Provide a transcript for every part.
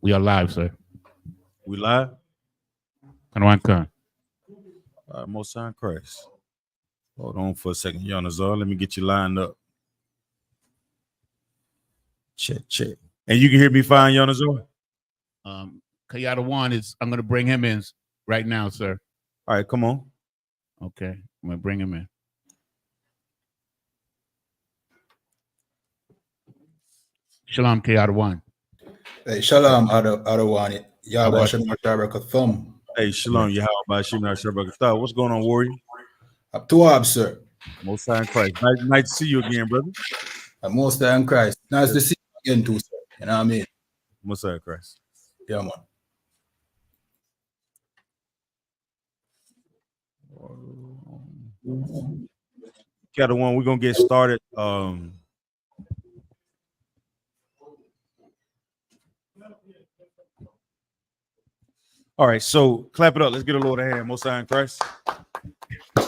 We are live, sir. We live? Kanwanka. Most High Christ. Hold on for a second, Yanazar. Let me get you lined up. Check. And you can hear me fine, Yanazar? Kayada One is, I'm going to bring him in right now, sir. All right, come on. Okay, I'm going to bring him in. Shalom, Kayada One. Hey, Shalom, Adawan. Yahweh Shem Thumb. Hey, Shalom, Yahweh Shem Shabbat. What's going on, warrior? Up to Ab, sir. Most High Christ. Nice to see you again, brother. Most High in Christ. Nice to see you again, too, sir. You know what I mean? Most High Christ. Yeah, man. Kayada One, we're going to get started. All right, so clap it up. Let's get a Lord a hand. Most High in Christ. All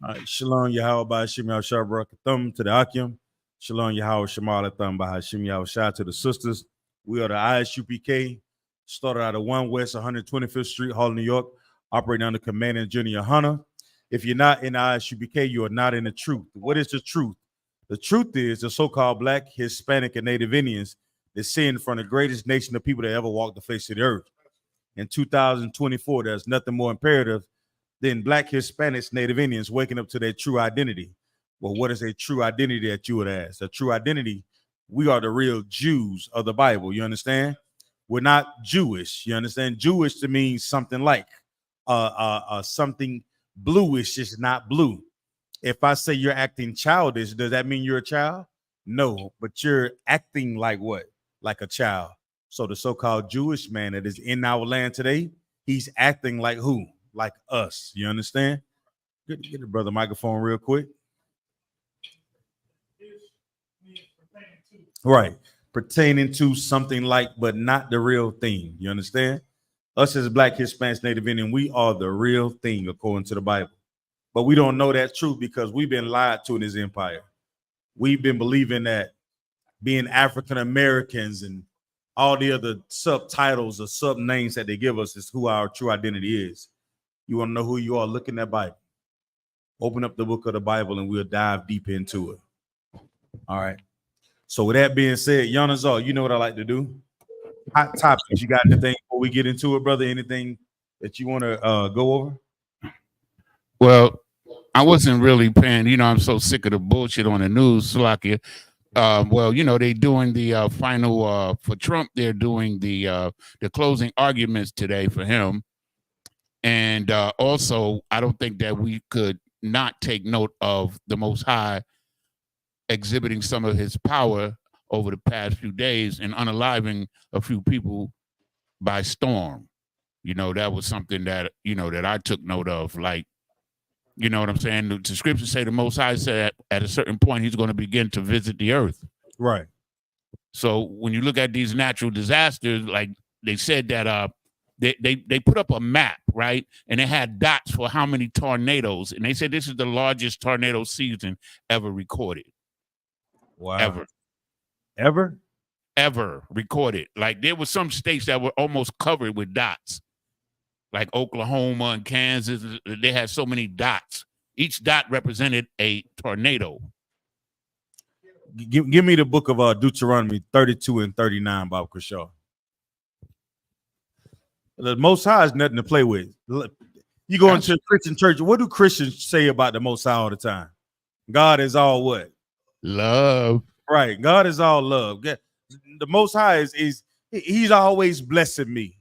right, Shalom Yahweh by Hashem Yahweh Thumb to the Akim. Shalom Yahweh Shemal Thumb by Hashem Yahweh Shah to the sisters. We are the I.S.U.P.K. Started out of 1 West 125th Street, Hall, New York. Operating under command and Junior YAHANNA. If you're not in the I.S.U.P.K, you are not in the truth. What is the truth? The truth is the so-called Black, Hispanic, and Native Indians that sin from the greatest nation of people that ever walked the face of the earth. In 2024, there's nothing more imperative than Black, Hispanics, Native Indians waking up to their true identity. Well, what is a true identity that you would ask? A true identity, we are the real Jews of the Bible. You understand? We're not Jewish. You understand? Jewish to mean something like something bluish is not blue. If I say you're acting childish, does that mean you're a child? No, but you're acting like what? Like a child. So the so-called Jewish man that is in our land today, he's acting like who? Like us. You understand? Get the brother microphone real quick. Right. Pertaining to something like, but not the real thing. You understand? Us as Black, Hispanics, Native Indian, we are the real thing according to the Bible. But we don't know that truth because we've been lied to in this empire. We've been believing that being African Americans and all the other subtitles or sub names that they give us is who our true identity is. You want to know who you are? Look in that Bible. Open up the book of the Bible and we'll dive deep into it. All right. So with that being said, Yanazar, you know what I like to do? Hot topics. You got anything before we get into it, brother? Anything that you want to go over? Well, I wasn't really paying, I'm so sick of the bullshit on the news, Slakia. Well, they're doing the final for Trump. They're doing the closing arguments today for him. And also, I don't think that we could not take note of the Most High exhibiting some of his power over the past few days and unaliving a few people by storm. That was something that, that I took note of. Like, you know what I'm saying? The scriptures say the Most High said at a certain point, he's going to begin to visit the earth. Right. So when you look at these natural disasters, like they said that they put up a map, right? And they had dots for how many tornadoes. And they said this is the largest tornado season ever recorded. Wow. Ever recorded. Like there were some states that were almost covered with dots. Like Oklahoma and Kansas, they had so many dots. Each dot represented a tornado. Give me the book of Deuteronomy 32 and 39, Bob Kershaw. The Most High is nothing to play with. You go into a Christian church, what do Christians say about the Most High all the time? God is all what? Love. Right. God is all love. The Most High is he's always blessing me.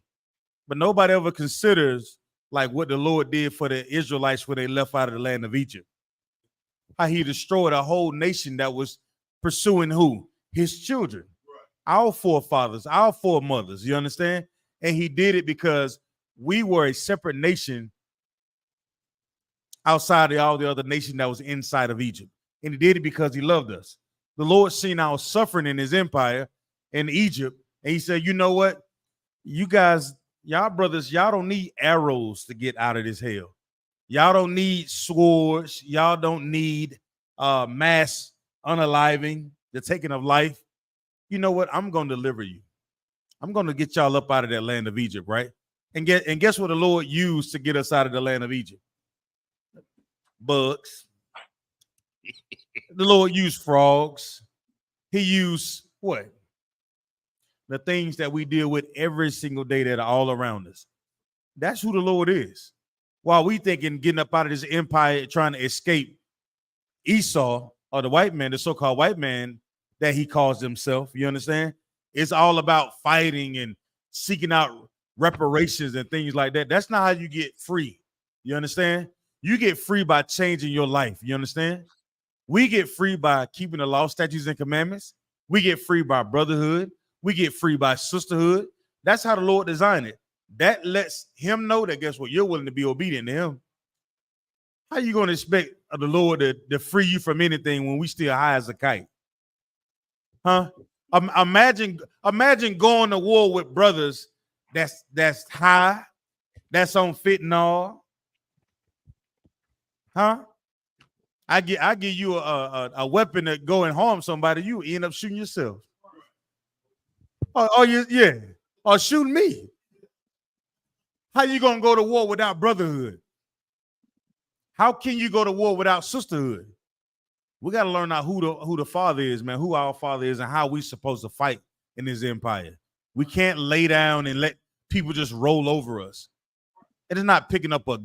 But nobody ever considers like what the Lord did for the Israelites when they left out of the land of Egypt. How he destroyed a whole nation that was pursuing who? His children. Right. Our forefathers, our foremothers, you understand? And he did it because we were a separate nation outside of all the other nation that was inside of Egypt. And he did it because he loved us. The Lord seen our suffering in his empire in Egypt. And he said, you know what? You guys, y'all brothers, y'all don't need arrows to get out of this hell. Y'all don't need swords. Y'all don't need mass unaliving, the taking of life. you know what? I'm going to deliver you. I'm going to get y'all up out of that land of Egypt, right? And guess what the Lord used to get us out of the land of Egypt? Bugs. The Lord used frogs. He used what? The things that we deal with every single day that are all around us. That's who the Lord is. While we thinking getting up out of this empire, trying to escape Esau or the white man, the so-called white man that he calls himself, you understand? It's all about fighting and seeking out reparations and things like that. That's not how you get free. You understand? You get free by changing your life. You understand? We get free by keeping the law, statutes, and commandments. We get free by brotherhood. We get free by sisterhood. That's how the Lord designed it. That lets him know that, guess what? You're willing to be obedient to him. How you going to expect the Lord to free you from anything when we still high as a kite? Huh? Imagine going to war with brothers that's high, that's on fentanyl. Huh? I give you a weapon to go and harm somebody, you end up shooting yourself. Or shooting me. How you gonna go to war without brotherhood? How can you go to war without sisterhood? We got to learn out who the Father is, man, who our Father is, and how we supposed to fight in this empire. We can't lay down and let people just roll over us. It is not picking up a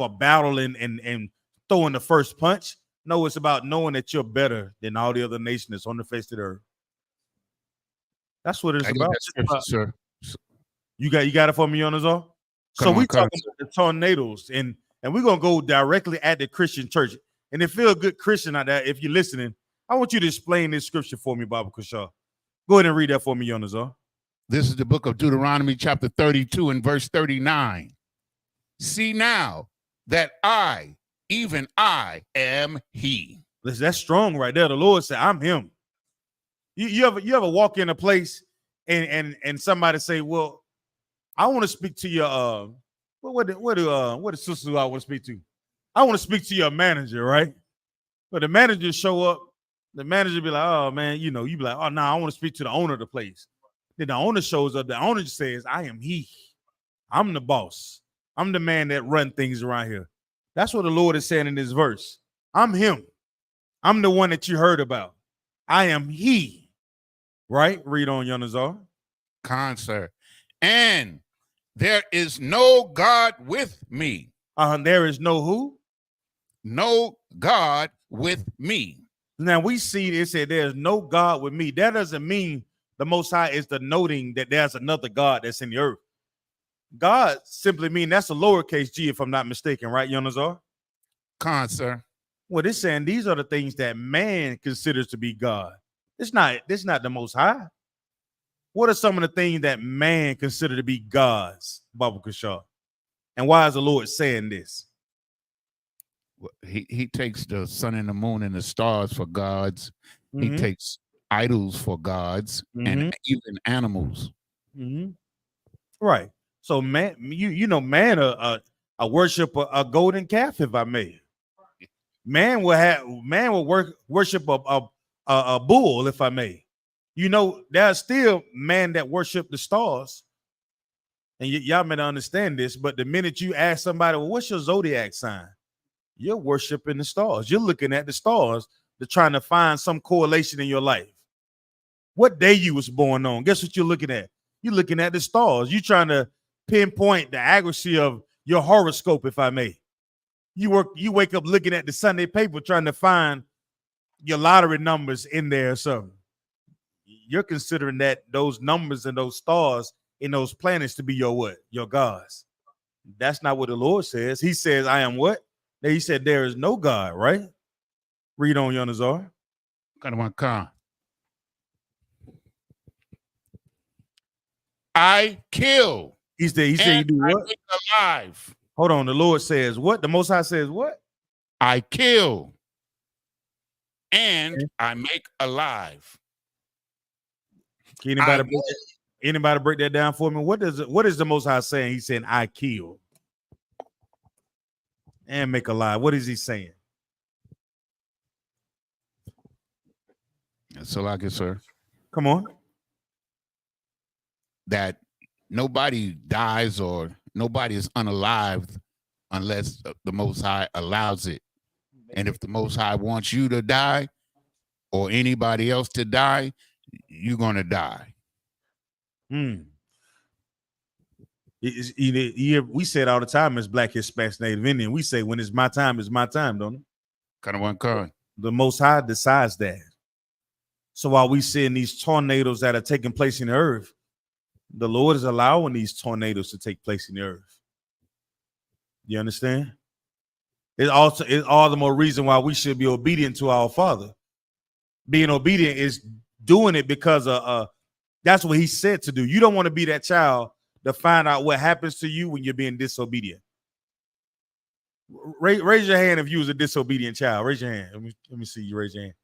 battle and throwing the first punch. No, it's about knowing that you're better than all the other nations on the face of the earth. That's what it's about. Sir. You got it for me, Yonazo? So we talking about the tornadoes, and we're gonna go directly at the Christian church. And if you're a good Christian out there, if you're listening, I want you to explain this scripture for me, Baba Kusha. Go ahead and read that for me, Yonazo. This is the book of Deuteronomy, chapter 32 and verse 39. See now that I, even I, am he. Listen, that's strong right there. The Lord said, I'm him. You ever walk in a place and somebody say, well, I want to speak to your what the sisters I want to speak to? I want to speak to your manager, right? But the manager show up, the manager be like, oh man, you be like, oh no, I want to speak to the owner of the place. Then the owner shows up, the owner says, I am he. I'm the boss. I'm the man that run things around here. That's what the Lord is saying in this verse. I'm him. I'm the one that you heard about. I am he. Right? Read on, Yonazar. Concert. And there is no God with me. There is no who? No God with me. Now we see it said there's no God with me. That doesn't mean the Most High is denoting that there's another God that's in the earth. God simply mean that's a lowercase g, if I'm not mistaken, right, Yonazar? Concert. Well, it's saying these are the things that man considers to be God. It's not the Most High. What are some of the things that man consider to be gods, Baba Kashaw? And why is the Lord saying this? He takes the sun and the moon and the stars for gods. Mm-hmm. He takes idols for gods, and even animals. Mm-hmm. Right. So man, man worship a golden calf, if I may. Man will worship a bull, if I may. There's still man that worship the stars. And y'all may not understand this, but the minute you ask somebody, well, what's your zodiac sign? You're worshiping the stars. You're looking at the stars to trying to find some correlation in your life. What day you was born on? Guess what you're looking at? You're looking at the stars. You're trying to pinpoint the accuracy of your horoscope, if I may. You wake up looking at the Sunday paper trying to find your lottery numbers in there or something. You're considering that those numbers and those stars in those planets to be your what? Your gods. That's not what the Lord says. He says, I am what? He said, there is no God, right? Read on, Yonazar. I kill. He said you do what? I make alive. Hold on. The Lord says what? The Most High says what? I kill and I make alive. Can anybody break that down for me? What is the Most High saying? He's saying, I kill and make alive. What is he saying? So like it, sir. Come on. That nobody dies or nobody is unalived unless the Most High allows it. And if the Most High wants you to die or anybody else to die, you're going to die. We say it all the time as Black, Hispanic, Native Indian. We say when it's my time, don't it? Kind of one con. The Most High decides that. So while we seeing these tornadoes that are taking place in the earth, the Lord is allowing these tornadoes to take place in the earth. You understand? It's all the more reason why we should be obedient to our Father. Being obedient is doing it because that's what He said to do. You don't want to be that child to find out what happens to you when you're being disobedient. Raise your hand if you was a disobedient child. Raise your hand. Let me see you raise your hand.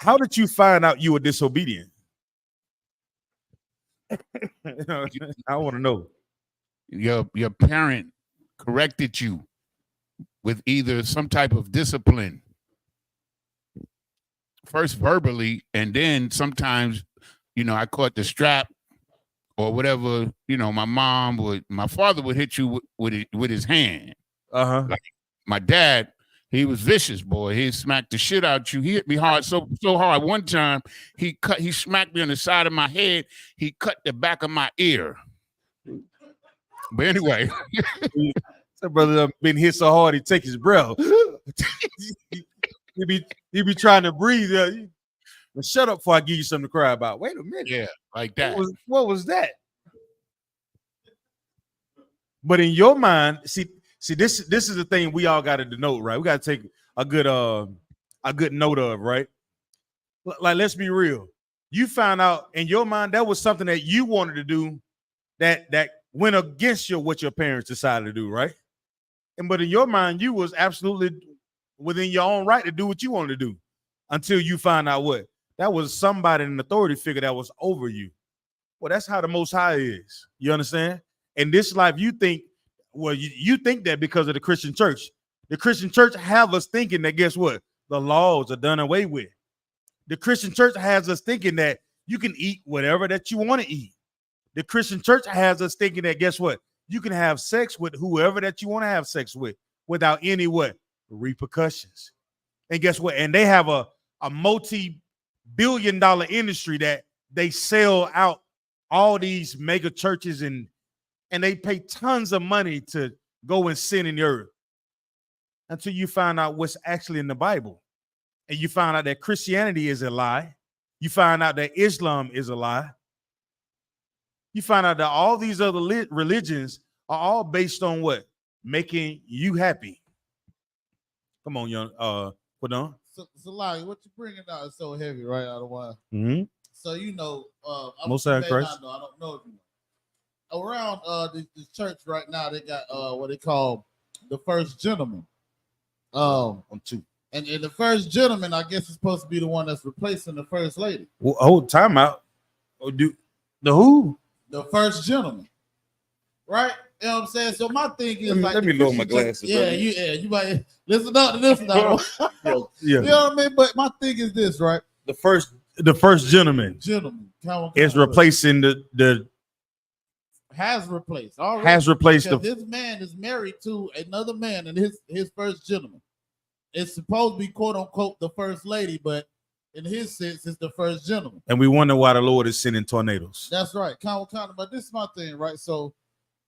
How did you find out you were disobedient? I want to know. Your parent corrected you with either some type of discipline, first verbally, and then sometimes, I caught the strap or whatever. My father would hit you with his hand. Like my dad, he was vicious, boy. He smacked the shit out you. He hit me hard, so hard. One time, he smacked me on the side of my head. He cut the back of my ear. But anyway, that brother been hit so hard he take his breath. he be trying to breathe. Well, shut up before I give you something to cry about. Wait a minute. Yeah, like that. What was that? But in your mind, see, this is the thing we all got to denote, right? We got to take a good note of, right? Like, let's be real. You found out in your mind that was something that you wanted to do that went against what your parents decided to do, right? But in your mind, you was absolutely within your own right to do what you wanted to do until you find out what that was somebody in an authority figure that was over you. Well, that's how the Most High is. You understand? In this life, you think, well, you think that because of the Christian church. The Christian church have us thinking that, guess what? The laws are done away with. The Christian church has us thinking that you can eat whatever that you want to eat. The Christian church has us thinking that, guess what? You can have sex with whoever that you want to have sex with without any repercussions. And guess what? And they have a multi-billion-dollar industry that they sell out all these mega churches and they pay tons of money to go and sin in the earth until you find out what's actually in the Bible. And you find out that Christianity is a lie. You find out that Islam is a lie. You find out that all these other religions are all based on what? Making you happy. Come on, young. Put on. So like, what you bringing out is so heavy, right? Out of why? Mm-hmm. So Most of Christ. I don't know if you know. Around this church right now, they got what they call the first gentleman. On two. And the first gentleman, I guess, is supposed to be the one that's replacing the first lady. Well, hold time out. The who? The first gentleman. Right? You know what I'm saying? So my thing is let me lower my glasses. You might listen up to this now. Yeah. You know what I mean? But my thing is this, right? The first gentleman is replacing the has replaced. Already. Has replaced this man is married to another man, and his first gentleman. It's supposed to be quote unquote the first lady, but in his sense, it's the first gentleman. And we wonder why the Lord is sending tornadoes. That's right. Kind of. But this is my thing, right? So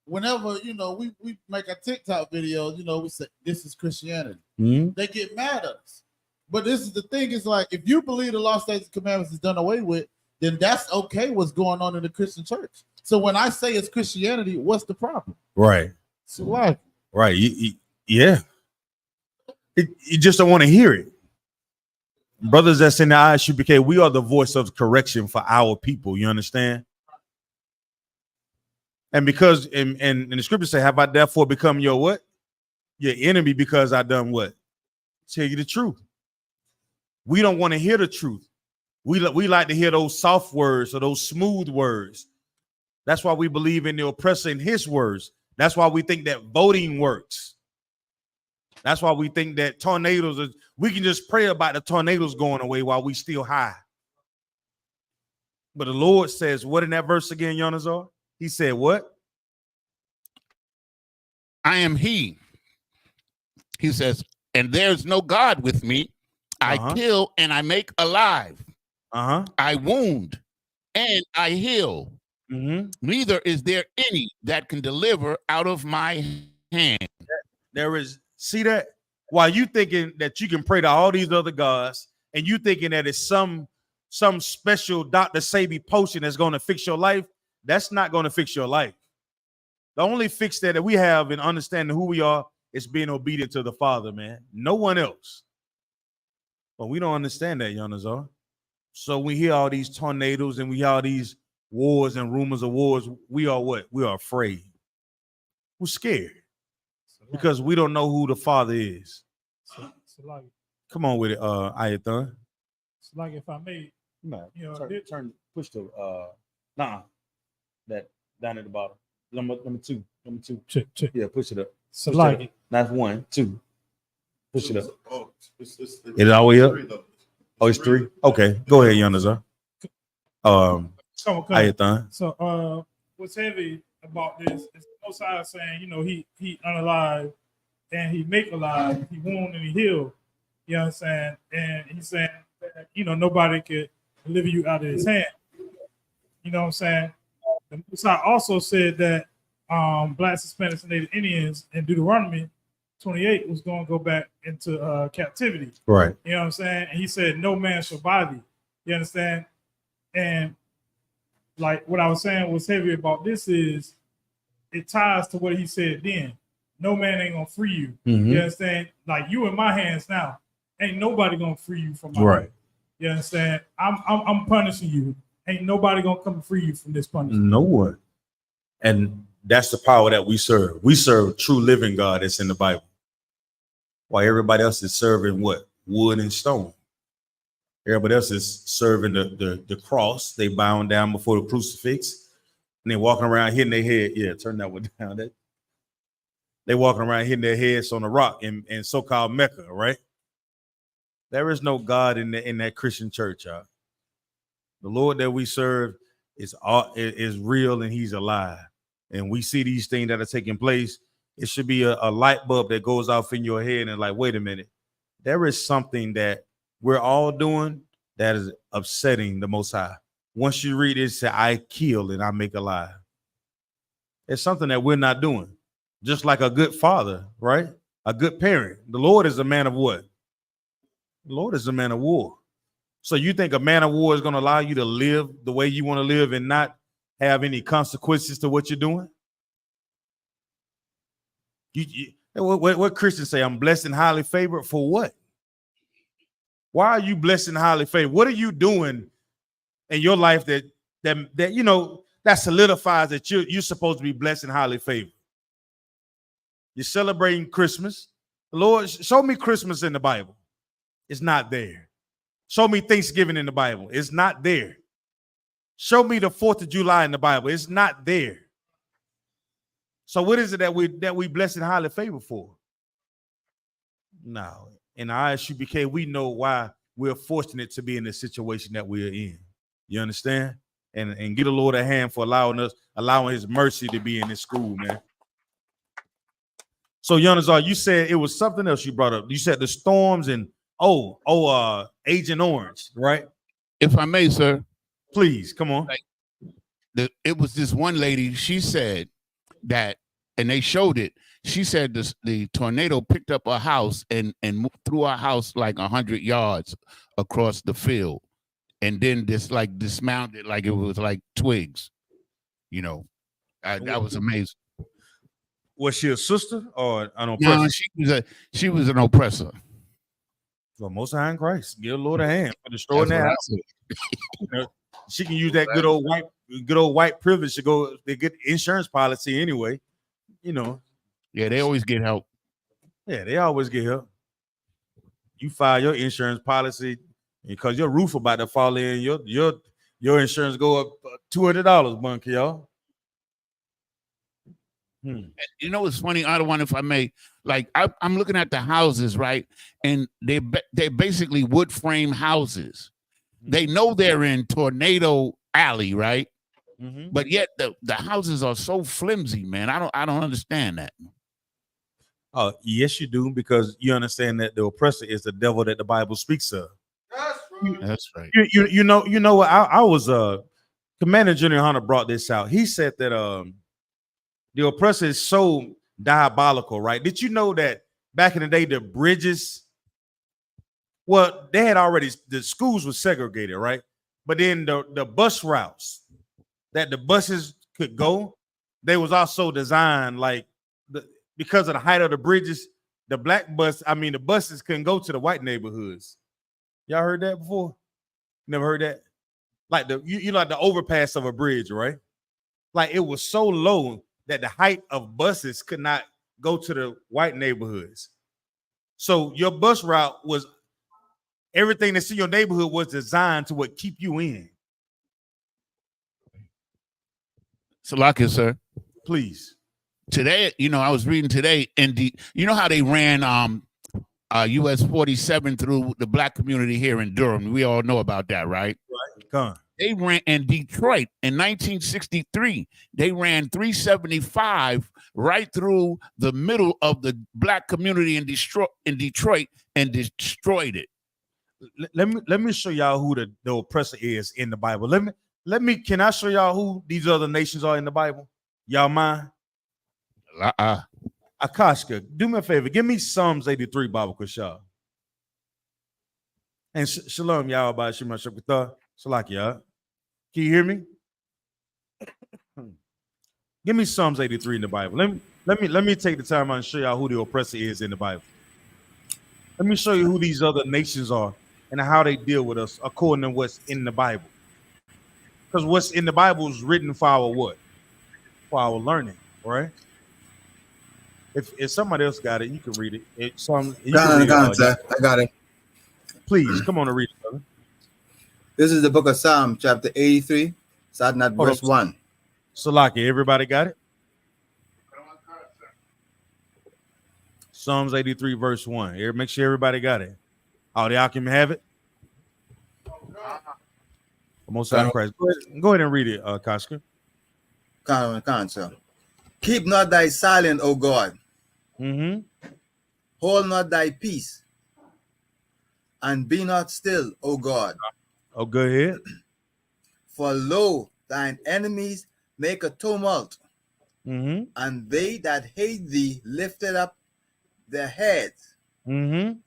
whenever we make a TikTok video, we say this is Christianity. Mm-hmm. They get mad at us. But this is the thing, is like, if you believe the law, statutes, and commandments is done away with, then that's okay what's going on in the Christian church. So when I say it's Christianity, what's the problem? Right. So like, right. Yeah. You just don't want to hear it. Brothers that's in the I.S.U.P.K, we are the voice of correction for our people. You understand? And because and the scriptures say, have I therefore become your what? Your enemy because I done what? Tell you the truth. We don't want to hear the truth. We like to hear those soft words or those smooth words. That's why we believe in the oppressor and his words. That's why we think that voting works. That's why we think that tornadoes we can just pray about the tornadoes going away while we still high. But the Lord says, what in that verse again, Yonazar? He said, what? I am he. He says, and there's no God with me. I kill and I make alive. I wound and I heal. Neither is there any that can deliver out of my hand. There is, see that? While you thinking that you can pray to all these other gods, and you thinking that it's some special Dr. Sabi potion that's going to fix your life, that's not going to fix your life. The only fix that we have in understanding who we are is being obedient to the Father, man. No one else. But we don't understand that, Yonazar. So we hear all these tornadoes and we hear all these wars and rumors of wars. We are what? We are afraid. We're scared because we don't know who the Father is. So like, come on with it, Ayathan. So like, if I may, no, you know, turn, push the that down at the bottom. Number two. Check. Yeah, push it up. So push like, it up. Not 1, 2. Push it up. Oh, is it all the way up? Oh, it's 3. Okay, go ahead, Yonazar. Ayathan. So what's heavy about this is Most High saying, you know, he unalive and he make alive, he wound and he heal. You know what I'm saying? And he's saying that, you know, nobody could deliver you out of his hand. You know what I'm saying? The Most High also said that Blacks, Hispanics, and Native Indians in Deuteronomy 28 was going to go back into captivity. Right. You know what I'm saying? And he said, no man shall buy thee. You understand? And like what I was saying was heavy about this is it ties to what he said then. No man ain't gonna free you. You understand? Like you in my hands now. Ain't nobody gonna free you from my hand. You understand? I'm punishing you. Ain't nobody gonna come free you from this punishment. No one. And that's the power that we serve. We serve true living God that's in the Bible. While everybody else is serving what? Wood and stone. Everybody else is serving the cross. They bound down before the crucifix. And they walking around hitting their head. Yeah, turn that one down. They walking around hitting their heads on the rock in so-called Mecca, right? There is no God in that Christian church, y'all. The Lord that we serve is real and he's alive. And we see these things that are taking place. It should be a light bulb that goes off in your head and like, wait a minute. There is something that we're all doing that is upsetting the Most High. Once you read it, it says, I kill and I make alive. It's something that we're not doing. Just like a good father, right? A good parent. The Lord is a man of what? The Lord is a man of war. So you think a man of war is going to allow you to live the way you want to live and not have any consequences to what you're doing? What Christians say, I'm blessed and highly favored for what? Why are you blessed and highly favored? What are you doing in your life that you know that solidifies that you're supposed to be blessed and highly favored? You're celebrating Christmas. Lord, show me Christmas in the Bible. It's not there. Show me Thanksgiving in the Bible. It's not there. Show me the 4th of July in the Bible. It's not there. So what is it that we blessed and highly favored for? No. In I.S.U.P.K, we know why we're fortunate to be in the situation that we're in. You understand? And give the Lord a hand for allowing his mercy to be in this school, man. So, Yonazar, you said it was something else you brought up. You said the storms and Agent Orange, right? If I may, sir. Please, come on. It was this one lady, she said that, and they showed it. She said the tornado picked up her house and moved through her house like 100 yards across the field. And then dismounted like it was like twigs. You know, that was amazing. Was she a sister or an oppressor? No, she was an oppressor. Well, Most High in Christ, give the Lord a hand for destroying that house. You know, she can use that good old white privilege to go. They get insurance policy anyway. You know. Yeah, they always get help. Yeah, they always get help. You file your insurance policy because your roof about to fall in. Your insurance go up $200, month, y'all. You know, it's funny. I don't want, if I may, like I'm looking at the houses, right? And they're basically wood frame houses. They know they're in tornado alley, right? Mhm. But yet the houses are so flimsy, man. I don't understand that. Oh, yes, you do, because you understand that the oppressor is the devil that the Bible speaks of. That's right. You know what? I was Commander General Hunter brought this out. He said that the oppressor is so diabolical, right? Did you know that back in the day, the bridges, well, they had already, the schools were segregated, right? But then the bus routes that the buses could go, they was also designed like because of the height of the bridges, the the buses couldn't go to the white neighborhoods. Y'all heard that before? Never heard that? Like you know, like the overpass of a bridge, right? Like it was so low that the height of buses could not go to the white neighborhoods. So your bus route was everything that's in your neighborhood was designed to what keep you in. Salaka, sir. Please. Today, I was reading today, and you know how they ran US 47 through the black community here in Durham. We all know about that, right? Right. Come on. They ran in Detroit in 1963. They ran 375 right through the middle of the black community in Detroit and destroyed it. Let me show y'all who the oppressor is in the Bible. Can I show y'all who these other nations are in the Bible? Y'all mind? Akashka, do me a favor. Give me Psalms 83, Bible Kushal. And shalom, y'all, by Shema Shakutah. Salakia. Can you hear me? Give me Psalms 83 in the Bible. Let me take the time out and show y'all who the oppressor is in the Bible. Let me show you who these other nations are and how they deal with us according to what's in the Bible. Because what's in the Bible is written for our what? For our learning, right? If somebody else got it, you can read it. Sir. I got it. Please come on and read it, brother. This is the book of Psalm, chapter 83, starting at verse 1. Salaki, everybody got it? Psalms 83, verse 1. Here, make sure everybody got it. Oh, the Akim have it? Most High Christ. Go ahead and read it, Kashka. Can, sir. Keep not thy silent, O God. Mm-hmm. Hold not thy peace, and be not still, O God. Oh, go ahead. For lo, thine enemies make a tumult, Mm-hmm. and they that hate thee lifted up their heads, Mm-hmm.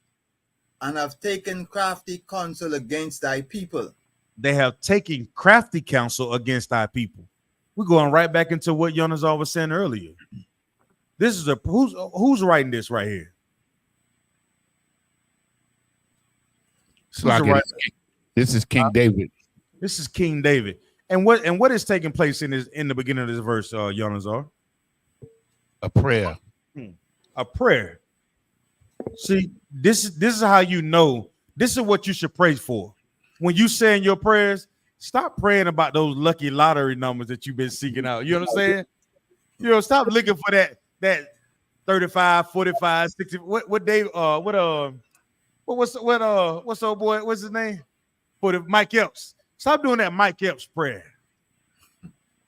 and have taken crafty counsel against thy people. They have taken crafty counsel against thy people. We're going right back into what Yonazar was saying earlier. This is who's writing this right here? This is King David. This is King David. And what is taking place in the beginning of this verse, Yonazar? A prayer. A prayer. See, this is how you know. This is what you should pray for. When you say in your prayers, stop praying about those lucky lottery numbers that you've been seeking out. You know what I'm saying? Stop looking for that 35, 45, 60. What's old boy? What's his name? For the Mike Epps. Stop doing that Mike Epps prayer.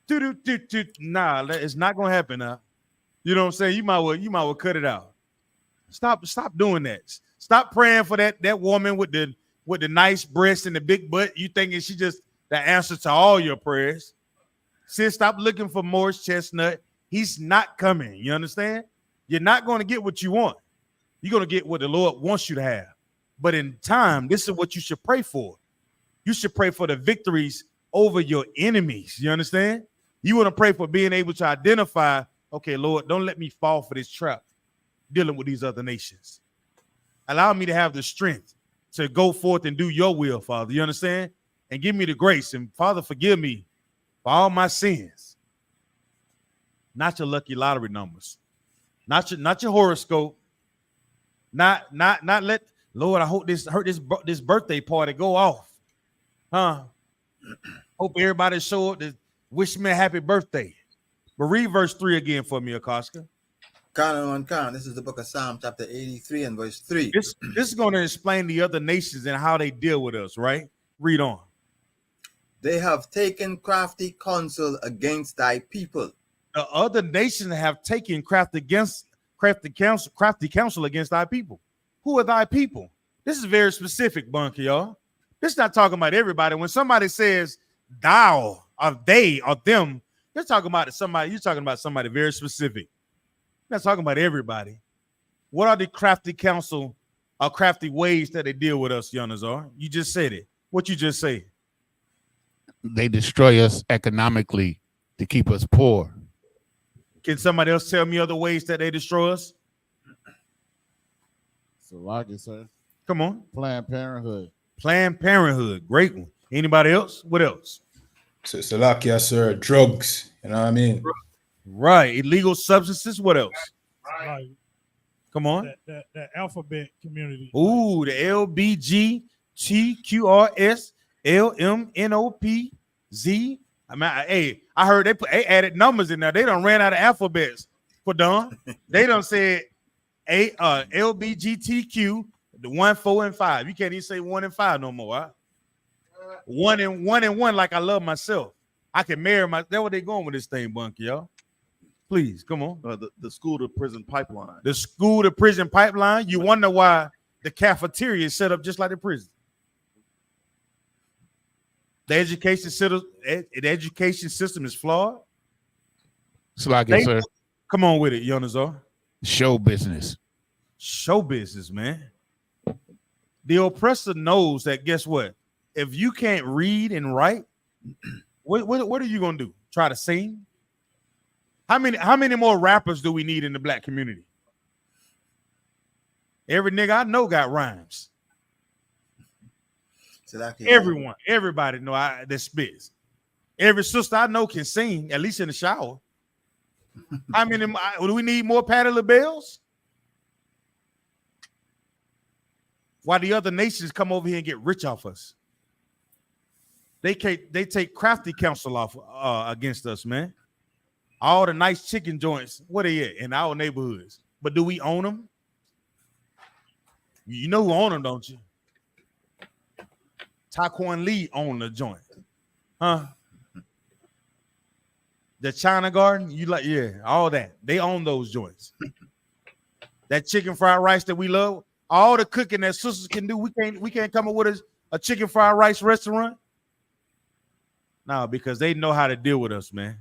Nah, it's not gonna happen now. You know what I'm saying? You might well cut it out. Stop doing that. Stop praying for that woman with the nice breasts and the big butt. You thinking she just the answer to all your prayers. Sis, stop looking for Morris Chestnut. He's not coming. You understand? You're not going to get what you want. You're going to get what the Lord wants you to have. But in time, this is what you should pray for. You should pray for the victories over your enemies. You understand? You want to pray for being able to identify, okay, Lord, don't let me fall for this trap dealing with these other nations. Allow me to have the strength to go forth and do your will, Father. You understand? And give me the grace. And Father, forgive me for all my sins. Not your lucky lottery numbers. Not your horoscope. Not let Lord, I hope this birthday party go off. Hope everybody show up to wish me a happy birthday. But read verse 3 again for me, Akoska. This is the book of Psalm, chapter 83 and verse 3. This is going to explain the other nations and how they deal with us, right? Read on. They have taken crafty counsel against thy people. The other nations have taken crafty counsel against thy people. Who are thy people? This is very specific, Bunker, y'all. This is not talking about everybody. When somebody says thou or they or them, they're talking about somebody. You're talking about somebody very specific. You're not talking about everybody. What are the crafty counsel or crafty ways that they deal with us, Yanazar? You just said it. What you just say? They destroy us economically to keep us poor. Can somebody else tell me other ways that they destroy us? So like it, sir. Come on. Planned Parenthood. Planned Parenthood. Great one. Anybody else? What else? So like, yes, sir. Drugs. You know what I mean? Right. Illegal substances. What else? Like Come on. that alphabet community. Ooh, the LBGTQRS LMNOPZ. I mean, hey, I heard they added numbers in there. They done ran out of alphabets for Don. They done said LBGTQ, the 1, 4, and 5. You can't even say 1 and 5 no more. Huh? 1 and 1, like I love myself. I can marry my. That's what they going with this thing, Bunky, y'all. Please, come on. The school to prison pipeline. The school to prison pipeline. You wonder why the cafeteria is set up just like the prison. The education system is flawed. It's like it, sir. Come on with it, Yonazar. Show business. Show business, man. The oppressor knows that. Guess what? If you can't read and write, what are you gonna do? Try to sing? How many more rappers do we need in the black community? Every nigga I know got rhymes. So that can Everybody know that spits. Every sister I know can sing, at least in the shower. How many do we need more Patti LaBelle's? Why the other nations come over here and get rich off us? They take crafty counsel off against us, man. All the nice chicken joints, what are they at in our neighborhoods? But do we own them? You know who own them, don't you? Taquan Lee owned the joint. Huh? The China Garden, all that. They own those joints. That chicken fried rice that we love, all the cooking that sisters can do, we can't come up with a chicken fried rice restaurant. No, because they know how to deal with us, man.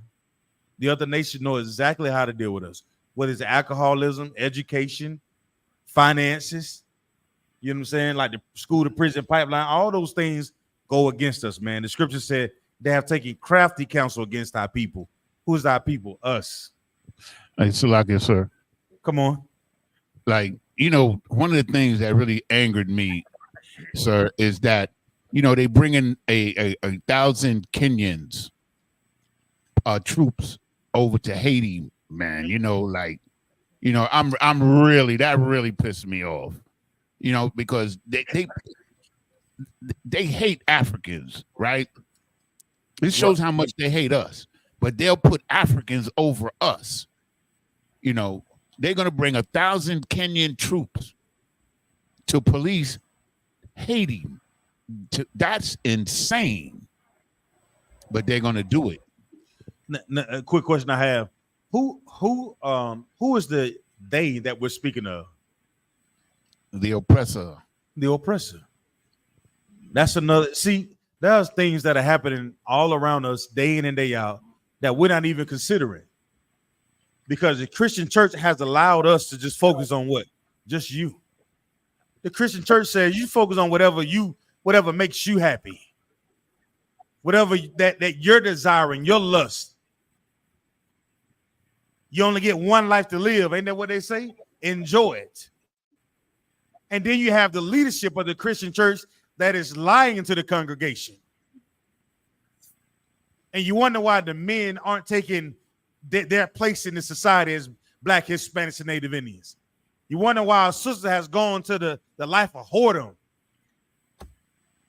The other nation know exactly how to deal with us. Whether it's alcoholism, education, finances, you know what I'm saying? Like the school to prison pipeline, all those things go against us, man. The scripture said they have taken crafty counsel against our people. Who's our people? Us. It's like it, sir. Come on. Like, one of the things that really angered me, sir, is that, they bring in a 1,000 Kenyans troops over to Haiti, man. I'm really, that really pissed me off. Because they hate Africans, right? This shows how much they hate us, but they'll put Africans over us. They're going to bring 1,000 Kenyan troops to police Haiti. That's insane, but they're going to do it. A quick question I have: Who is the they that we're speaking of? The oppressor. The oppressor. That's another. See, there's things that are happening all around us day in and day out that we're not even considering. Because the Christian church has allowed us to just focus on what? Just you. The Christian church says you focus on whatever makes you happy. Whatever that you're desiring, your lust. You only get one life to live. Ain't that what they say? Enjoy it. And then you have the leadership of the Christian church that is lying to the congregation. And you wonder why the men aren't taking their place in the society as Black, Hispanics, and Native Indians. You wonder why our sister has gone to the life of whoredom.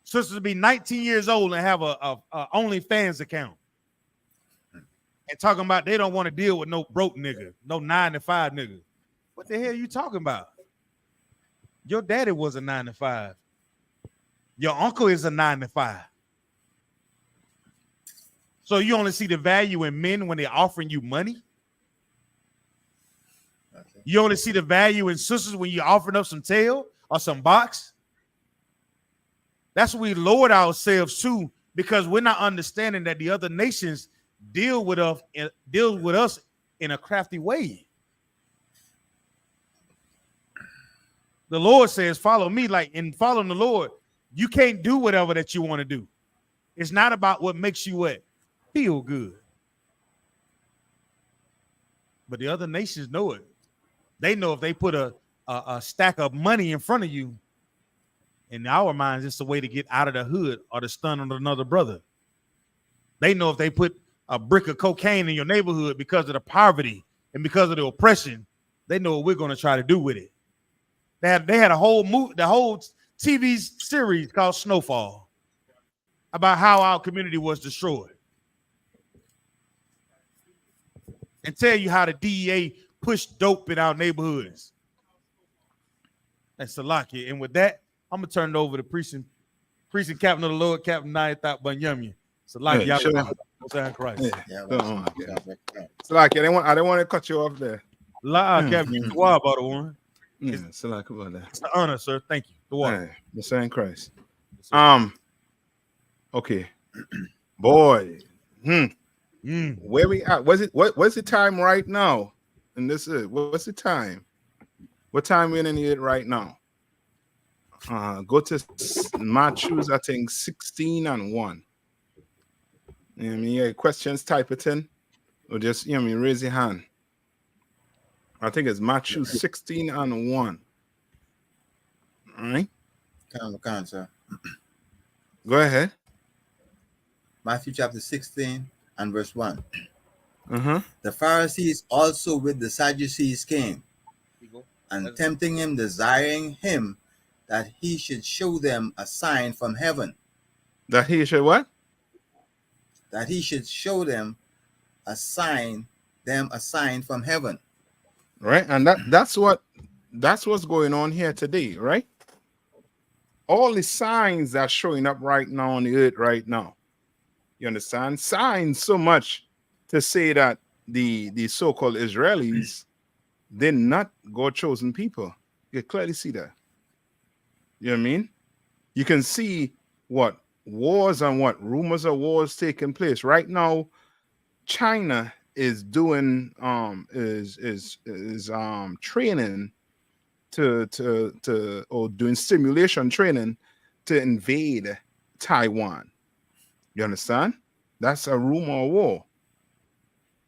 Sisters be 19 years old and have a OnlyFans account. And talking about they don't want to deal with no broke nigga, no 9-to-5 nigga. What the hell are you talking about? Your daddy was a 9-to-5. Your uncle is a 9-to-5. So you only see the value in men when they're offering you money. Okay. You only see the value in sisters when you're offering up some tail or some box. That's what we lowered ourselves to, because we're not understanding that the other nations deal with us in a crafty way. The Lord says, follow me. Like, in following the Lord, you can't do whatever that you want to do. It's not about what makes you feel good. But the other nations know it. They know if they put a stack of money in front of you, in our minds, it's a way to get out of the hood or to stun on another brother. They know if they put a brick of cocaine in your neighborhood because of the poverty and because of the oppression, they know what we're going to try to do with it. They had a whole the whole TV series called Snowfall about how our community was destroyed, and tell you how the DEA pushed dope in our neighborhoods. That's Salaki. And with that, I'm gonna turn it over to precinct captain of the Lord, Captain Nayathat Banyamya. Salaki, Hey, sure. Christ. Yeah. Yeah, Go well, on. yeah, It's like I don't want to cut you off there. Captain Dua about the one. Yeah, it's like about that. It's an honor, sir. Thank you. Dua. Hey, the same Christ. Yes, sir. Okay. Boy. Where we at? What's the time right now? And this is what's the time? What time we in it right now? Go to Matthews, I think 16:01. You know what I mean? Yeah, questions, type it in, or just raise your hand. I think it's Matthew 16:01. All right. Come, sir. Go ahead. Matthew chapter 16 and verse 1. Uh-huh. The Pharisees also with the Sadducees came, and tempting him, desiring him that he should show them a sign from heaven. That he should what? That he should show them a sign from heaven. Right, and that's what's going on here today, right? All the signs that are showing up right now on the earth right now. You understand? Signs so much to say that the so-called Israelis did not go chosen people. You clearly see that. You know what I mean? You can see what wars and what rumors of wars taking place right now. China is doing training or doing simulation training to invade Taiwan. You understand? That's a rumor of war.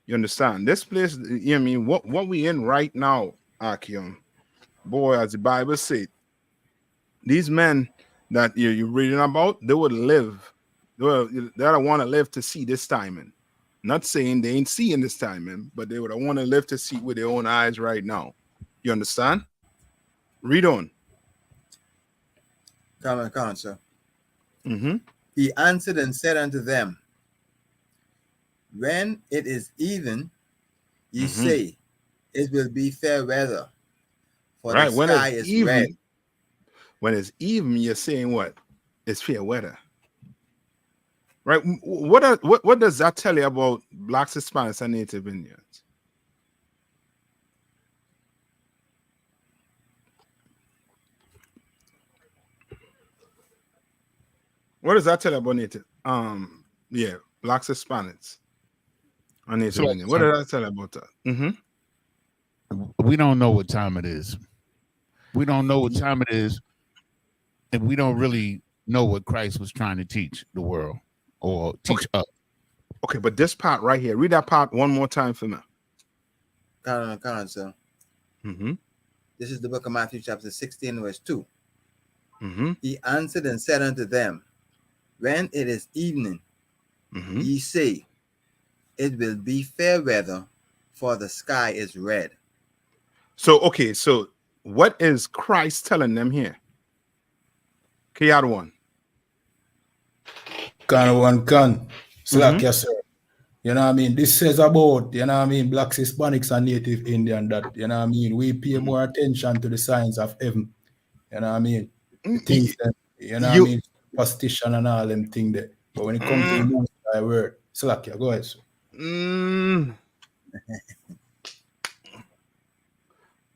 You understand? This place, you know what I mean? What we in right now, Akim, boy, as the Bible said, these men that you're reading about, they would live. They don't want to live to see this timing. Not saying they ain't seeing this timing, but they would want to live to see with their own eyes right now. You understand? Read on. Come, sir. Mm-hmm. He answered and said unto them, when it is even, ye say, it will be fair weather, for right. the When sky it's is even, red. when it's even, you're saying what? It's fair weather. Right? What does that tell you about Blacks, Hispanics, and Native Indians? What does that tell you about Native? Blacks, Hispanics, and Native Indians. What does that tell you about that? Mm-hmm. We don't know what time it is. We don't know what time it is, and we don't really know what Christ was trying to teach the world or teach us. Okay, but this part right here, read that part one more time for me. Come on, sir. Mm-hmm. This is the book of Matthew chapter 16, verse 2. Mm-hmm. He answered and said unto them, when it is evening, ye say, it will be fair weather, for the sky is red. So what is Christ telling them here? Kiyad Can. Slack, yes, sir. You know what I mean? This says about, you know what I mean, Blacks, Hispanics, and Native Indian that, you know what I mean, we pay more attention to the signs of heaven. You know what I mean? The things that, you know what I mean, superstition and all them things there. But when it comes to the Most High word, Salakia, go ahead, sir.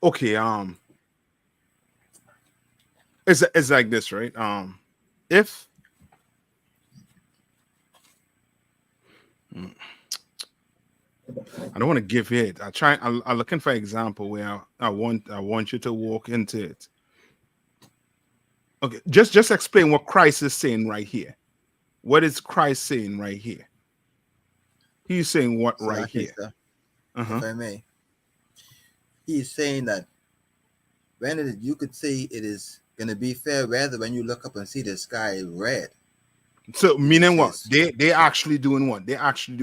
Okay, it's like this, right? If I don't want to give it, I'm looking for an example where I want you to walk into it. Okay, just explain what Christ is saying right here. What is Christ saying right here? He's saying what right here? Sir, if I may, he's saying that when you could say it is going to be fair weather when you look up and see the sky red. So meaning what? They actually doing what? They're actually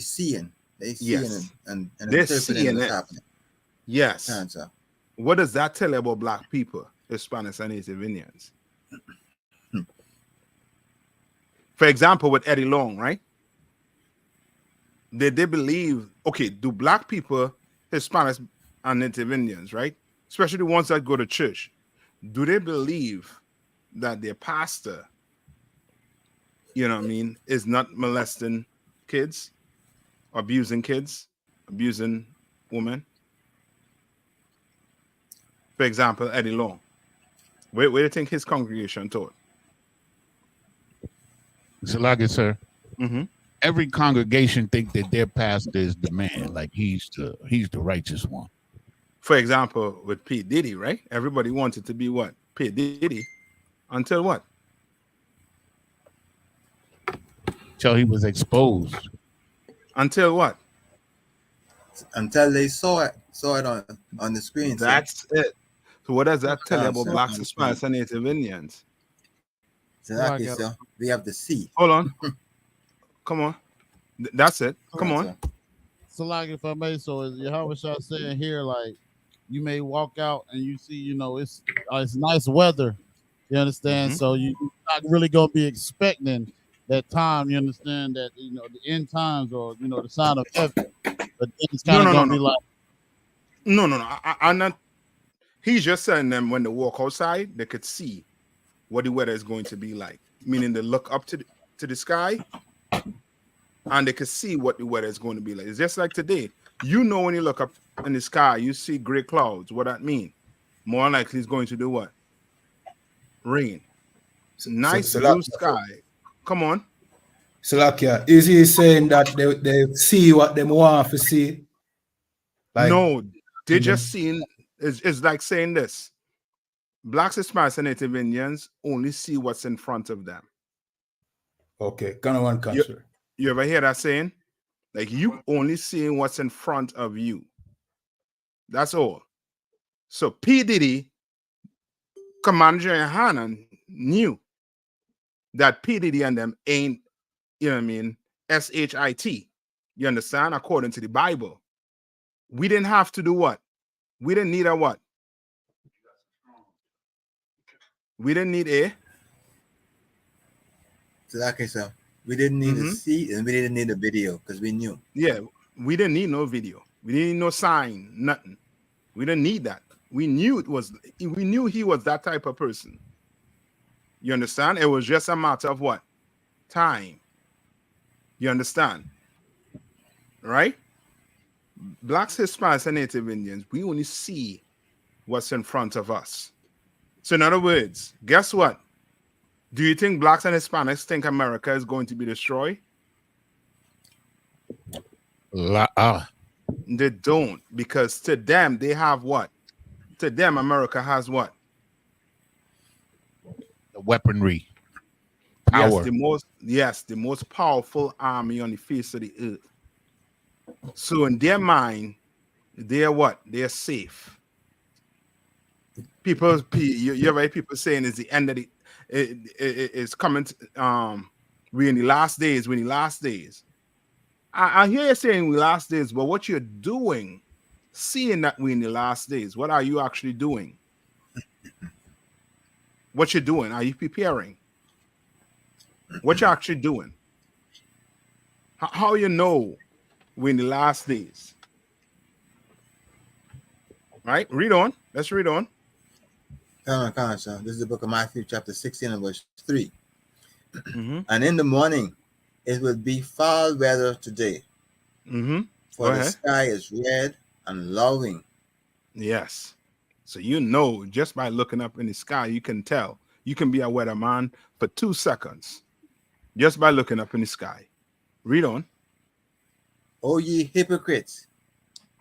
seeing. They see yes. and they're interpreting seeing what's it. happening. Yes. Answer. What does that tell you about black people, Hispanics and Native Indians? For example, with Eddie Long, right? They believe, okay, do black people, Hispanics and Native Indians, right? Especially the ones that go to church, do they believe that their pastor, you know what I mean, is not molesting kids, abusing women? For example, Eddie Long. Where do you think his congregation taught? Salakia, sir. Every congregation think that their pastor is the man, like he's the righteous one. For example, with P. Diddy, right? Everybody wanted to be what? P. Diddy. Until what? Till he was exposed. Until what? Until they saw it on the screen. That's it. So what does that tell you about blacks, Hispanics, and Native Indians? Exactly, so we have to see. Hold on. Come on. That's it. Come on. So like if I may, so is Yahweh Shah saying here, like you may walk out and you see, you know, it's nice weather. You understand? So you're not really gonna be expecting that time, you understand, that you know the end times or you know the sign of heaven. But then it's kind of gonna be like no. I'm not. He's just saying them when they walk outside, they could see what the weather is going to be like. Meaning they look up to the sky and they could see what the weather is going to be like. It's just like today. You know, when you look up in the sky, you see gray clouds. What that mean? More likely it's going to do what? Rain. Nice blue sky. Come on. Salakia, is he saying that they see what they want to see? Like, no, they just seeing. It's like saying this. Blacks, Hispanics, and Native Indians only see what's in front of them. Okay, kind of one country. You ever hear that saying? Like you only seeing what's in front of you. That's all. So P. Diddy, Commander YAHANNA knew that P. Diddy and them ain't, you know what I mean, SHIT. You understand? According to the Bible. We didn't have to do what? We didn't need a what? We didn't need a. So okay, so we didn't need to see and we didn't need a video because we knew. Yeah, we didn't need no video. We didn't need no sign, nothing. We didn't need that. We knew he was that type of person. You understand? It was just a matter of what? Time. You understand? Right? Blacks, Hispanics, and Native Indians, we only see what's in front of us. So in other words, guess what? Do you think blacks and Hispanics think America is going to be destroyed? They don't, because to them, they have what? To them, America has what? The weaponry. Power. The most powerful army on the face of the earth. So in their mind, they're what? They're safe. You hear people saying it's the end of the it's coming we're in the last days. I hear you saying we last days, but what you're doing, seeing that we're in the last days, what are you actually doing? What you're doing? Are you preparing? What you're actually doing? How you know we're in the last days? Right? Read on. Let's read on. Come on, son. This is the book of Matthew, chapter 16 and verse 3. And in the morning, it will be foul weather today. For the sky is red and lowering. Yes. So you know, just by looking up in the sky, you can tell. You can be a weatherman for 2 seconds just by looking up in the sky. Read on. O ye hypocrites!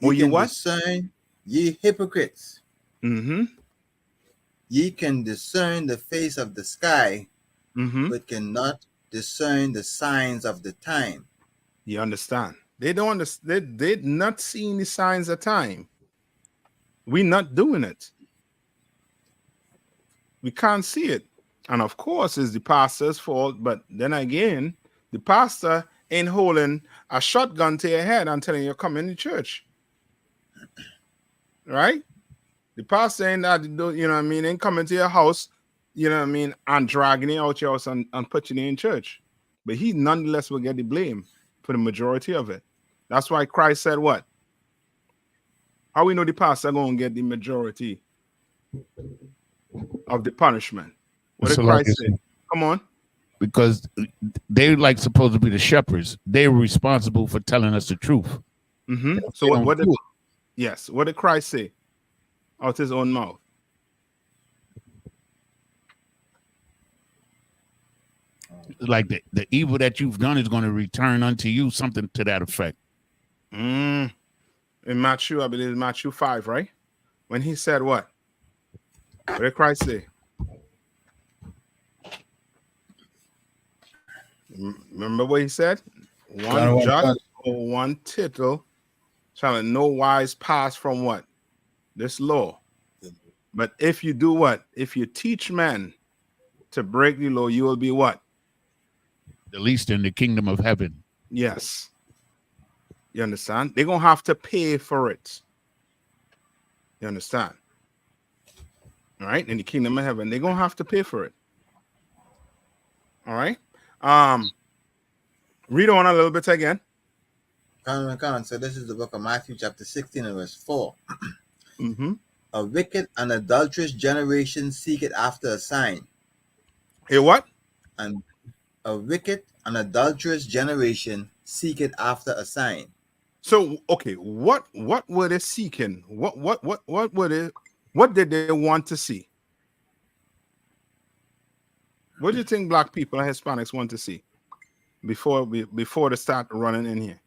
Oh, you what? Discern, ye hypocrites! Ye can discern the face of the sky, but cannot discern the signs of the time. You understand? They don't understand. They're not seeing the signs of time. We're not doing it. We can't see it. And of course, it's the pastor's fault. But then again, the pastor ain't holding a shotgun to your head and telling you to come in the church. Right? The pastor ain't that, you know what I mean, ain't coming to your house, you know what I mean, and dragging you out your house and putting you in church. But he nonetheless will get the blame for the majority of it. That's why Christ said what? How we know the pastor going to get the majority of the punishment? What did Christ say? Come on. Because they like supposed to be the shepherds. They're responsible for telling us the truth. So what did Christ say out his own mouth? Like the evil that you've done is going to return unto you, something to that effect. In Matthew, I believe Matthew 5, right? When he said what? What did Christ say? Remember what he said? One jot or one tittle shall in no wise pass from what? This law. But if you do what? If you teach men to break the law, you will be what? The least in the kingdom of heaven. Yes. You understand? They're going to have to pay for it. You understand? All right? In the kingdom of heaven, they're going to have to pay for it. All right? Read on a little bit again. So this is the book of Matthew chapter 16 and verse 4. A wicked and adulterous generation seeketh after a sign. A what? And a wicked and adulterous generation seeketh after a sign. So okay, what were they seeking? What did they want to see? What do you think black people and Hispanics want to see before they start running in here?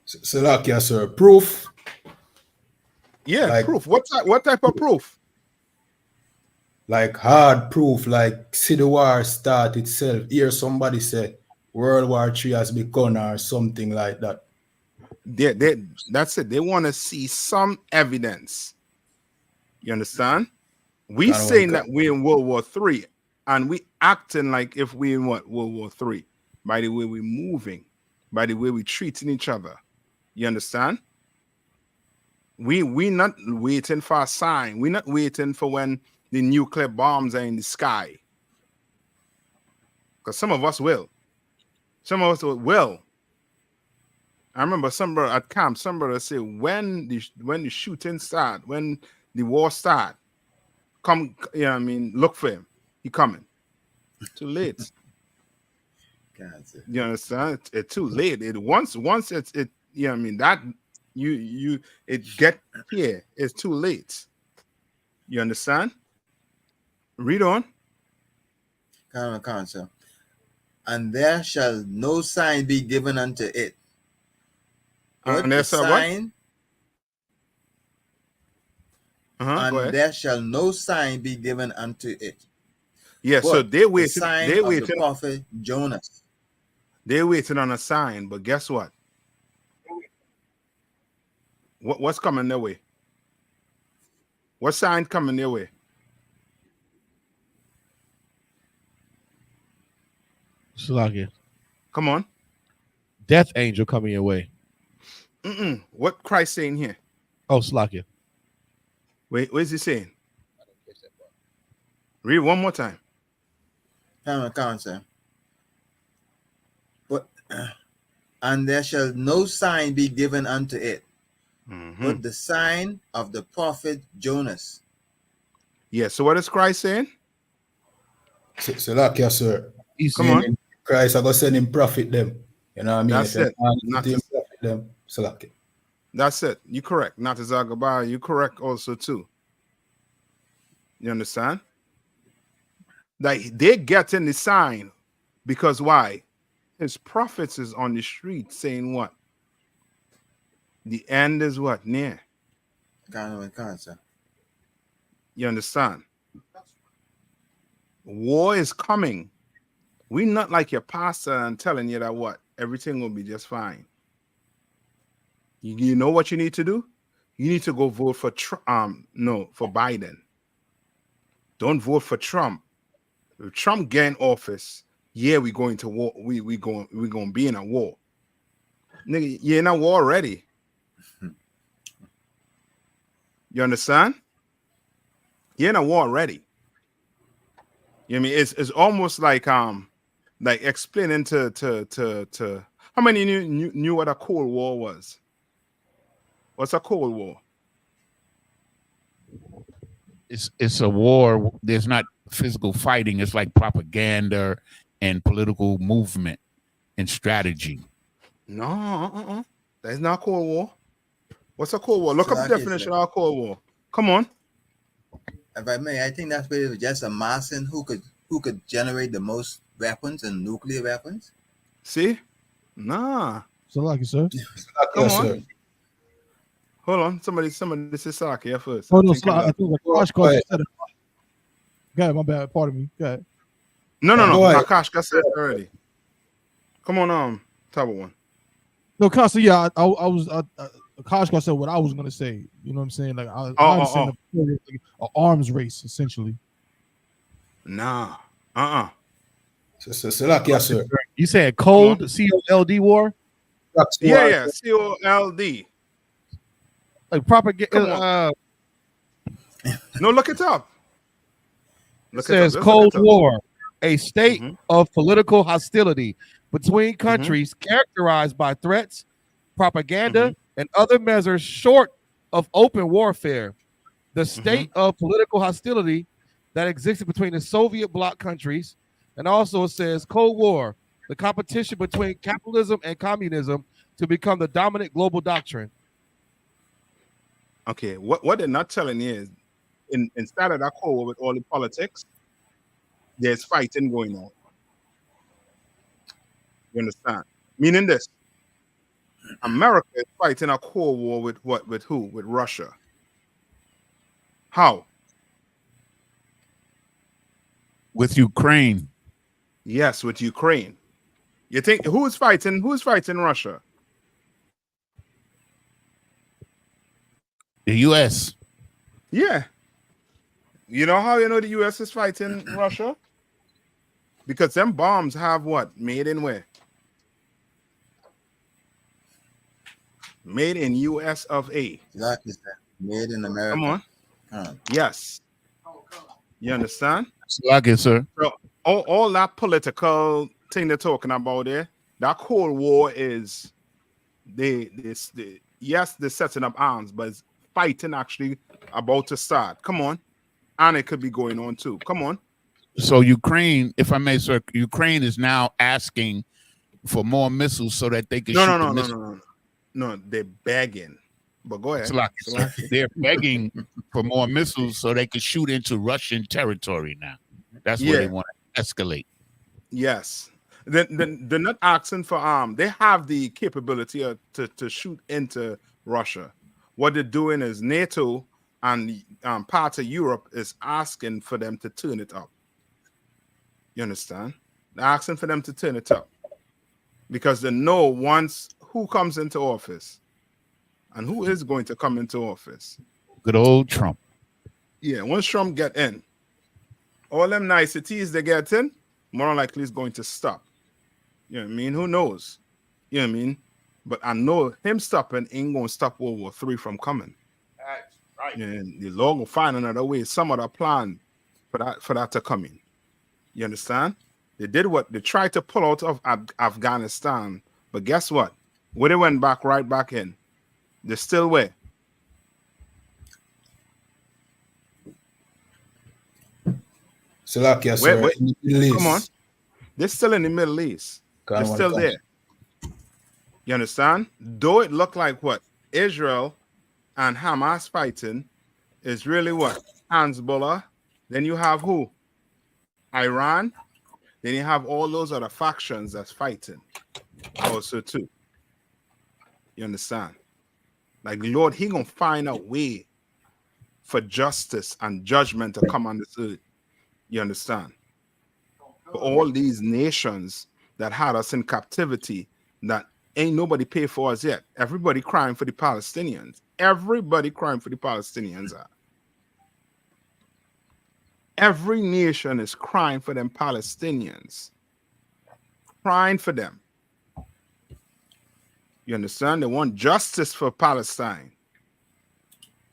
Salakia, sir. Proof. Yeah, like, proof. What type of proof? Like hard proof, like see the war start itself. Hear somebody say World War III has begun or something like that. That's it. They want to see some evidence. You understand? We saying that we're in World War III, and we acting like if we're in what? World War III. By the way we're moving, by the way we're treating each other. You understand? We not waiting for a sign. We're not waiting for when the nuclear bombs are in the sky. Because some of us will. Some of us will. I remember some brother at camp, some brother say, when the shooting start, when the war start, come, you know what I mean, look for him. He coming. Too late. You understand? It's too late. Once it's you know what I mean, that it get here, it's too late. You understand? Read on. So. And there shall no sign be given unto it. But and the sign, and there shall no sign be given unto it. Yeah, but so they waiting. The sign they of waiting. The prophet Jonas. They're waiting on a sign, but guess what? What's coming their way? What sign coming their way? Shalakia. Come on. Death angel coming your way. What Christ saying here? Oh, Shalakia. Wait, what is he saying? Read one more time. Sir. But and there shall no sign be given unto it, but the sign of the prophet Jonas. Yeah, so what is Christ saying? Salakia, sir. He's Come on. Meaning Christ are going to send him profit them. You know what I mean? That's If it. you Not him to- profit them, Salakia. That's it. You correct. Not to Zagabah. You correct also too. You understand? Like they get in the sign because why? His prophets is on the street saying what? The end is what? Near. Cancer. You understand? War is coming. We not like your pastor and telling you that what? Everything will be just fine. You know what you need to do? You need to go vote for for Biden. Don't vote for Trump. If Trump get in office, yeah, we going to war. We going to be in a war. Nigga, you're in a war already. You understand? You're in a war already. You know what I mean? It's almost like explaining to how many knew what a Cold War was? What's a Cold War? It's a war. There's not physical fighting. It's like propaganda and political movement and strategy. No, that's not Cold War. What's a Cold War? Look So up the definition of a Cold War. Come on. If I may, I think that's where it was just a massing who could generate the most weapons and nuclear weapons. See? Nah. Salakia, sir. Come Yes, on. sir. Hold on. Somebody says Saki here first. Oh, no, I think Salakia. I think Akash Go ahead. said it. Go ahead, my bad. Pardon me. Go ahead. No. Go ahead. Akash got said already. Come on, top one. No, Costa, yeah, I was Akash said what I was gonna say. You know what I'm saying? Like I understand the arms race essentially. Nah. Salakia, sir. You said cold COLD war? Yeah. COLD. Like propaganda. No, look it up. It says Cold War, a state of political hostility between countries characterized by threats, propaganda, and other measures short of open warfare. The state of political hostility that existed between the Soviet bloc countries, and also it says Cold War, the competition between capitalism and communism to become the dominant global doctrine. Okay, what they're not telling you is instead of that Cold War with all the politics, there's fighting going on. You understand? Meaning this. America is fighting a Cold War with what? With who? With Russia. How? With Ukraine. Yes, with Ukraine. You think who's fighting Russia? The U.S. Yeah. You know how you know the U.S. is fighting Russia? Because them bombs have what? Made in where? Made in U.S. of A. Exactly, sir. Made in America. Come on. Yes. You understand? Like it, sir. So all that political thing they're talking about there, that Cold War is yes, they're setting up arms, but it's fighting actually about to start. Come on. And it could be going on too. Come on. So Ukraine, if I may, sir, Ukraine is now asking for more missiles so that they can shoot the missiles. No, they're begging. But go ahead. They're begging for more missiles so they can shoot into Russian territory now. That's where they want to escalate. Yes. They're not asking for they have the capability to shoot into Russia. What they're doing is NATO and parts of Europe is asking for them to turn it up. You understand? They're asking for them to turn it up because they know once who comes into office and who is going to come into office. Good old Trump. Yeah, once Trump get in, all them niceties they get in, more likely is going to stop. You know what I mean? Who knows? You know what I mean? But I know him stopping ain't going to stop World War III from coming. That's right. And the Lord will find another way, some other plan for that to come in. You understand? They did what they tried to pull out of Afghanistan, but guess what? Where they went right back in. They're still where? Salakia, sir. Wait, In the Middle East. come on. They're still in the Middle East. They're still there. You understand? Though it looked like what? Israel and Hamas fighting is really what? Hezbollah. Then you have who? Iran. Then you have all those other factions that's fighting also too. You understand? Like Lord, he gonna find a way for justice and judgment to come on this earth. You understand? For all these nations that had us in captivity, that ain't nobody pay for us yet. Everybody crying for the Palestinians. Everybody crying for the Palestinians. Every nation is crying for them Palestinians. Crying for them. You understand? They want justice for Palestine.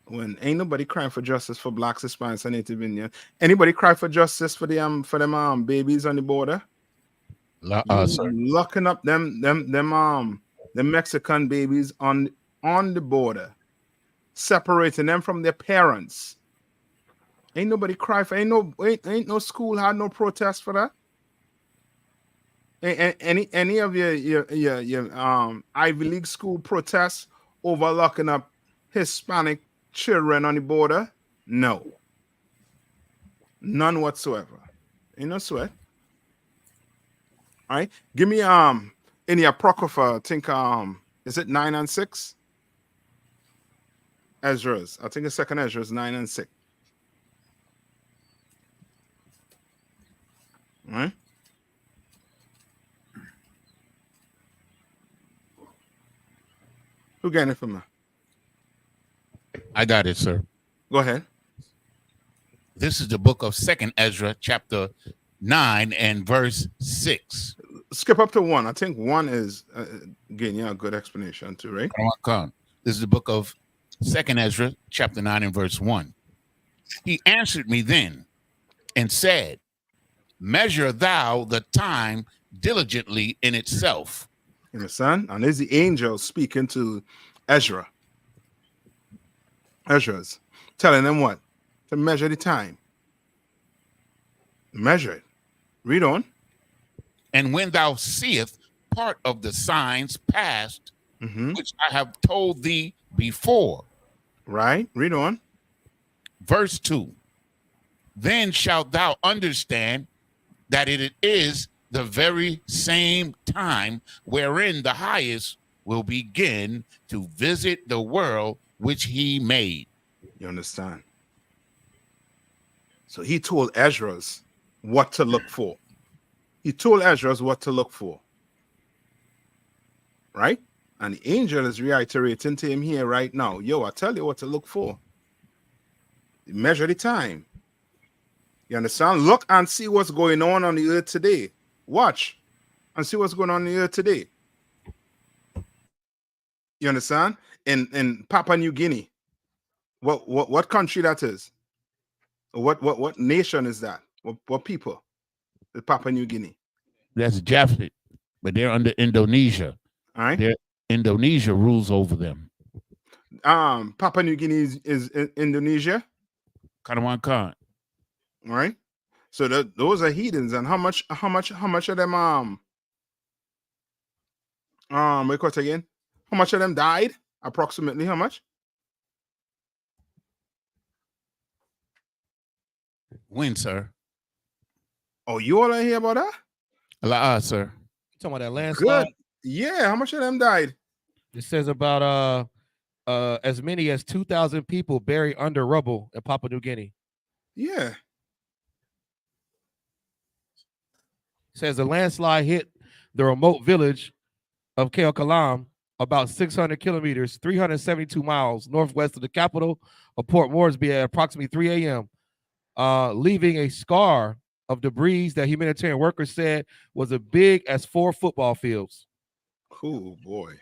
When ain't nobody crying for justice for blacks, Hispanics, and Native Indians. Anybody cry for justice for them babies on the border? Locking up them Mexican babies on the border, separating them from their parents. Ain't nobody cry for ain't no school had no protest for that. Any of your Ivy League school protests over locking up Hispanic children on the border? No. None whatsoever. Ain't no sweat. All right. Give me in the Apocrypha, I think is it 9 and 6? Ezra's. I think the second Ezra's 9 and 6. All right. Who got it for me? I got it, sir. Go ahead. This is the book of 2nd Ezra, chapter 9 and verse 6. Skip up to 1. I think 1 is getting a good explanation too, right? This is the book of 2nd Ezra, chapter 9 and verse 1. He answered me then and said, measure thou the time diligently in itself. You understand? And there's the angel speaking to Ezra. Ezra's telling them what? To measure the time. Measure it. Read on. And when thou seest part of the signs past, which I have told thee before. Right. Read on. Verse 2. Then shalt thou understand that it is the very same time wherein the highest will begin to visit the world which he made. You understand? So he told Ezra's what to look for. He told Ezra's what to look for. Right? And the angel is reiterating to him here right now. Yo, I tell you what to look for. Measure the time. You understand? Look and see what's going on the earth today. Watch and see what's going on the earth today. You understand? In Papua New Guinea. What country that is? What nation is that? What people? The Papua New Guinea. That's Japhet, but they're under Indonesia. All right. Indonesia rules over them. Papua New Guinea is Indonesia. Kanawan Khan. All right. So those are heathens, and how much of them wait again? How much of them died? Approximately how much? When, sir? Oh, you all hear about that? Sir. You talking about that landslide? Good. Yeah, how much of them died? It says about as many as 2,000 people buried under rubble in Papua New Guinea. Yeah. It says the landslide hit the remote village of Kalam, about 600 kilometers, 372 miles northwest of the capital of Port Moresby at approximately 3 a.m., leaving a scar of debris that humanitarian workers said was as big as 4 football fields. Cool, boy.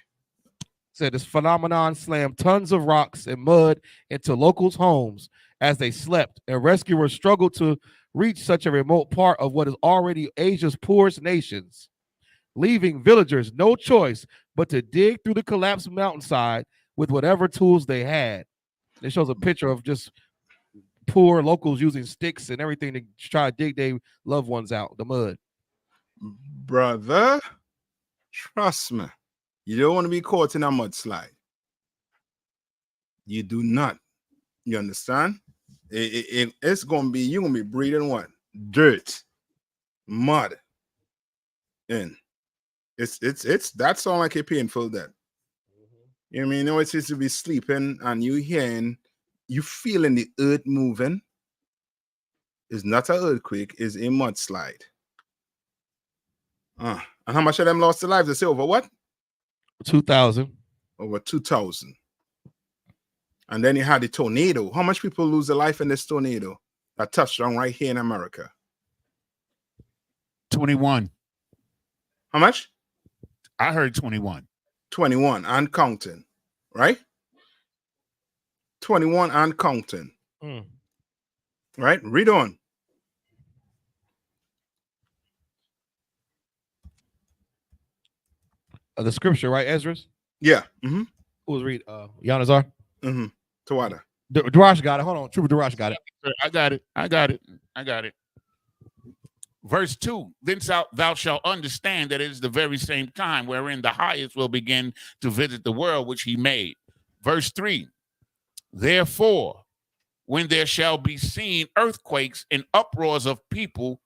Said this phenomenon slammed tons of rocks and mud into locals' homes as they slept, and rescuers struggled to reach such a remote part of what is already Asia's poorest nations, leaving villagers no choice but to dig through the collapsed mountainside with whatever tools they had. It shows a picture of just poor locals using sticks and everything to try to dig their loved ones out the mud. Brother, trust me, you don't want to be caught in a mudslide. You do not. You understand? It's gonna be, you're gonna be breathing what? Dirt, mud. And it's that sound like a painful death. You know what I mean? You know it's just to be sleeping and you hearing, you feeling the earth moving. It's not an earthquake, it's a mudslide. And how much of them lost their lives? They say over what? 2,000. Over 2,000. And then you had the tornado. How much people lose their life in this tornado that touched down right here in America? 21. How much? I heard 21. 21 and counting, right? 21 and counting. Right? Read on. The scripture, right, Ezra's? Yeah. Mm-hmm. Who was read? Yanazar? Mm-hmm. Tawada. Darash got it. Hold on. Trooper Darash got it. I got it. Verse 2, then thou shalt understand that it is the very same time wherein the highest will begin to visit the world which he made. Verse 3, therefore, when there shall be seen earthquakes and uproars of people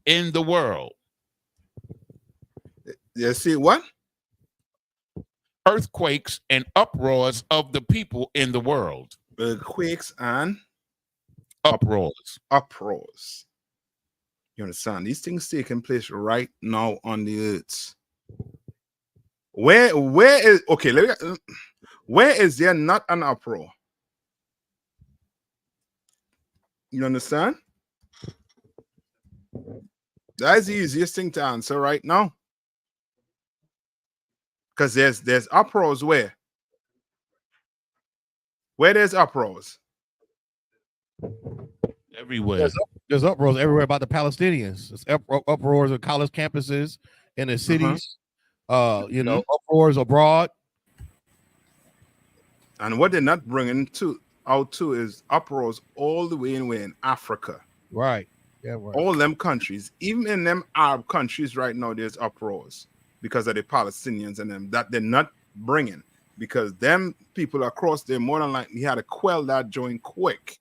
in the world. You see what? Earthquakes and uproars of the people in the world. Earthquakes and uproars. Uproars. You understand? These things taking place right now on the earth. Where is okay? Where is there not an uproar? You understand? That's the easiest thing to answer right now. Because there's uproars where there's uproars. Everywhere. There's uproars everywhere about the Palestinians. There's uproars of college campuses in the cities. You know, uproars abroad. And what they're not bringing out to is uproars all the way in Africa. Right. Yeah, right. All them countries, even in them Arab countries right now, there's uproars because of the Palestinians and them that they're not bringing, because them people across there more than likely had to quell that joint quick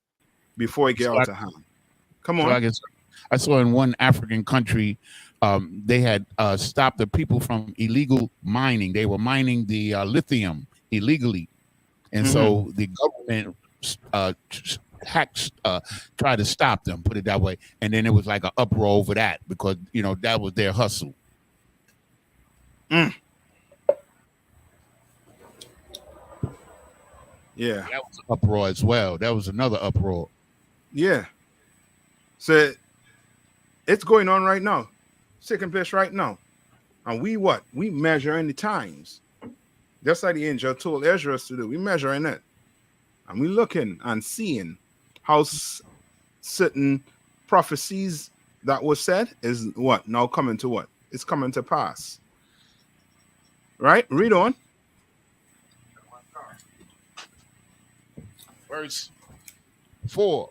before it get out of hand. Come on. I saw in one African country, they had stopped the people from illegal mining. They were mining the lithium illegally. And so the government tried to stop them, put it that way. And then it was like an uproar over that because, you know, that was their hustle. Yeah. That was an uproar as well. That was another uproar. Yeah. So it's going on right now. It's taking place right now. And we what? We measuring the times. Just like the angel told Ezra to do. We measuring it. And we looking and seeing how certain prophecies that was said is what? Now coming to what? It's coming to pass. Right? Read on. Verse 4.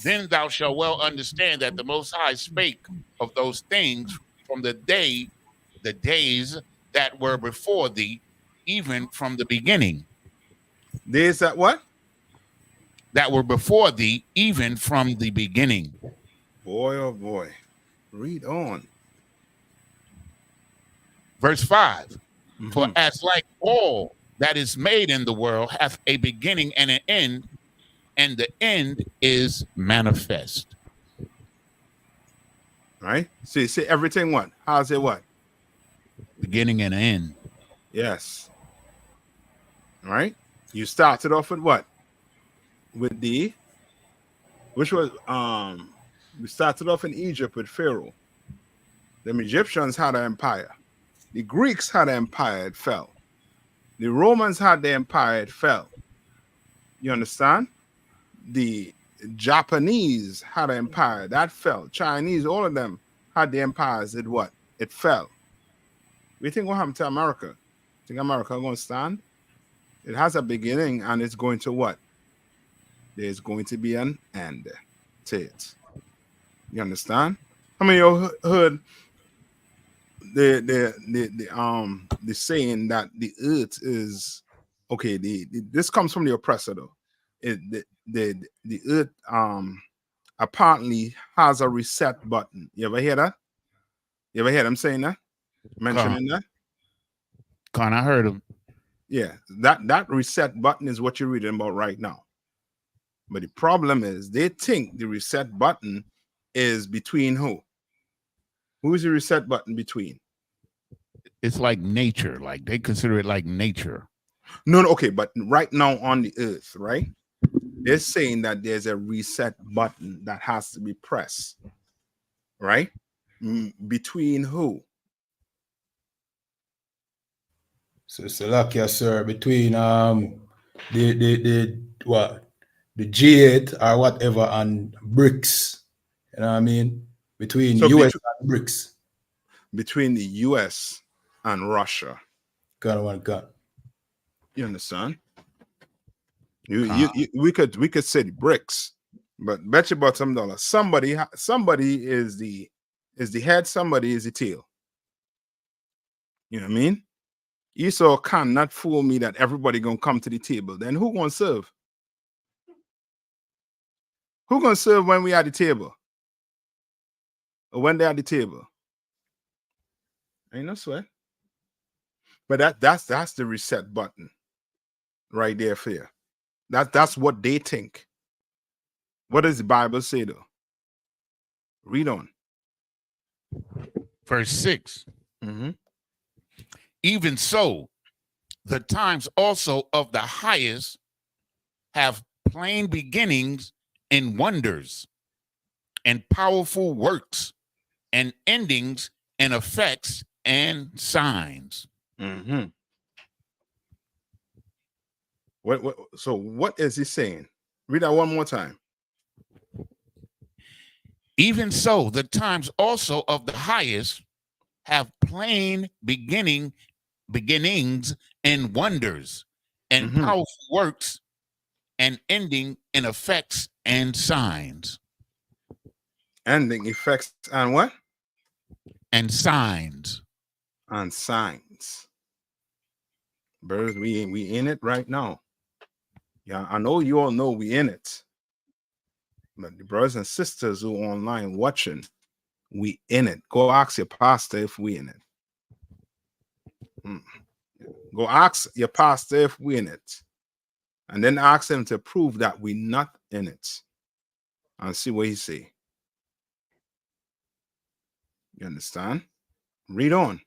Then thou shalt well understand that the Most High spake of those things from the days that were before thee, even from the beginning. Days that what? That were before thee, even from the beginning. Boy, oh boy. Read on. Verse 5. For as like all that is made in the world hath a beginning and an end, and the end is manifest. Right? See everything what? How's it what? Beginning and end. Yes. All right. You started off with what? With which was we started off in Egypt with Pharaoh. The Egyptians had an empire. The Greeks had an empire, it fell. The Romans had the empire, it fell. You understand? The Japanese had an empire, that fell. Chinese, all of them had the empires, it what? It fell. We think what happened to America? Think America going to stand? It has a beginning and it's going to what? there's going to be an end to it. You understand? How many of you heard the saying that the earth is okay? This comes from the oppressor though. The earth apparently has a reset button. You ever hear that? You ever hear them saying that? Mentioning that? I heard him. Yeah, that reset button is what you're reading about right now. But the problem is they think the reset button is between who? Who is the reset button between? It's like nature. Like they consider it like nature. No, okay, but right now on the earth, right? They're saying that there's a reset button that has to be pressed, right? Between who? So Salakia, sir, between the G8 or whatever and BRICS. You know what I mean? Between US and BRICS. Between the US and Russia. God. You understand? We could say the BRICS, but bet you about $some. Somebody is the head, somebody is the tail. You know what I mean? Esau cannot fool me that everybody gonna come to the table. Then who gonna serve? Who gonna serve when we at the table? Or when they at the table? Ain't no sweat. But that's the reset button right there for you. That's what they think. What does the Bible say though? Read on. Verse 6. Even so, the times also of the highest have plain beginnings and wonders and powerful works and endings and effects and signs. So what is he saying? Read that one more time. Even so, the times also of the highest have plain beginnings and wonders and powerful works and ending in effects and signs. Ending, effects, and what? And signs. And signs. Brothers, we in it right now. Yeah, I know you all know we in it. But the brothers and sisters who are online watching, we in it. Go ask your pastor if we in it. Go ask your pastor if we in it. And then ask them to prove that we not in it. And see what he say. You understand? Read on.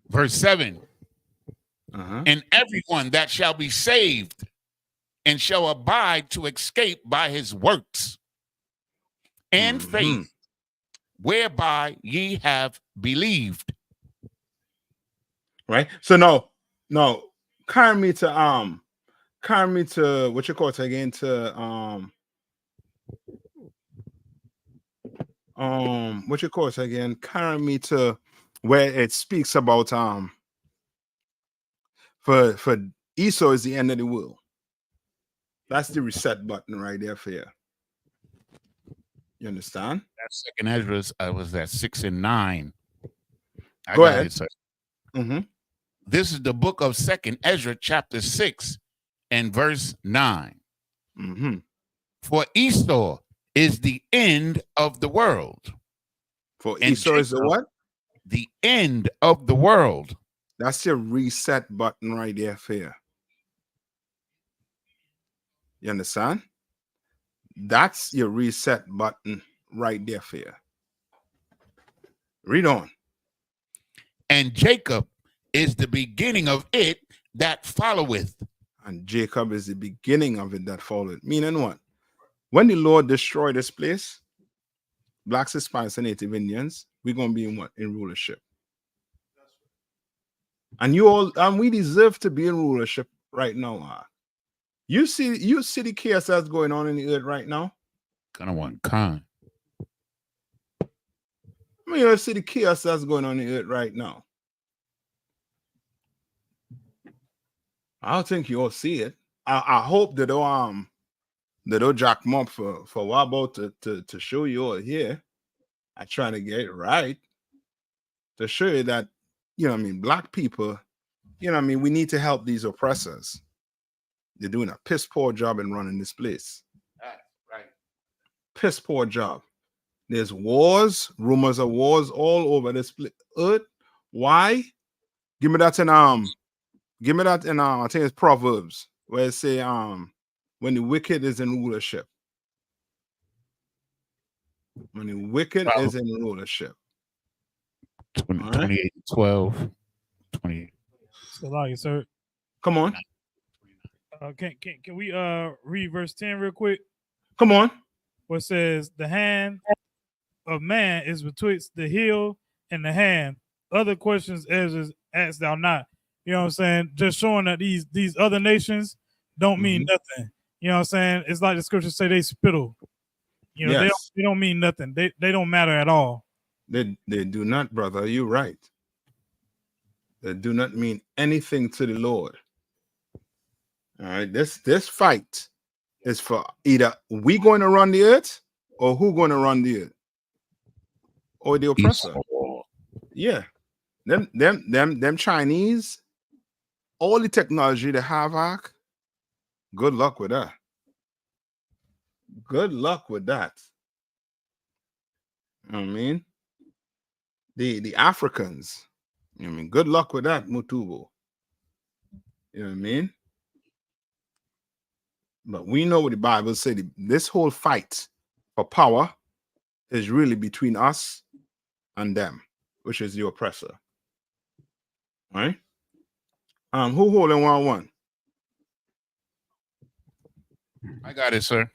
Verse 7. And everyone that shall be saved and shall abide to escape by his works and faith, whereby ye have believed. Right? So no, carry me to what you call it again, to what you call it again, carry me to where it speaks about for Esau is the end of the world. That's the reset button right there for you. You understand? That's second Ezra. Was that 6 and 9? Go ahead. This is the book of second Ezra, chapter 6 and verse 9. For Esau is the end of the world. For Esau is the what? The end of the world. That's your reset button right there for you. You understand? That's your reset button right there for you. Read on. And Jacob is the beginning of it that followeth. And Jacob is the beginning of it that followeth. Meaning what? When the Lord destroyed this place, blacks, Hispanics, and Native Indians, we're going to be in what? In rulership. And you all, and we deserve to be in rulership right now. You see the chaos that's going on in the earth right now? Kind of one kind. You see the chaos that's going on in the earth right now? I don't think you all see it. I hope that they don't jack them up for what about to show you all here. I trying to get it right to show you that, you know what I mean, black people, you know what I mean, we need to help these oppressors. They're doing a piss poor job in running this place. Right. Piss poor job. There's wars, rumors of wars all over this earth. Why? Give me that in I think it's Proverbs, where it say when the wicked is in rulership. When the wicked is in rulership. 28, 12, 28. So like, sir. Come on. Can we read verse 10 real quick? Come on. What says, the hand of man is betwixt the heel and the hand. Other questions as asked thou not. You know what I'm saying? Just showing that these other nations don't mean nothing. You know what I'm saying? It's like the scriptures say they spittle. You know, they don't mean nothing. They don't matter at all. They do not, brother. You're right. They do not mean anything to the Lord. All right. This fight is for either we going to run the earth or who going to run the earth? Or the oppressor. Yeah. Them Chinese, all the technology they have, good luck with that. Good luck with that. You know what I mean? The Africans, you know what I mean? Good luck with that, Mutubu. You know what I mean? But we know what the Bible said. This whole fight for power is really between us and them, which is the oppressor. All right? Who holding 1-1? I got it, sir.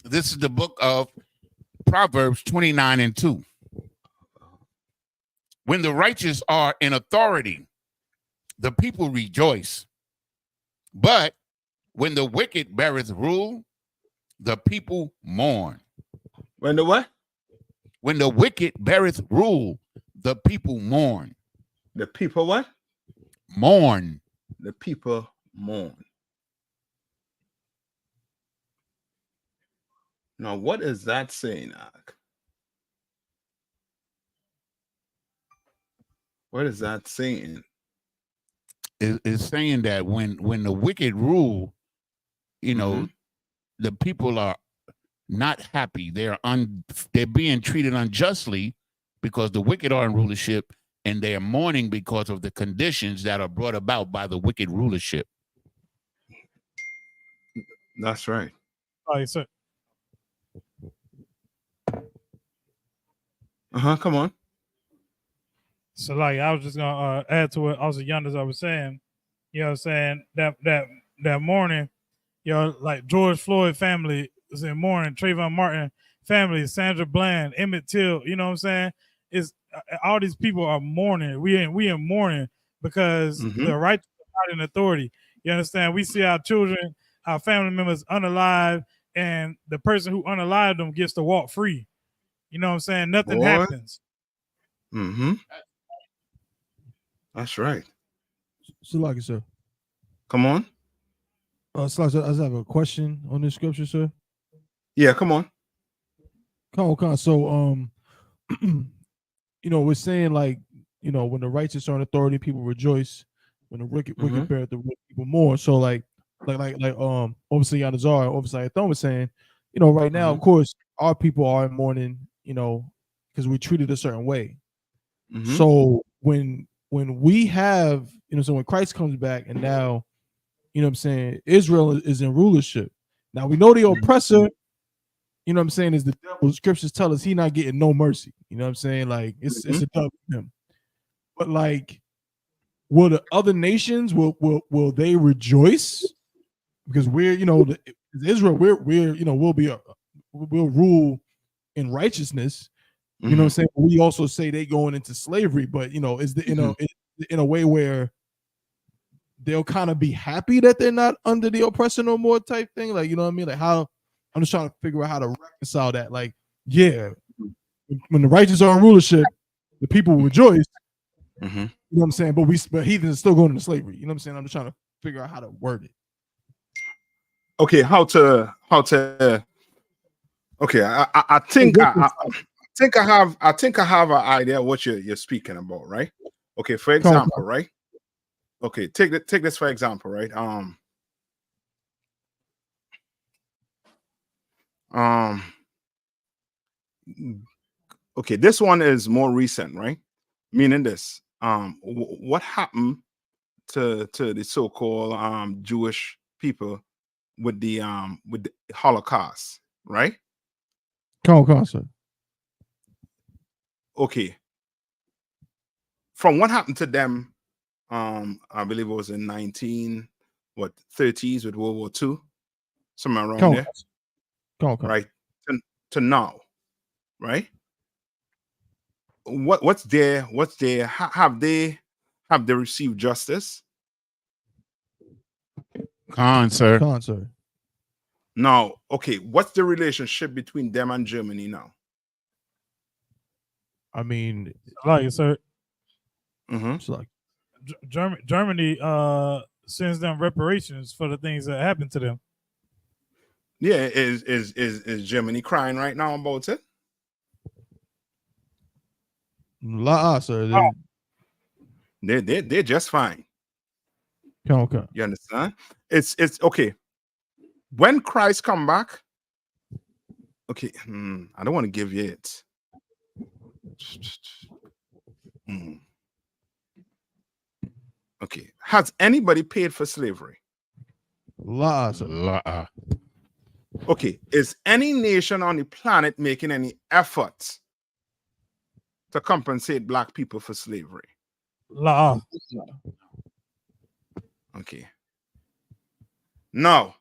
This is the book of Proverbs 29:2. When the righteous are in authority, the people rejoice. But when the wicked beareth rule, the people mourn. When the what? When the wicked beareth rule, the people mourn. The people what? Mourn. The people mourn. Now, what is that saying, Ak? What is that saying? It's saying that when the wicked rule, you know, the people are not happy. They're being treated unjustly because the wicked are in rulership, and they are mourning because of the conditions that are brought about by the wicked rulership. That's right. All right, sir. Come on. So like I was just gonna add to what also Yondas I was saying, you know what I'm saying, that morning, you know, like George Floyd family was in mourning, Trayvon Martin family, Sandra Bland, Emmett Till, you know what I'm saying? Is all these people are mourning. We in mourning because the righteous are not in authority. You understand? We see our children, our family members unalive, and the person who unalived them gets to walk free. You know what I'm saying? Nothing happens. That's right. Salaki, sir. Come on. Salaki, I just have a question on this scripture, sir. Yeah, come on. Come on. So, you know, we're saying like, you know, when the righteous are in authority, people rejoice. When the wicked bear the people more. So, like, obviously, Yanazar, obviously, I thought was saying, you know, right now, of course, our people are in mourning, you know, because we treated a certain way. So when we have, you know, so when Christ comes back and now, you know what I'm saying, Israel is in rulership. Now we know the oppressor, you know what I'm saying, is the devil. Scriptures tell us he not getting no mercy. You know what I'm saying? Like it's a dub for him. But like, will the other nations will they rejoice? Because we're, you know, Israel, we're you know, we'll rule in righteousness. You know what I'm saying? We also say they going into slavery, but you know, is the in a way where they'll kind of be happy that they're not under the oppressor no more type thing. Like, you know what I mean? Like how I'm just trying to figure out how to reconcile that. Like, yeah, when the righteous are in rulership, the people rejoice. You know what I'm saying? But heathens are still going into slavery. You know what I'm saying? I'm just trying to figure out how to word it. okay, how to okay, I think I have an idea what you're speaking about, right? Okay, for example, right? Okay, take this for example, right? Okay, this one is more recent, right? Meaning this, what happened to the so-called Jewish people with the Holocaust, right? Sir. Okay, from what happened to them, I believe it was in 30s with World War II, somewhere around there, right? To now, right? What's there? Have they received justice? Sir. Sir. Now, okay, what's the relationship between them and Germany now? I mean, like sir, it's like Germany sends them reparations for the things that happened to them. Yeah, is Germany crying right now about it? sir. They're just fine. Okay. You understand? It's okay. When Christ come back, okay, I don't want to give you it. Okay, has anybody paid for slavery? Sir. Okay, is any nation on the planet making any efforts to compensate black people for slavery? Okay. Now,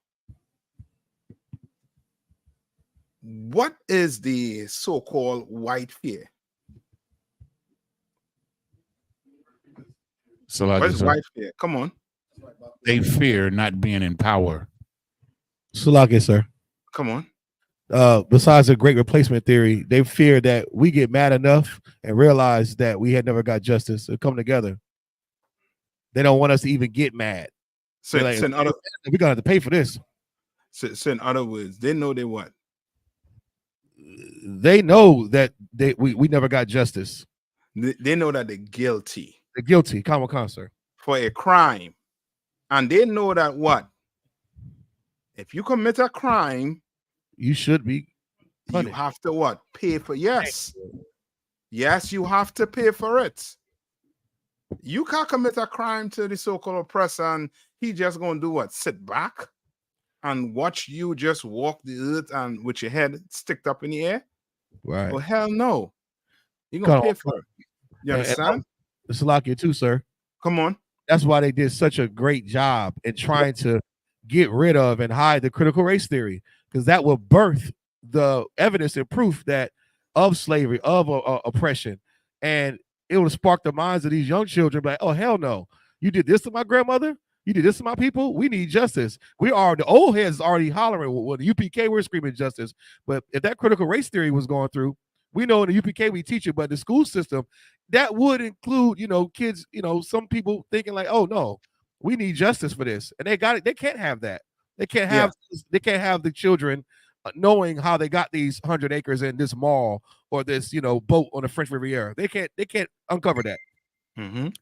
what is the so-called white fear? So what is white fear? Come on. They fear not being in power. Salaki, sir. Come on. Besides the great replacement theory, they fear that we get mad enough and realize that we had never got justice and come together. They don't want us to even get mad. So, like, we're gonna have to pay for this. So in other words, they know they what? They know that we never got justice. They know that they're guilty. They're guilty, sir, for a crime, and they know that what? If you commit a crime, you should be punished. You have to what? Pay for yes, you have to pay for it. You can't commit a crime to the so-called oppressor, and he just gonna do what? Sit back and watch you just walk the earth and with your head sticked up in the air? Right. Well, hell no. You're gonna pay for it. You understand? It's like you too, sir. Come on. That's why they did such a great job in trying to get rid of and hide the critical race theory, because that will birth the evidence and proof that of slavery, of oppression, and it will spark the minds of these young children like, oh, hell no. You did this to my grandmother? You did this to my people? We need justice. The old heads already hollering. Well, the UPK, we're screaming justice. But if that critical race theory was going through, we know in the UPK we teach it, but the school system, that would include, kids, some people thinking like, oh no, we need justice for this. And they got it. They can't have that. They can't have the children knowing how they got these 100 acres in this mall or this, boat on the French Riviera. They can't uncover that.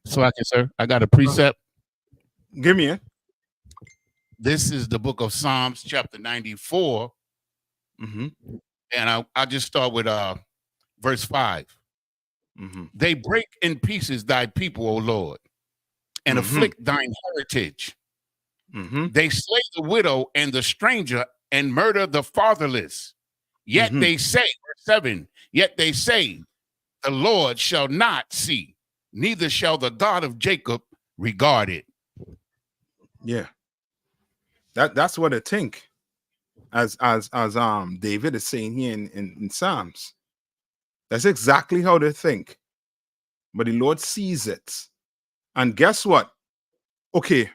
So sir, I got a precept. Give me it. This is the book of Psalms, chapter 94. And I'll just start with verse 5. They break in pieces thy people, O Lord, and afflict thine heritage. They slay the widow and the stranger and murder the fatherless. Yet they say, verse 7, yet they say, the Lord shall not see, neither shall the God of Jacob regard it. Yeah. That's what I think. As David is saying here in Psalms. That's exactly how they think. But the Lord sees it. And guess what? Okay,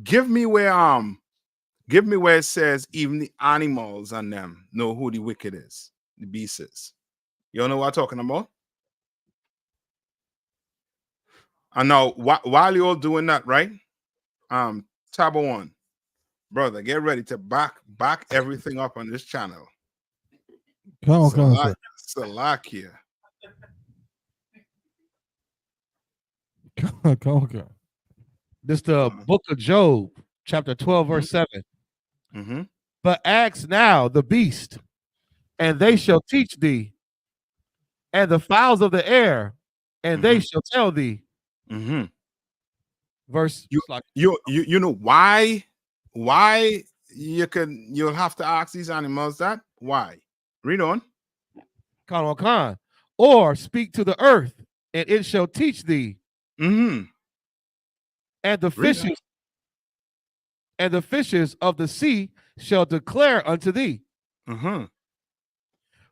give me where it says even the animals and them know who the wicked is, the beast is. You all know what I'm talking about? And now while you're all doing that, right? Tab 1, brother, get ready to back everything up on this channel. Come on, sir. Salakia. Come on. This the book of Job, chapter 12, verse 7. Mm-hmm. But ask now the beast, and they shall teach thee, and the fowls of the air, and they shall tell thee. Mm-hmm. Verse you know why you'll have to ask these animals that? Why? Read on. Con. Or speak to the earth, and it shall teach thee. Mm-hmm. And the fishes of the sea shall declare unto thee. Mm-hmm.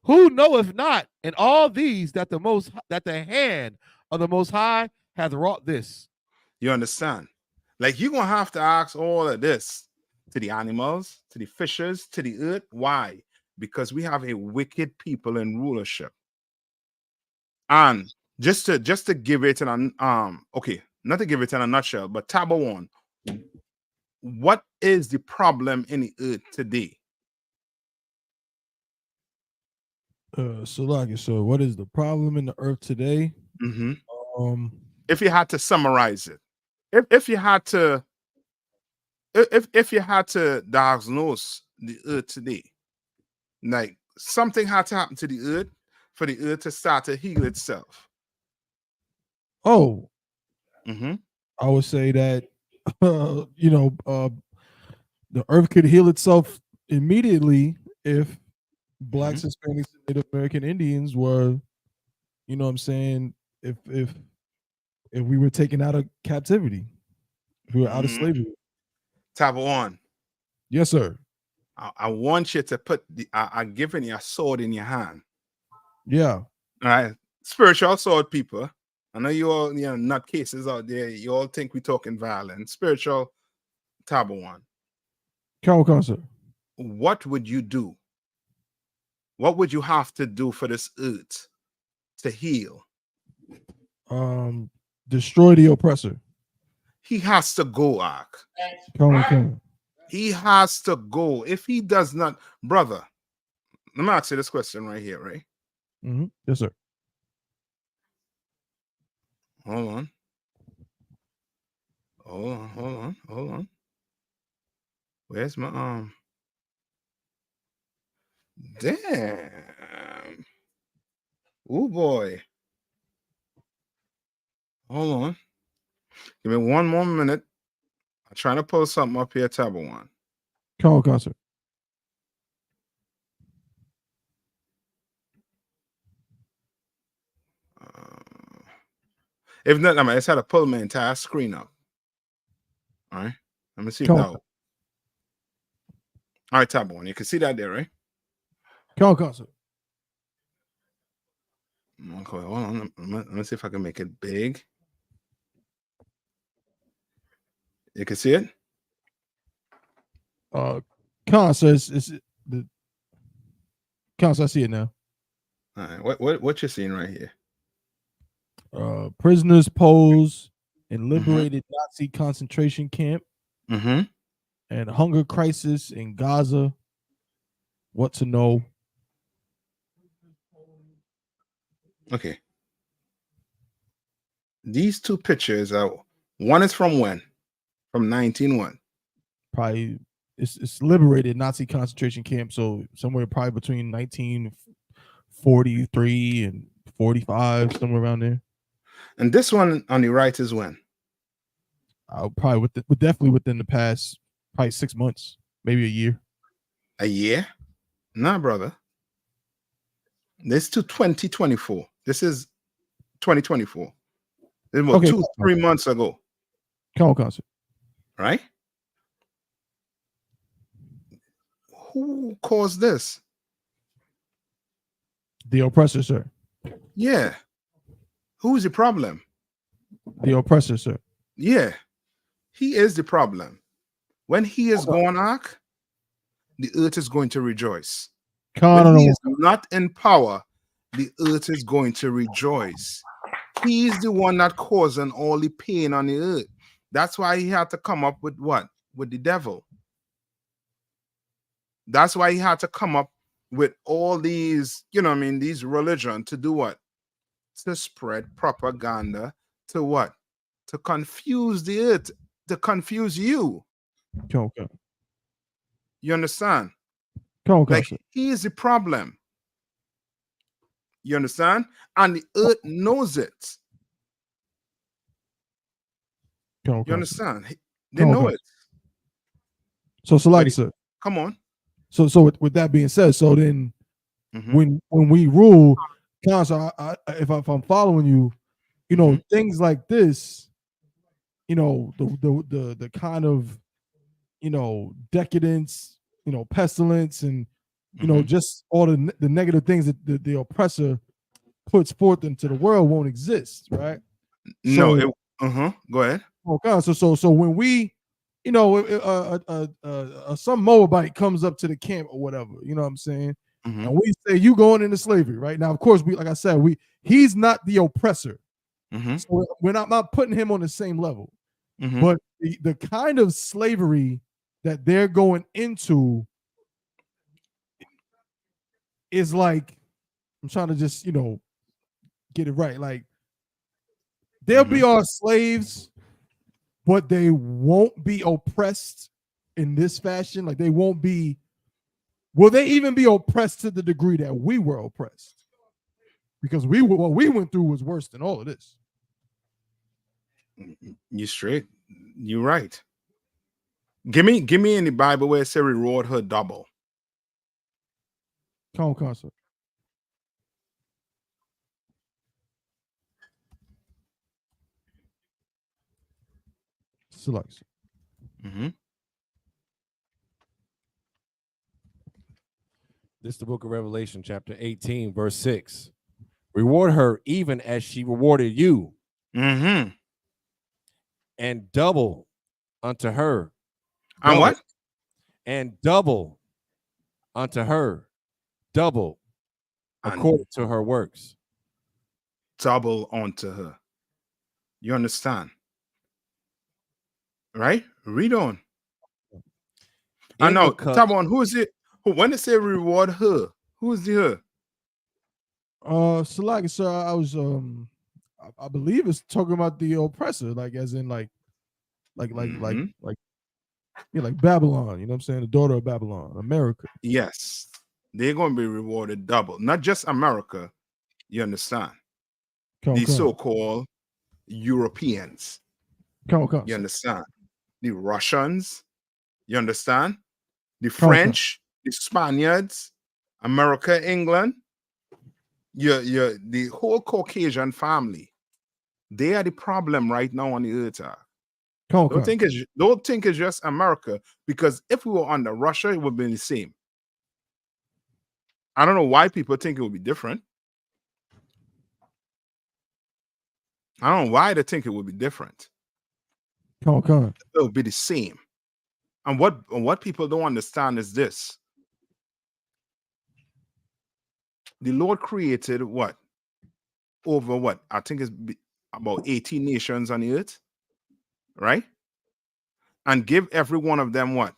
Who knoweth not in all these that the hand of the Most High hath wrought this? You understand? Like, you're gonna have to ask all of this to the animals, to the fishes, to the earth. Why? Because we have a wicked people in rulership. And just to give it in a not to give it in a nutshell, but tab one, what is the problem in the earth today? So what is the problem in the earth today? Mm-hmm. If you had to summarize it, if you had to diagnose the earth today, like something had to happen to the earth for the earth to start to heal itself. I would say that the earth could heal itself immediately if Blacks, Hispanics, and Native American Indians were, you know what I'm saying, if we were taken out of captivity, if we were out of slavery. Tab one. Yes, sir. I want you to put I'm giving you a sword in your hand. Yeah. All right. Spiritual sword, people. I know you all, nut cases out there. You all think we're talking violence. Spiritual tab one. Come, sir. What would you do? What would you have to do for this earth to heal? Destroy the oppressor. He has to go, Ark. Come. He has to go. If he does not, brother, let me ask you this question right here, right? Yes, sir. Hold on. Where's my Damn. Oh boy. Hold on. Give me one more minute. I'm trying to pull something up here, tab one. Come, sir. If not, I just had to pull my entire screen up. All right. Let me see now. All right, tab one. You can see that there, right? Come, sir. Okay, hold on. Let me see if I can make it big. You can see it? Sir, it's the Sir, I see it now. All right. What you're seeing right here? Prisoners pose in liberated Nazi concentration camp. And hunger crisis in Gaza. What to know? Okay. These two pictures are, one is from when? From 1901. Probably it's liberated Nazi concentration camp, so somewhere probably between 1943 and 45, somewhere around there. And this one on the right is when? Probably definitely within the past probably 6 months, maybe a year. A year? Nah, brother. This to 2024. This is 2024. This was 2-3 months ago. Come on, sir. Right? Who caused this? The oppressor, sir. Yeah. Who's the problem? The oppressor, sir. Yeah. He is the problem. When he is gone, Ark, the earth is going to rejoice. When he is not in power, the earth is going to rejoice. He's the one that causing all the pain on the earth. That's why he had to come up with what? With the devil. That's why he had to come up with all these, you know what I mean, these religion to do what? To spread propaganda to what? To confuse the earth, to confuse you. Okay. You understand? Okay, Like, sir. he is the problem. You understand? And the earth knows it. Okay, You sir. understand? They know it. So like, sir. Come on. So with that being said, so then Mhm. when we rule, Council, if I'm following you, you know, things like this, you know, the kind of, you know, decadence, you know, pestilence, and you know, just all the negative things that the oppressor puts forth into the world won't exist, right? No, So, go ahead. Okay, so when we, you know, some Moabite comes up to the camp or whatever, you know what I'm saying, and we say you going into slavery, right? Now, of course, we, like I said, he's not the oppressor, so we're not putting him on the same level, but the kind of slavery that they're going into is like, I'm trying to just, you know, get it right, like they'll be our slaves, but they won't be oppressed in this fashion. Like they won't be, will they even be oppressed to the degree that we were oppressed? Because what we went through was worse than all of this. You straight. You're right. Give me in the Bible where it says reward her double. Concert. Selection. This is the book of Revelation, chapter 18, verse 6. Reward her even as she rewarded you. And double unto her. And what? And double unto her. Double according to her works. Double unto her. You understand? Right? Read on. I know. Tabon, who is it? When they say reward her, who is the her? Selagi, sir, I was I believe it's talking about the oppressor, like as in like yeah, like Babylon, you know what I'm saying? The daughter of Babylon, America. Yes. They're going to be rewarded double. Not just America, you understand? The so-called Europeans. You understand? The Russians, you understand? The French, the Spaniards, America, England, the whole Caucasian family. They are the problem right now on the earth. Don't think it's just America, because if we were under Russia, it would be the same. I don't know why people think it would be different. I don't know why they think it would be different. It would be the same. And what people don't understand is this. The Lord created what? Over what? I think it's about 18 nations on the earth, right? And give every one of them what?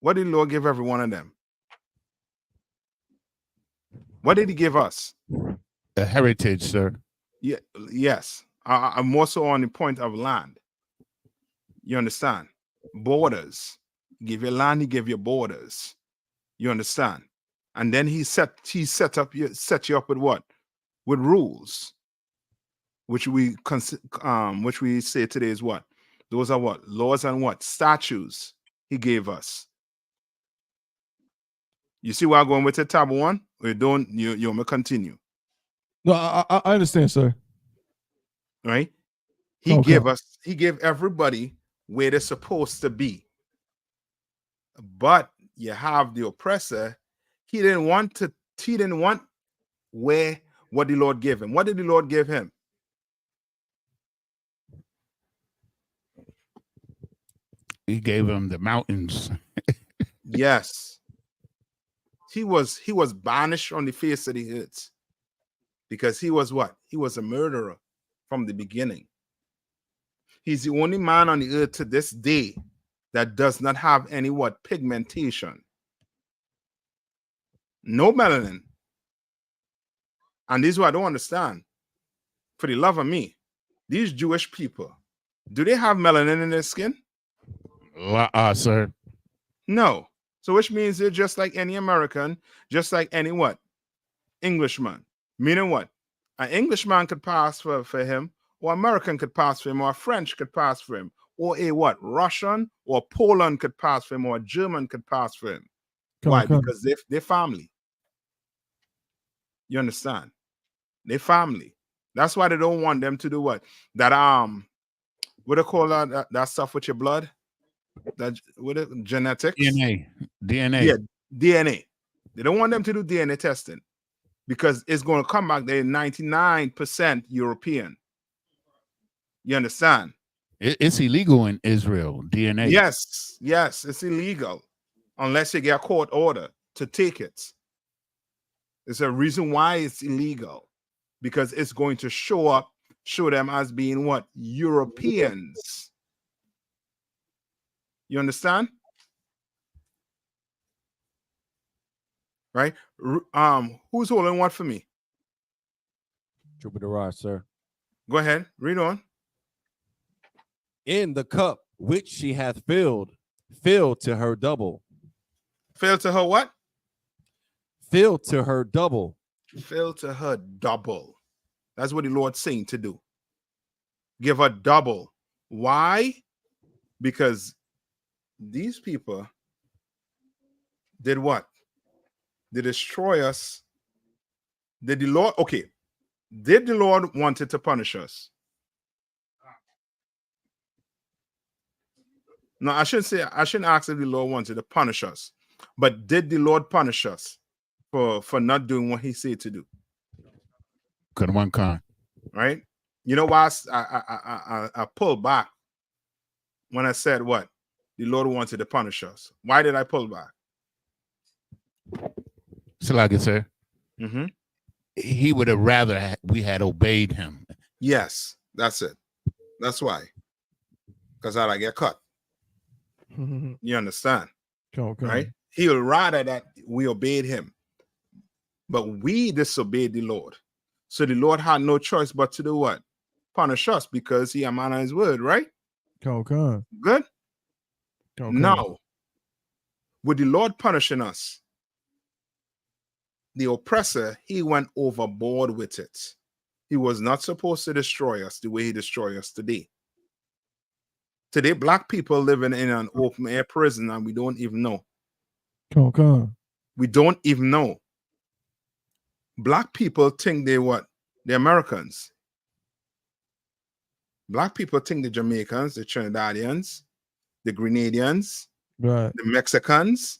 What did the Lord give every one of them? What did he give us? A heritage, sir. Yeah, yes. I'm more so on the point of land. You understand? Borders. He gave you land, he gave you borders. You understand? And then he set you up with what? With rules. Which we say today is what? Those are what? Laws and what? Statutes he gave us. You see where I'm going with it, tab one? Or you may continue. No, I understand, sir. Right? He gave everybody where they're supposed to be. But you have the oppressor. He didn't want where what the Lord gave him. What did the Lord give him? He gave him the mountains. Yes. He was banished from the face of the earth because he was what? He was a murderer from the beginning. He's the only man on the earth to this day that does not have any what? Pigmentation. No melanin. And this is what I don't understand. For the love of me, these Jewish people, do they have melanin in their skin? Sir. No. So which means they're just like any American, just like any what? Englishman. Meaning what? An Englishman could pass for him, or American could pass for him, or a French could pass for him, or a what? Russian or Poland could pass for him, or a German could pass for him. Why? Because they're family. You understand? They're family. That's why they don't want them to do what? That what do they call that stuff with your blood? That what genetics? DNA. Yeah, DNA. They don't want them to do DNA testing because it's going to come back. They're 99% European. You understand? It's illegal in Israel, DNA. Yes, it's illegal unless you get a court order to take it. There's a reason why it's illegal, because it's going to show them as being what? Europeans. You understand? Right? Who's holding what for me? Jupiter Rod, sir. Go ahead. Read on. In the cup which she hath filled to her double. Filled to her what? Filled to her double. Filled to her double. That's what the Lord's saying to do. Give her double. Why? Because these people did what? They destroy us. Did the Lord, okay, did the Lord wanted to punish us? No, I shouldn't ask if the Lord wanted to punish us, but did the Lord punish us for not doing what he said to do? Could one kind. Right? You know why I pulled back when I said what? The Lord wanted to punish us. Why did I pull back? So like I said, Mm-hmm. He would have rather we had obeyed him. Yes, that's it. That's why. Because I'd get cut. You understand? Okay. Right? He would rather that we obeyed him. But we disobeyed the Lord. So the Lord had no choice but to do what? Punish us, because he amana his word, right? Okay. Good? Okay. Now, with the Lord punishing us, the oppressor, he went overboard with it. He was not supposed to destroy us the way he destroys us today. Today, black people living in an open air prison, and we don't even know. Okay. We don't even know. Black people think they what? They're Americans. Black people think the Jamaicans, the Trinidadians, the Grenadians, Right. the Mexicans.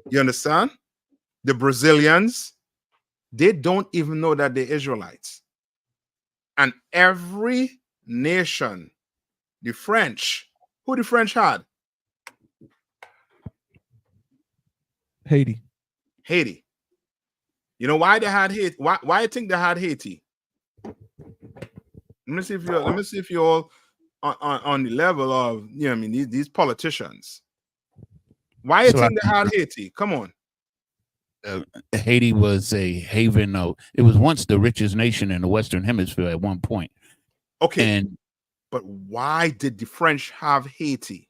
You understand? The Brazilians. They don't even know that they're Israelites. And every nation, the French, who the French had? Haiti. You know why they had Haiti? Why I think they had Haiti? Let me see if you're all on the level of, you know, I mean, these politicians. Why you think they had Haiti? Come on. Haiti was a haven of, it was once the richest nation in the Western Hemisphere at one point. Okay. And but why did the French have Haiti?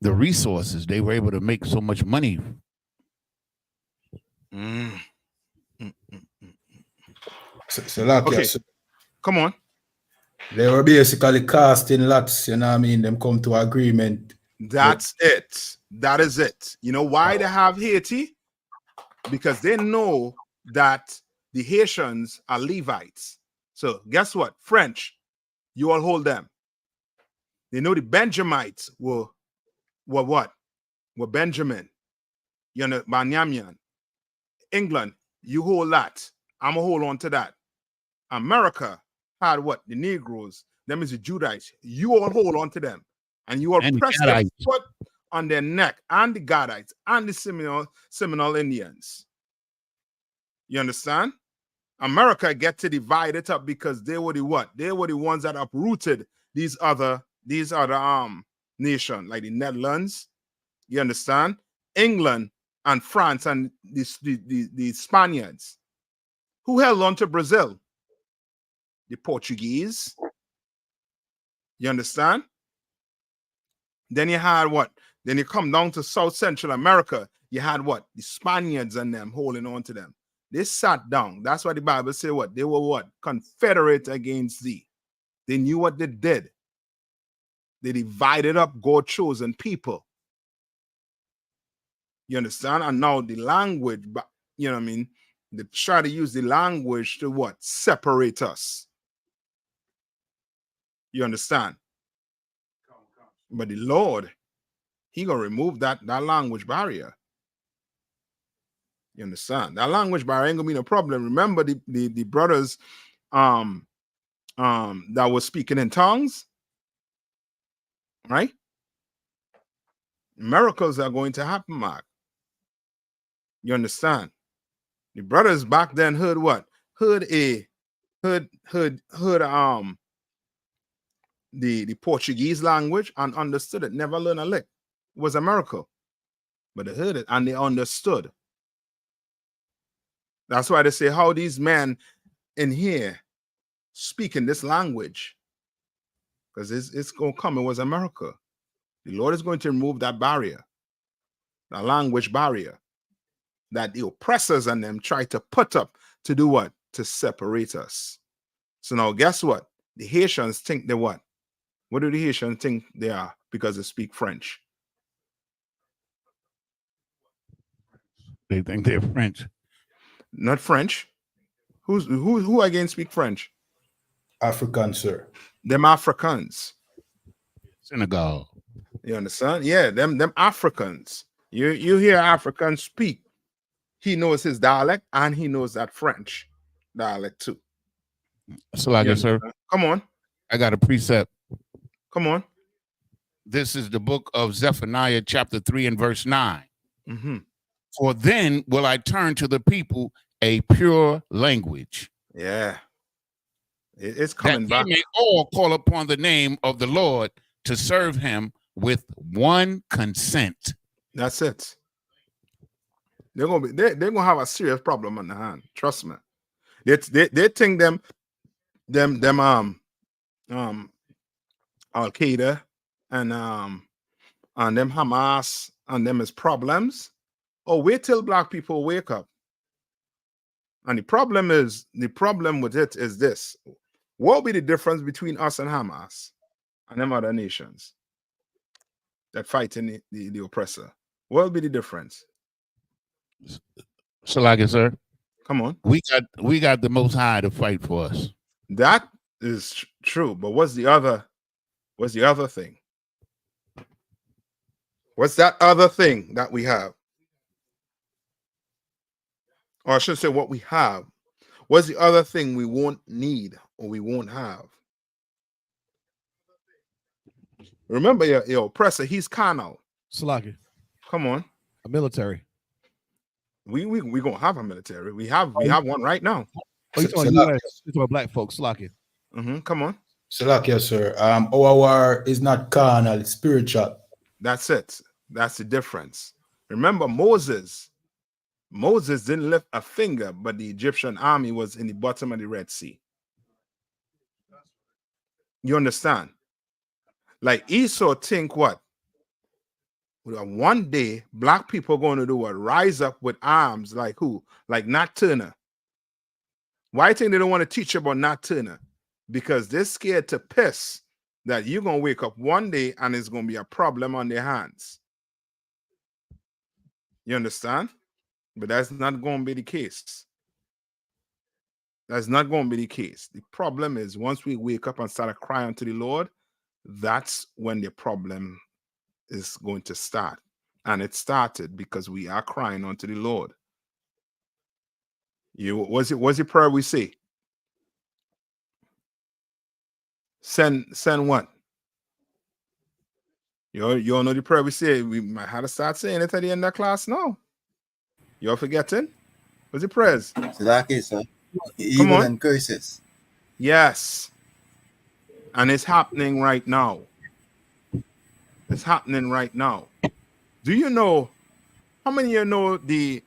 The resources, they were able to make so much money. Okay. Come on. They were basically casting lots, you know what I mean? Them come to agreement. That's it. That is it. You know why they have Haiti? Because they know that the Haitians are Levites. So guess what? French, you all hold them. They know the Benjamites were what? Were Benjamin. You know, Banyamian. England, you hold that. I'm going to hold on to that. America had what? The Negroes. Them is the Judites. You all hold on to them. And you all press their foot on their neck. And the Gadites. And the Seminole Indians. You understand? America get to divide it up because they were the what? They were the ones that uprooted these other nations, like the Netherlands. You understand? England and France and the Spaniards. Who held on to Brazil? The Portuguese. You understand? Then you had what? Then you come down to South Central America. You had what? The Spaniards and them holding on to them. They sat down. That's why the Bible says what? They were what? Confederate against thee. They knew what they did. They divided up God's chosen people. You understand? And now the language, you know what I mean? They try to use the language to what? Separate us. You understand? But the Lord, he gonna remove that language barrier. You understand? That language barrier ain't gonna be no problem. Remember the brothers that was speaking in tongues, right? Miracles are going to happen, Mark. You understand? The brothers back then heard what? Heard the Portuguese language and understood it. Never learned a lick. It was a miracle. But they heard it and they understood. That's why they say how these men in here speaking this language. Because it's going to come. It was a miracle. The Lord is going to remove that barrier, the language barrier that the oppressors and them try to put up to do what? To separate us. So now guess what? The Haitians think they're what? What do the Haitians think they are? Because they speak French. They think they're French. Not French. Who again speak French? African, sir. Them Africans. Senegal. You understand? Yeah, them Africans. You hear Africans speak. He knows his dialect and he knows that French dialect too. So like sir. Come on. I got a precept. Come on. This is the book of Zephaniah, chapter 3 and verse 9. Mm-hmm. For then will I turn to the people a pure language. Yeah. It's coming that back. they may all call upon the name of the Lord to serve him with one consent. That's it. They're gonna have a serious problem on the hand. Trust me. They think them Al Qaeda and them Hamas and them is problems. Oh, wait till black people wake up. And the problem with it is this. What will be the difference between us and Hamas and them other nations that fight in the oppressor? What will be the difference? So like it, sir. Come on. We got the Most High to fight for us. That is true, but what's the other thing? What's that other thing that we have? Or I should say what we have. What's the other thing we won't need or we won't have? Remember your oppressor, he's carnal. Slaki. Come on. A military. We gonna have a military. We have one right now. Oh, you're talking black folks, Slaki. Come on. Salakia, sir. Our war is not carnal, it's spiritual. That's it. That's the difference. Remember Moses didn't lift a finger, but the Egyptian army was in the bottom of the Red Sea. You understand? Like Esau think what? One day, black people are going to do what? Rise up with arms like who? Like Nat Turner. Why do you think they don't want to teach about Nat Turner? Because they're scared to piss that you're going to wake up one day and it's going to be a problem on their hands. You understand? But that's not going to be the case. That's not going to be the case. The problem is once we wake up and start crying to the Lord, that's when the problem is going to start. And it started because we are crying unto the Lord. What's the prayer we say? Send what? You all know the prayer we say. We might have to start saying it at the end of class now. You're forgetting? What's the prayers? So that is evil and curses. Yes. And it's happening right now. It's happening right now. Do you know How many of you know the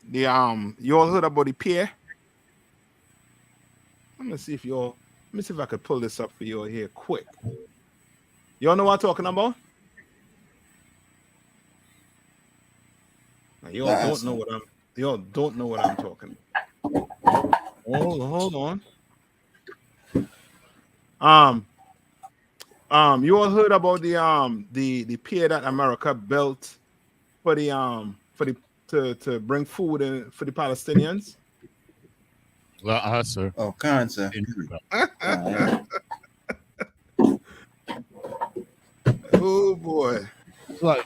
you all heard about the pier? Let me see if I could pull this up for you here quick. Y'all know what I'm talking about? Now, y'all don't know what I'm talking about. Hold on. You all heard about the pier that America built for the to bring food in for the Palestinians? Sir. Oh, cancer. Oh boy. Like,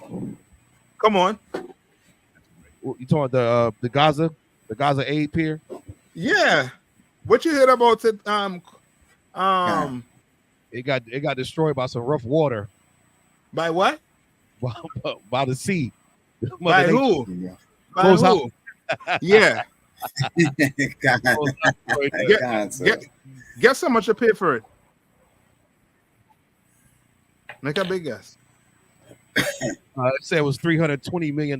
come on. You talking the Gaza aid pier? Yeah. What you heard about it? It got destroyed by some rough water. By what? By the sea. By who? By who? Yeah. Guess how much you pay for it? Make a big guess. It said it was $320 million.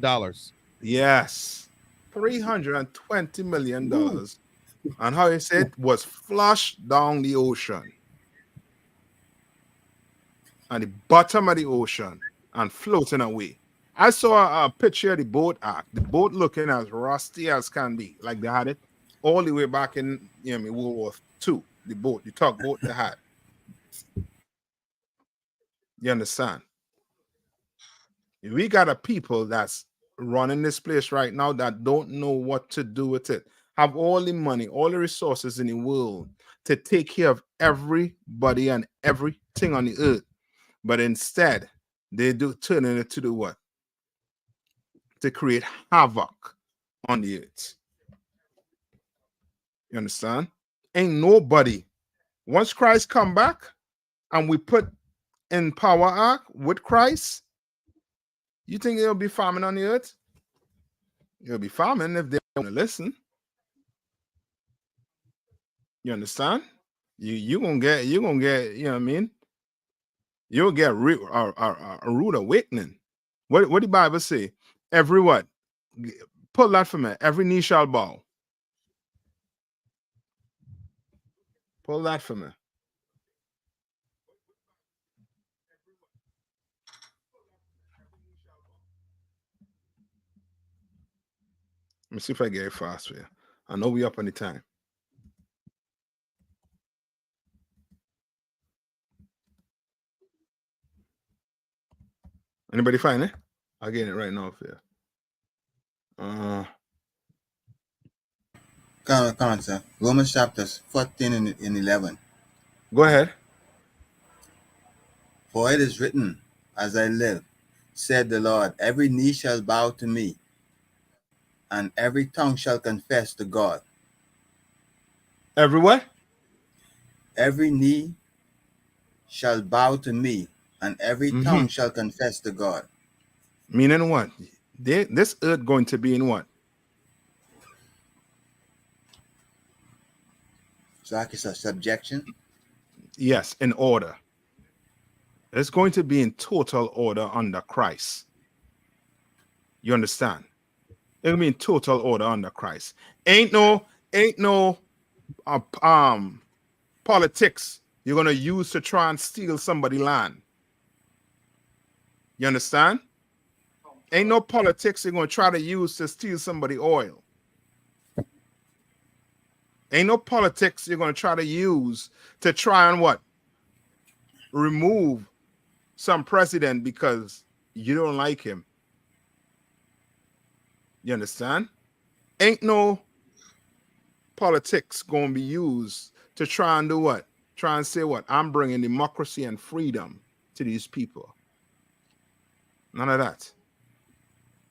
Yes. $320 million. And how it said was flushed down the ocean. At the bottom of the ocean and floating away. I saw a picture of the boat ark. The boat looking as rusty as can be. Like they had it all the way back in World War II. The boat, the tugboat they had. You understand? We got a people that's running this place right now that don't know what to do with it. Have all the money, all the resources in the world to take care of everybody and everything on the earth. But instead, they do turning it to do what? To create havoc on the earth. You understand? Ain't nobody. Once Christ come back and we put in power ark with Christ, you think they'll be farming on the earth? They'll be farming if they want to listen. You understand? You gonna get, you know what I mean? You'll get a rude awakening. What the Bible say? Every what? Pull that for me. Every knee shall bow. Pull that for me. Let me see if I get it fast for you. I know we up on the time. Anybody find it? I'll get it right now for you. Come on, sir. Romans chapters 14 and 11. Go ahead. For it is written, as I live, said the Lord, every knee shall bow to me, and every tongue shall confess to God. Every what? Every knee shall bow to me, and every tongue shall confess to God. Meaning what? This earth going to be in what? So like it's a subjection? Yes, in order. It's going to be in total order under Christ. You understand? It'll be in total order under Christ. Ain't no politics you're gonna use to try and steal somebody's land. You understand? Ain't no politics you're gonna try to use to steal somebody's oil. Ain't no politics you're gonna try to use to try and what? Remove some president because you don't like him. You understand? Ain't no politics going to be used to try and do what? Try and say what? I'm bringing democracy and freedom to these people. None of that.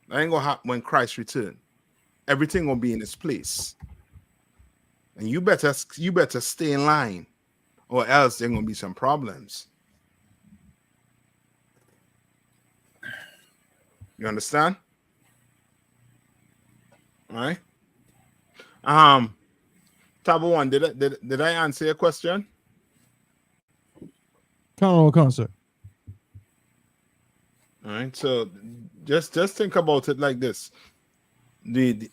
That ain't going to happen when Christ returns. Everything will be in its place. And you better stay in line, or else there are going to be some problems. You understand? All right. Tabo one, did I answer your question? Come on, sir. All right. So just think about it like this.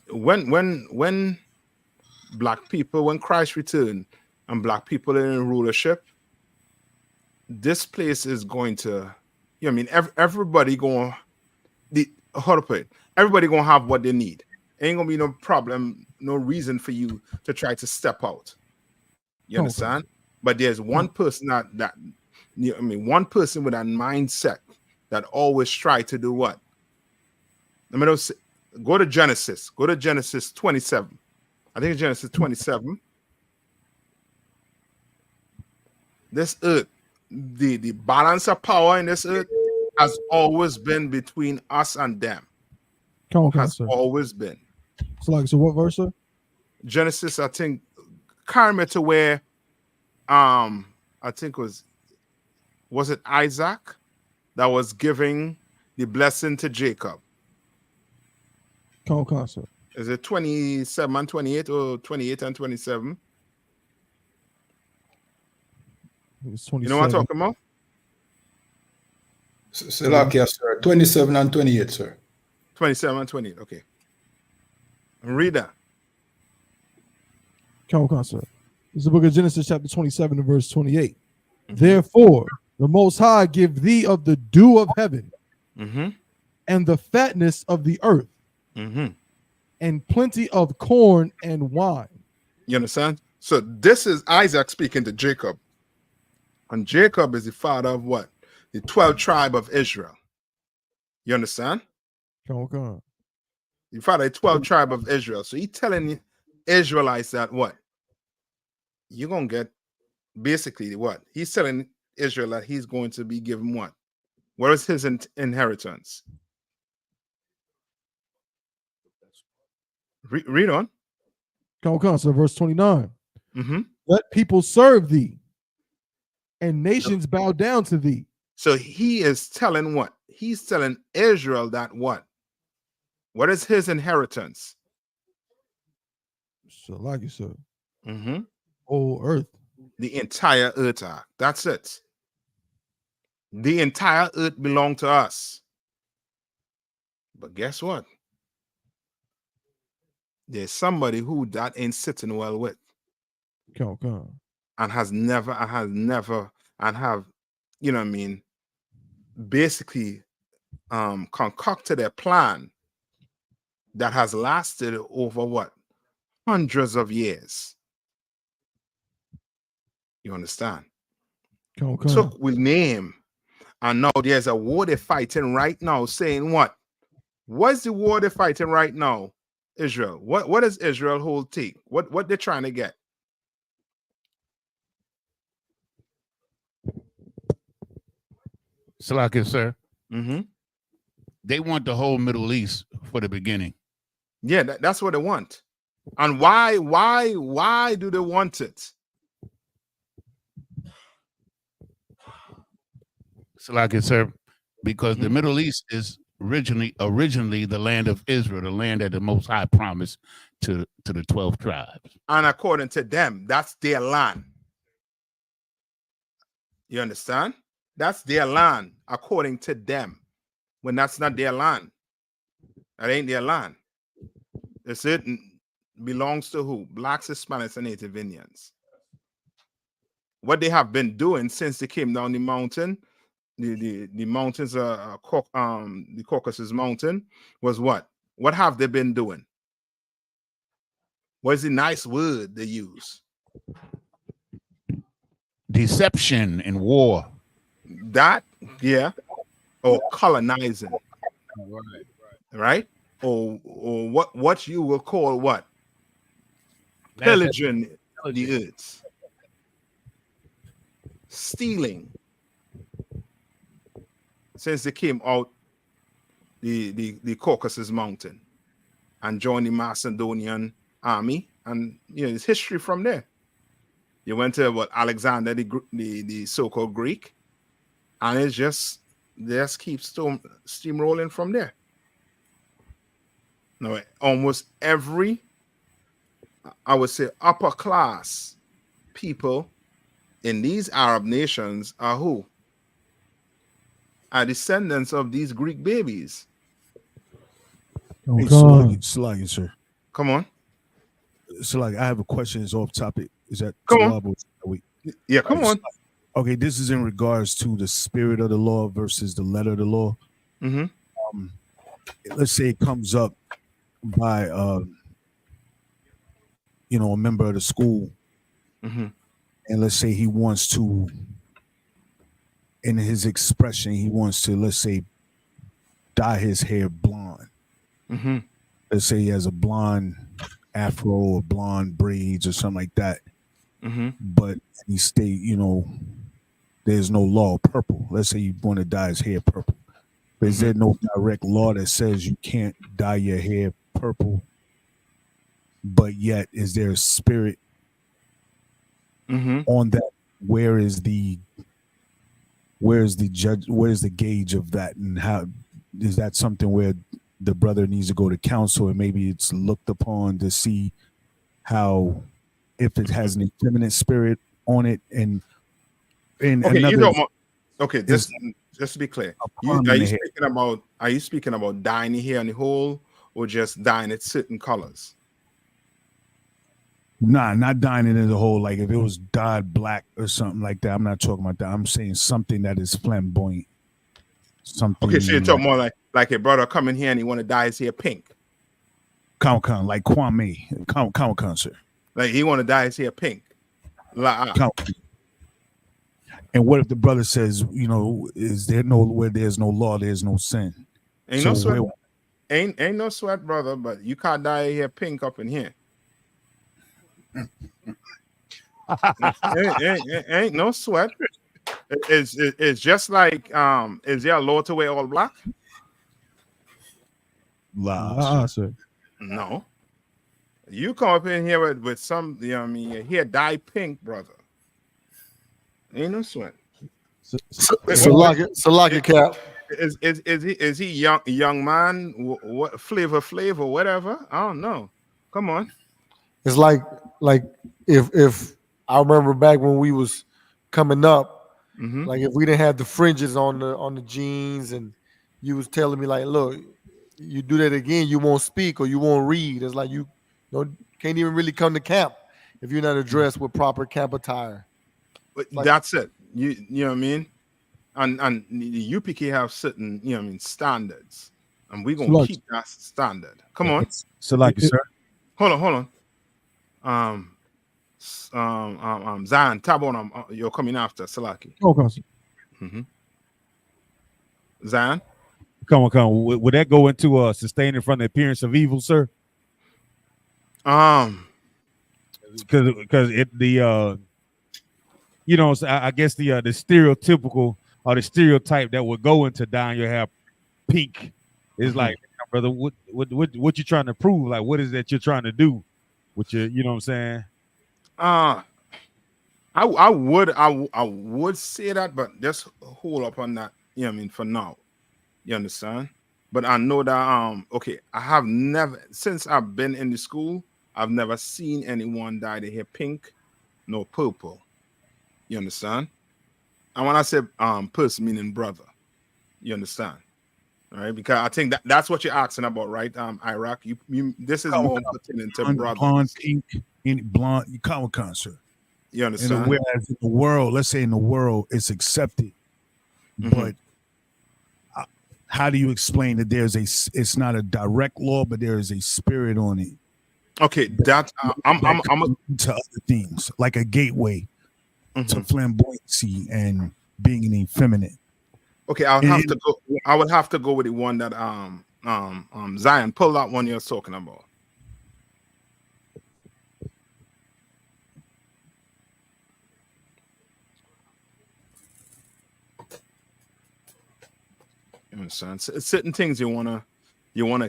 when black people, when Christ returned and black people are in rulership, this place is going to, you know, I mean, everybody going how to put it, everybody gonna have what they need. Ain't gonna be no problem, no reason for you to try to step out. You understand? But there's one person that you know, I mean, one person with a mindset that always try to do what? Let me know. Go to Genesis. Go to Genesis 27. I think it's Genesis 27. This earth, the balance of power in this earth has always been between us and them. Has always been. So what verse, sir? Genesis, I think, carry to where I think was it Isaac that was giving the blessing to Jacob? Sir. Is it 27 and 28 or 28 and 27? It was 27. You know what I'm talking about? Salakia, sir. 27 and 28, sir. 27 and 28, okay. Read that. Sir. This is the book of Genesis, chapter 27 and verse 28. Therefore, the Most High give thee of the dew of heaven and the fatness of the earth and plenty of corn and wine. You understand? So this is Isaac speaking to Jacob. And Jacob is the father of what? The 12 tribe of Israel. You understand? The father of the 12 tribe of Israel. So he's telling the Israelites that what? You're going to get basically what? He's telling Israel that he's going to be given what? What is his inheritance? Read on. So verse 29. Let people serve thee, and nations bow down to thee. So he is telling what? He's telling Israel that what? What is his inheritance? So like you said. Whole earth. The entire earth. That's it. The entire earth belongs to us. But guess what? There's somebody who that ain't sitting well with. And has never, and have, you know what I mean, basically concocted a plan that has lasted over what? Hundreds of years. You understand? Took with name. And now there's a war they're fighting right now, saying what? What's the war they're fighting right now? Israel. What does Israel hold take? What they're trying to get? Salakia, sir. They want the whole Middle East for the beginning. Yeah, that's what they want. And why do they want it? Salakia, sir, because the Middle East is originally the land of Israel, the land that the Most High promised to the 12 tribes. And according to them, that's their land. You understand? That's their land, according to them. When that's not their land. That ain't their land. It belongs to who? Blacks, Hispanics, and Native Indians. What they have been doing since they came down the mountain, the mountains, the Caucasus Mountain, was what? What have they been doing? What is the nice word they use? Deception and war. That, yeah. Or colonizing. Right? Or what you will call what? Pillaging the earth. Stealing. Since they came out the Caucasus Mountain and joined the Macedonian army, and you know, it's history from there. You went to what? Alexander the so-called Greek, and it just keeps steamrolling from there. No, almost every, I would say, upper class people in these Arab nations are who? Are descendants of these Greek babies. Hey, Salagi, sir. Come on. Salagi, I have a question. It's off topic. Is that Come too on. loud? Yeah, come on. Okay, this is in regards to the spirit of the law versus the letter of the law. Mm-hmm. Let's say it comes up by a member of the school, mm-hmm. and let's say he wants to, in his expression, he wants to, let's say, dye his hair blonde. Mm-hmm. Let's say he has a blonde afro or blonde braids or something like that. Mm-hmm. But he state, there's no law purple. Let's say you want to dye his hair purple. But is there no direct law that says you can't dye your hair purple? But yet, is there a spirit on that? Where is the judge? Where's the gauge of that? And how is that something where the brother needs to go to counsel and maybe it's looked upon to see how, if it has an effeminate spirit on it, and okay, another. Just to be clear, are you speaking about dyeing your hair on the whole, or just dyeing it certain colors? Nah, not dyeing it as a whole. Like if it was dyed black or something like that, I'm not talking about that. I'm saying something that is flamboyant. Something. Okay, so you're talking more like a brother coming here and he want to dye his hair pink. Con, like Kwame, Con, sir. Like he want to dye his hair pink. And what if the brother says, is there where there's no law, there's no sin? Ain't no sweat. Ain't no sweat, brother. But you can't dye your hair pink up in here. ain't no sweat. It's just like is there a law to wear all black? Sir. No. You come up in here with some, your hair dye pink, brother. Ain't no sweat. Salaki cap. Is he young man? What flavor, whatever? I don't know. Come on. It's like if I remember back when we was coming up, like if we didn't have the fringes on the jeans, and you was telling me like, look, you do that again, you won't speak or you won't read. It's like you can't even really come to camp if you're not dressed with proper camp attire. Like, that's it. You know what I mean? And the UPK have certain standards, and we're gonna keep that standard. Come on. So like sir. Hold on. Zion, tab on. You're coming after Salaki. Okay. Zion. Come on. Would that go into sustaining from the appearance of evil, sir? Because it I guess the stereotypical or the stereotype that would go into dyeing your hair pink is like, brother, what you trying to prove? Like, what is that you're trying to do with your, you know what I'm saying? I would say that, but just hold up on that. You know what I mean? For now, you understand? But I know that I have never, since I've been in the school, I've never seen anyone dye their hair pink, no purple. You understand? And when I say person, meaning brother, you understand? All right, because I think that's what you're asking about, right? Iraq, you this is more pertinent to brother. Blonde, pink, blonde, you come with concert. You understand? Whereas in the world, let's say in the world, it's accepted, but how do you explain that it's not a direct law, but there is a spirit on it? Okay, I'm to other things like a gateway to flamboyancy and being an effeminate. Okay, I would have to go with the one that Zion, pull that one you're talking about. You understand? Certain things you wanna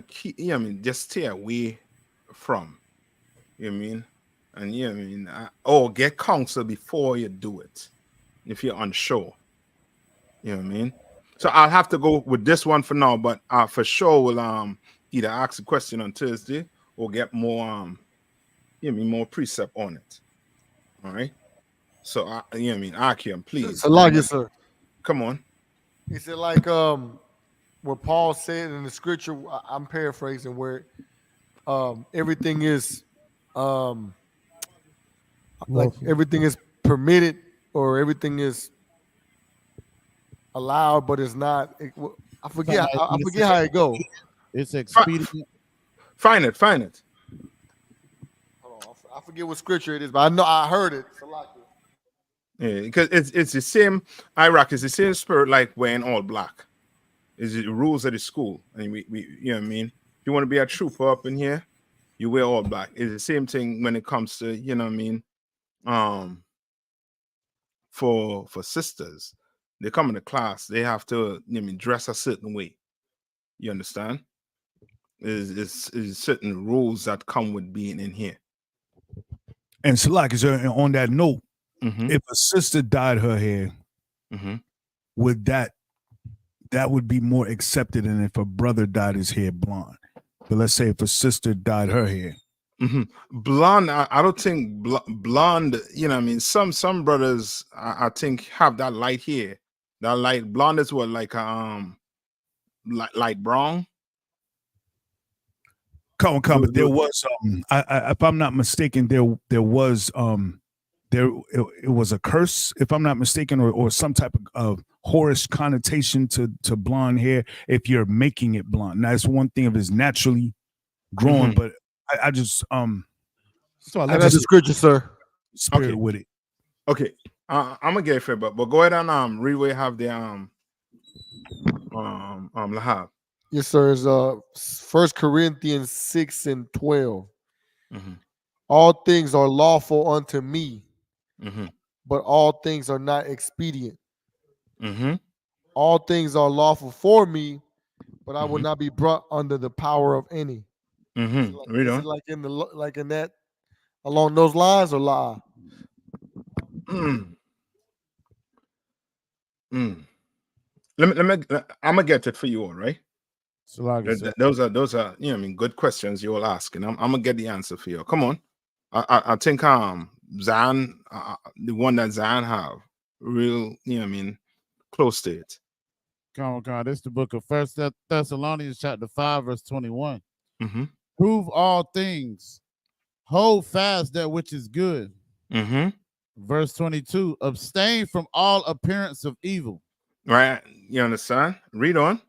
keep. I mean, just stay away from. You know what I mean? And you know what I mean? Or get counsel before you do it if you're unsure. You know what I mean? So I'll have to go with this one for now, but for sure we'll either ask a question on Thursday or get more more precept on it. All right. So you know what I mean, Akim, please. Salaki, sir. Come on. Is it like where Paul said in the scripture, I'm paraphrasing, where everything is like everything is permitted or everything is allowed, but it's not. I forget. I forget how it goes. It's expedient. Find it. Hold on, I forget what scripture it is, but I know I heard it. Yeah, because it's the same. Iraq is the same spirit like wearing all black. Is the rules of the school, and we you know what I mean. If you want to be a trooper up in here, you wear all black. It's the same thing when it comes to, you know what I mean. For sisters, they come into class, they have to, you know, I mean, dress a certain way. You understand? Is certain rules that come with being in here. And Salak, is on that note, if a sister dyed her hair, would that would be more accepted than if a brother dyed his hair blonde? But let's say if a sister dyed her hair. Blonde, I don't think blonde, you know what I mean? Some brothers I think have that light hair. That light blonde is what, like light brown? Come, but there was if I'm not mistaken, there was it was a curse, if I'm not mistaken, or some type of whorish connotation to blonde hair if you're making it blonde. Now it's one thing if it's naturally grown, but I just so I that's the scripture, sir. Spirit with it. Okay. I'm gonna get it fair, but go ahead and read where you have the Lahab. Yes, sir. It's 1 Corinthians 6:12. All things are lawful unto me, but all things are not expedient. All things are lawful for me, but I will not be brought under the power of any. Is it like in that along those lines or lie? Let me I'm gonna get it for you all, right? Those are you know what I mean, good questions you all asking. I'm gonna get the answer for you. Come on. I think Zion, the one that Zion have, real, you know what I mean, close to it. Come on. This is the book of 1 Thessalonians chapter 5, verse 21. Prove all things. Hold fast that which is good. Verse 22. Abstain from all appearance of evil. Right. You understand? Read on.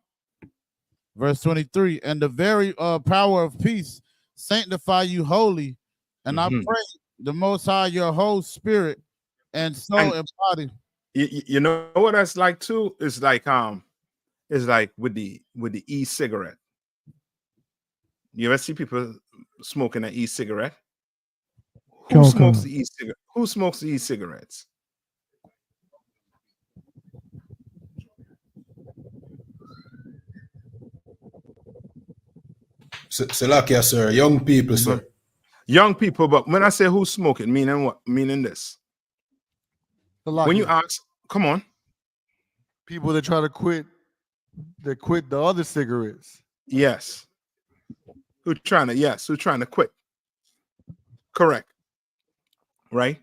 Verse 23. And the very power of peace sanctify you wholly. And I pray the Most High your whole spirit and soul and body. You know what that's like too? It's like with the e-cigarette. You ever see people smoking an e-cigarette? Who smokes the e-cigarette? Who smokes the e-cigarettes? Salakia, sir. Young people, sir. Young people, but when I say who's smoking, meaning what? Meaning this. Salakia. When you ask, come on. People that try to quit, that quit the other cigarettes. Yes. Who's trying to quit. Correct. Right?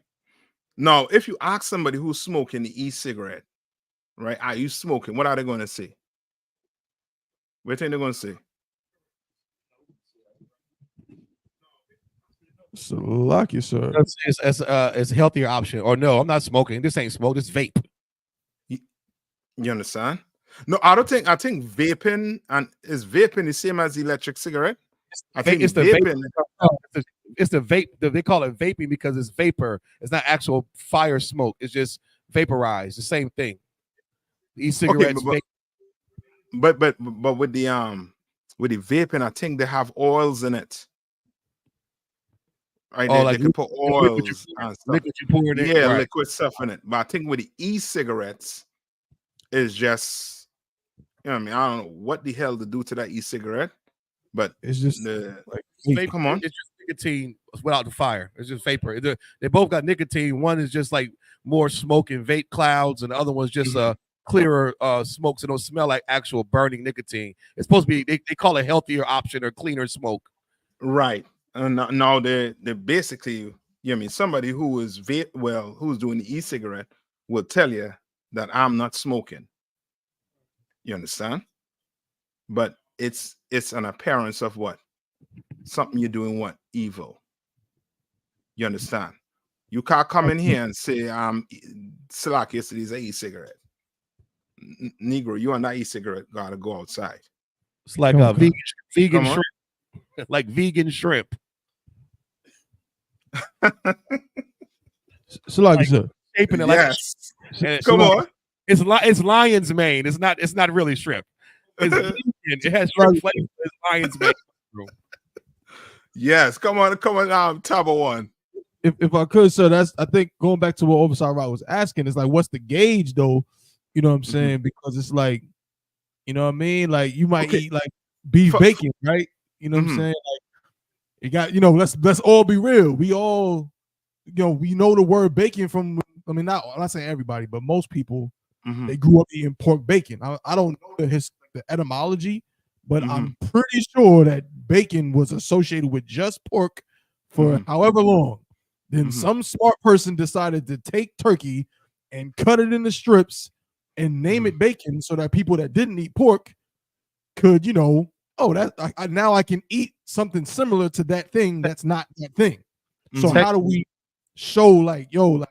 Now, if you ask somebody who's smoking the e-cigarette, right? Are you smoking? What are they going to say? What do you think they're going to say? So lucky, sir. It's a healthier option. Or no, I'm not smoking. This ain't smoke. This vape. You understand? No, I think vaping is vaping the same as electric cigarette. I think it's vaping. It's the vape. They call it vaping because it's vapor. It's not actual fire smoke. It's just vaporized. The same thing. The e-cigarettes. Okay, but with the vaping, I think they have oils in it. Right, they can put oils and stuff. Liquid stuff in it. But I think with the e-cigarettes, it's just, you know what I mean? I don't know what the hell to do to that e-cigarette, but it's just come on. It's just nicotine without the fire. It's just vapor. They both got nicotine. One is just like more smoke and vape clouds, and the other one's just clearer smoke, so it don't smell like actual burning nicotine. It's supposed to be they call it a healthier option or cleaner smoke. Right. And now they're basically, you know what I mean, somebody who is who's doing the e-cigarette will tell you that I'm not smoking. You understand? but it's an appearance of what? Something you're doing what? Evil. You understand? You can't come in here and say, Slack, yesterday is an e-cigarette. Negro, you and that e-cigarette gotta go outside. It's like a vegan Come on. shrimp. Like vegan shrimp. So like you shaping it yes. Like come on. It's lion's mane. It's not really shrimp. It's vegan. It has shrimp flavor. It's lion's mane. Yes, come on, Tabo one. If I could, sir, that's I think going back to what Oversight Rock was asking, is like, what's the gauge though? You know what I'm saying? Because it's like, you know what I mean? Like you might eat like beef bacon, right? You know what I'm saying? Like you got, let's all be real. We all, we know the word bacon from, I mean, I'm not saying everybody, but most people, they grew up eating pork bacon. I don't know the etymology, but I'm pretty sure that bacon was associated with just pork for however long. Then some smart person decided to take turkey and cut it into strips and name it bacon so that people that didn't eat pork could, now I can eat something similar to that thing that's not that thing. So how do we show like, you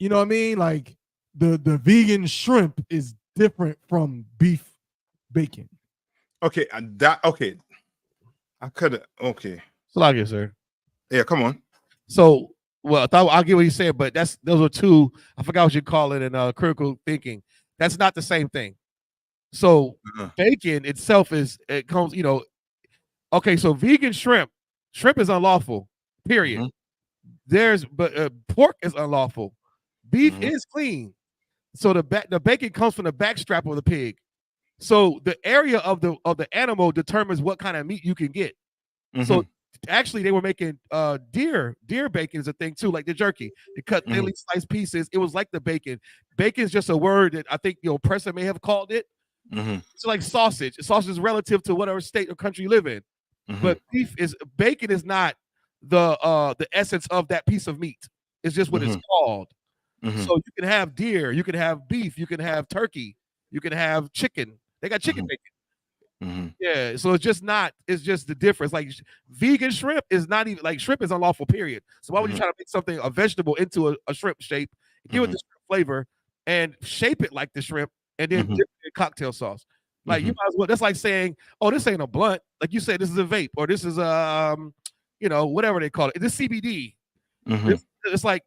know what I mean? Like the vegan shrimp is different from beef bacon. Okay, I could have. Okay, Slagia, sir. Yeah, come on. So, well, I'll get what you said, but those are two. I forgot what you call it in critical thinking. That's not the same thing. So, bacon itself it comes. Okay. So, vegan shrimp is unlawful. Period. But pork is unlawful. Beef is clean. So the bacon comes from the backstrap of the pig. So the area of the animal determines what kind of meat you can get. So actually, they were making deer bacon is a thing too, like the jerky. They cut thinly sliced pieces. It was like the bacon. Bacon is just a word that I think the oppressor may have called it. It's like sausage. Sausage is relative to whatever state or country you live in. But bacon is not the essence of that piece of meat. It's just what it's called. So you can have deer, you can have beef, you can have turkey, you can have chicken. They got chicken bacon. Yeah, so it's just the difference. Like vegan shrimp is not even like shrimp is unlawful, period. So why would you try to make a vegetable into a shrimp shape, give it the shrimp flavor, and shape it like the shrimp, and then dip it in cocktail sauce? Like you might as well. That's like saying, "Oh, this ain't a blunt." Like you said, this is a vape, or this is whatever they call it. This CBD. It's like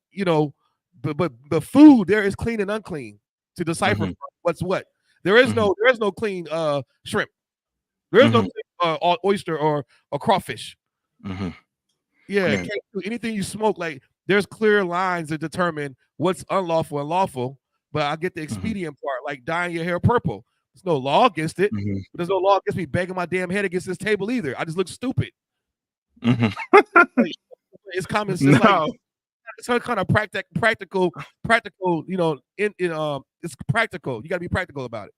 but the food there is clean and unclean to decipher what's what. There is no clean shrimp. There is no clean oyster or crawfish. Yeah, can't do anything you smoke. Like there's clear lines that determine what's unlawful and lawful. But I get the expedient part, like dyeing your hair purple. There's no law against it. But there's no law against me banging my damn head against this table either. I just look stupid. It's common sense. Like, it's some kind of practical. It's practical. You got to be practical about it.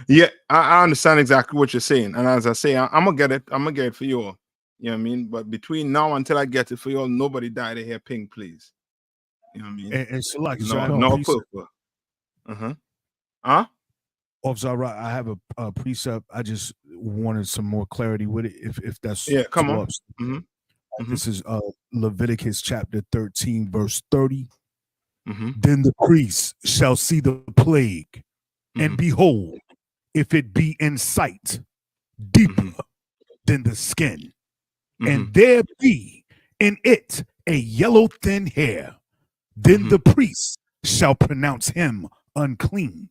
Yeah, I understand exactly what you're saying, and as I say, I'm gonna get it. I'm gonna get it for you all. You know what I mean? But between now until I get it for you all, nobody dye their hair pink, please. You know what I mean? And so like no purple. Officer, right? I have a precept. I just wanted some more clarity with it. If that's come on. This is Leviticus chapter 13, verse 30. Then the priest shall see the plague, and behold, if it be in sight, deeper than the skin, and there be in it a yellow thin hair, then the priest shall pronounce him unclean.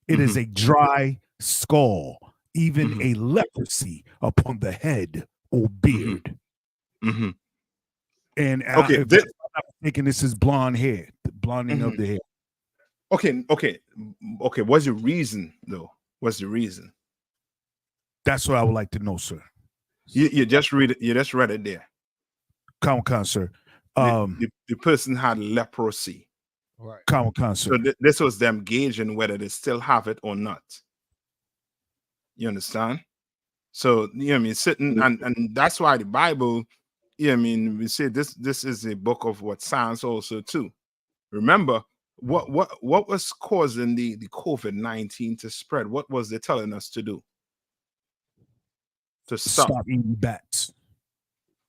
It is a dry skull, even a leprosy upon the head or beard. And okay, I'm thinking this is blonde hair, the blonding of the hair. Okay. What's the reason though? What's the reason? That's what I would like to know, sir. You just read it. You just read it there. Come, sir. The person had leprosy. Right. Come, sir. So this was them gauging whether they still have it or not. You understand? So sitting and that's why the Bible. We say this is a book of what science also too. Remember what was causing the COVID-19 to spread? What was they telling us to do? to stop eating bats.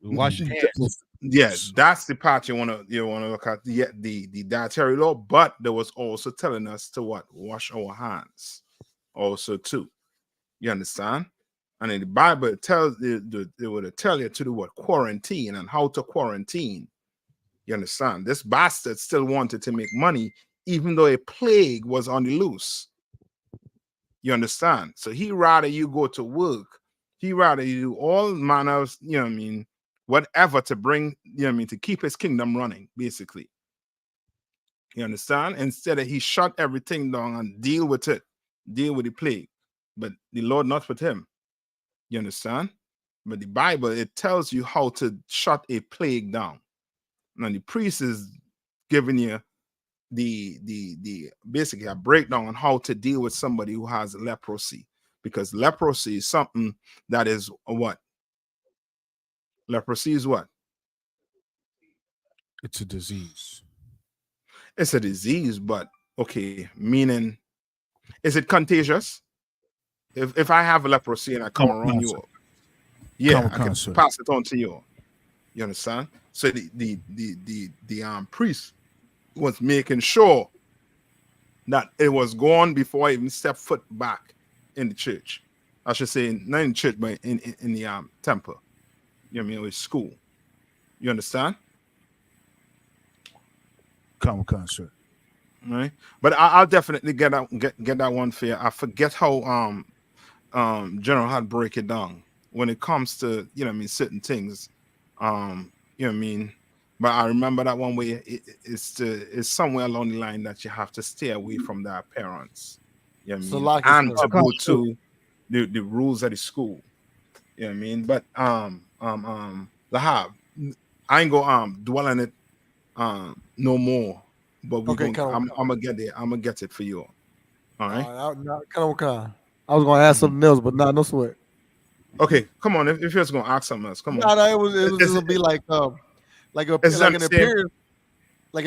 Wash your hands. Yeah, that's the part you want to look at. The dietary law, but there was also telling us to what? Wash our hands also too. You understand? And in the Bible, it tells it would tell you to do what? Quarantine and how to quarantine. You understand? This bastard still wanted to make money, even though a plague was on the loose. You understand? So he rather you go to work. He rather you do all manner of, whatever to bring, to keep his kingdom running, basically. You understand? Instead of he shut everything down and deal with it, deal with the plague. But the Lord not with him. You understand? But the Bible, it tells you how to shut a plague down. Now the priest is giving you the basically a breakdown on how to deal with somebody who has leprosy, because leprosy is something that is what? Leprosy is what? It's a disease. It's a disease, but okay, meaning, is it contagious? If I have leprosy and I come around you, yeah, I can pass it on to you. You understand? So the priest was making sure that it was gone before I even stepped foot back in the church. I should say not in the church, but in the temple. You know what I mean? With school. You understand? Common concert. Right. But I'll definitely get that one for you. I forget how General had break it down when it comes to certain things. You know what I mean? But I remember that one way it's somewhere along the line that you have to stay away from their parents. You know what I mean? And to go to the rules of the school. You know what I mean? But Lahab, I ain't go dwell on it no more. But I'm gonna get there. I'm gonna get it for you. All right. I was gonna ask something else, but no sweat. Okay, come on. If you're just gonna ask something else, come on. No, it was gonna be like an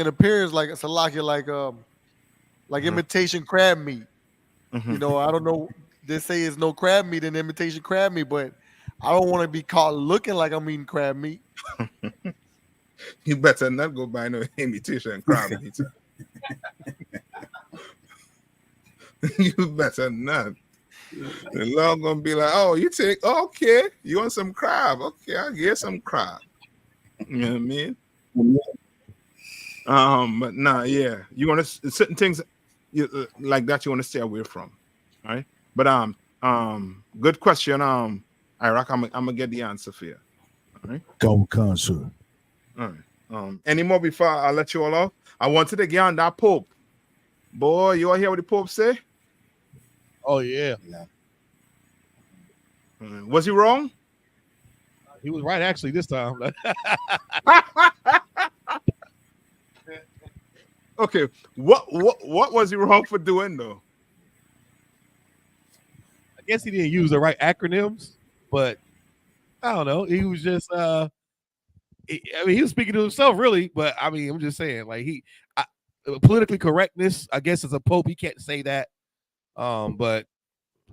appearance, like Salakia, like imitation crab meat. I don't know. They say it's no crab meat in imitation crab meat, but I don't want to be caught looking like I'm eating crab meat. You better not go buy no imitation crab meat. You better not. The Lord gonna be like, oh, you want some crab? Okay, I'll get some crab. You know what I mean? But nah, yeah, you want to certain things like that you want to stay away from, right? But good question. Iraq, I'm gonna get the answer for you. All right. Go concert. All right. Any more before I let you all off? I wanted to get on that Pope. Boy, you all hear what the Pope say? Oh yeah. Was he wrong? He was right actually this time. Okay. What was he wrong for doing though? I guess he didn't use the right acronyms, but I don't know. He was just he was speaking to himself really, but I mean, I'm just saying, like politically correctness, I guess as a Pope, he can't say that. But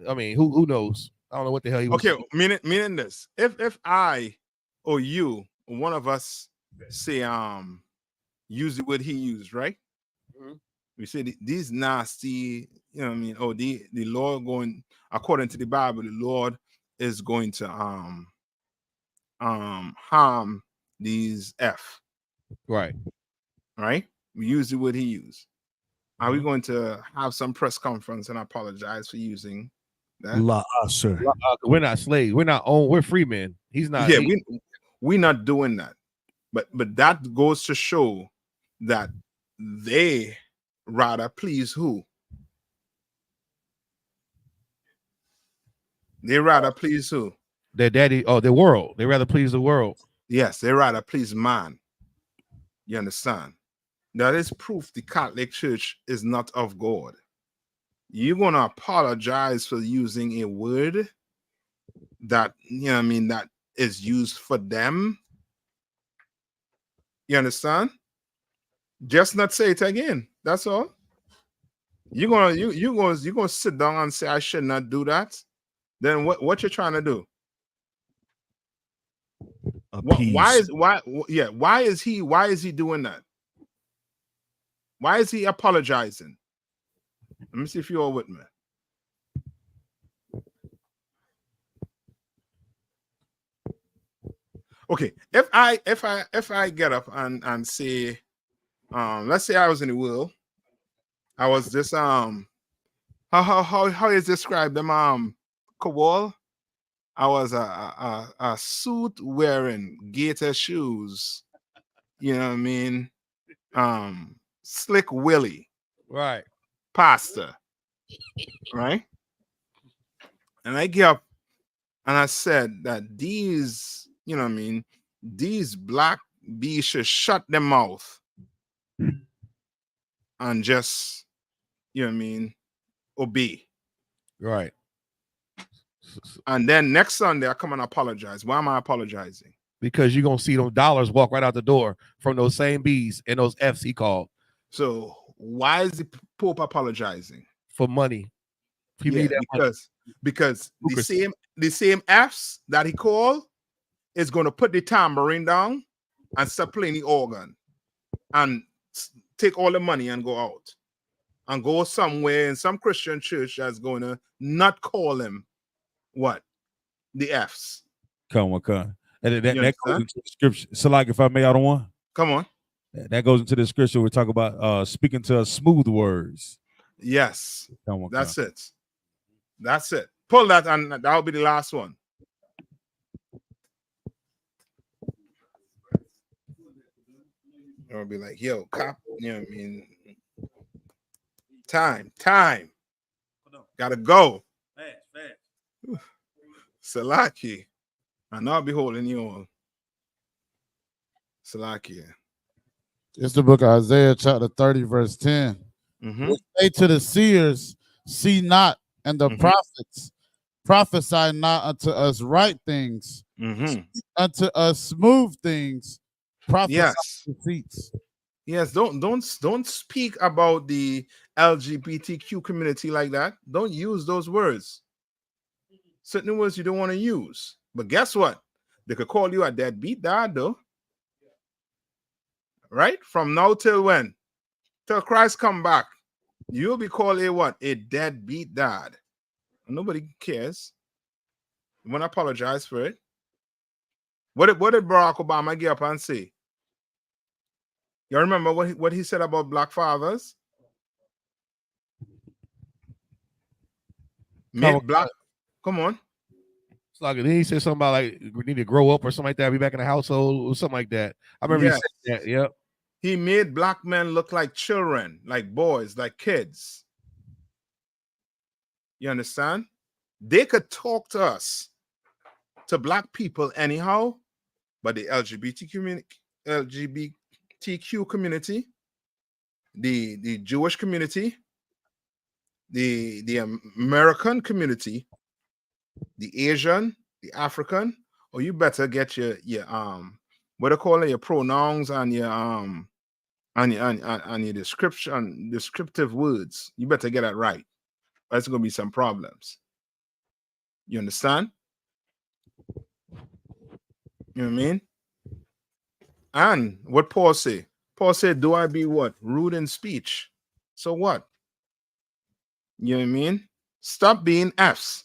I mean, who knows? I don't know what the hell he was. Okay, meaning this. If I or you, one of us say use the word he used, right? Mm-hmm. We say these nasty, you know what I mean? Oh, the Lord going according to the Bible, the Lord is going to harm these F. Right. Right? We use the word he used. Are we going to have some press conference and apologize for using that? Sir. We're not slaves. We're not owned. We're free men. He's not. Yeah, we're not doing that. But that goes to show that they rather please who? They rather please who? Their daddy. Oh, the world. They rather please the world. Yes, they rather please man. You understand? That is proof the Catholic Church is not of God. You're going to apologize for using a word that, that is used for them. You understand? Just not say it again. That's all. You're gonna sit down and say I should not do that. Then what you're trying to do? Why is he doing that? Why is he apologizing? Let me see if you're all with me. Okay, if I get up and say, let's say I was in the world, I was this how is described them Kowal? I was a suit wearing gator shoes, you know what I mean? Slick Willie, right? Pastor, right? And I get up and I said that these, you know what I mean, these black bees should shut their mouth and just, you know what I mean, obey. Right. And then next Sunday, I come and apologize. Why am I apologizing? Because you're gonna see those dollars walk right out the door from those same bees and those F's he called. So why is the Pope apologizing? For money. He need that because the same F's that he called is going to put the tambourine down and start playing the organ and take all the money and go out and go somewhere in some Christian church that's going to not call him what? The F's. Come on. And that goes into the scripture. So, like, if I may, I don't want. Come on. That goes into the scripture. We talk about speaking to us smooth words. Yes. Come on. That's it. That's it. Pull that, and that'll be the last one. I'll be like, yo, cop, you know what I mean? Time. Gotta go. Fast. Salaki. And I'll be holding you on. Salaki. It's the book of Isaiah, chapter 30, verse 10. Say to the seers, see not, and the prophets, prophesy not unto us right things, unto us smooth things, prophesy deceits. Yes, don't speak about the LGBTQ community like that. Don't use those words. Certain words you don't want to use. But guess what? They could call you a deadbeat dad, though. Right? From now till when? Till Christ come back. You'll be called a what? A deadbeat dad. Nobody cares. You want to apologize for it? What did Barack Obama get up and say? You remember what he said about black fathers? Come on. It's like he said something about like we need to grow up or something like that, be back in the household or something like that. I remember he said that. Yep. He made black men look like children, like boys, like kids. You understand? They could talk to us, to black people anyhow, but the LGBTQ community, the Jewish community, the American community, the Asian, the African, or you better get your what do you call it, your pronouns and your and your descriptive words. You better get it right. There's gonna be some problems. You understand? You know what I mean? And what Paul say? Paul said, do I be what? Rude in speech. So what? You know what I mean? Stop being F's.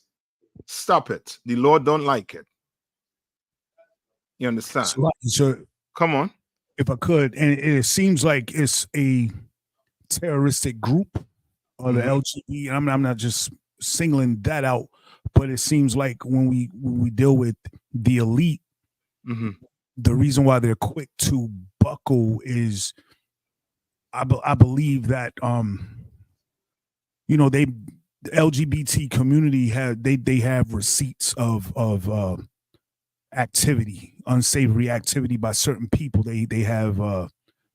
Stop it. The Lord don't like it. You understand? So come on. If I could, and it seems like it's a terroristic group or the LGBT. I'm not just singling that out, but it seems like when we deal with the elite, the reason why they're quick to buckle is I believe that the LGBT community they have receipts of activity, unsavory activity by certain people. They have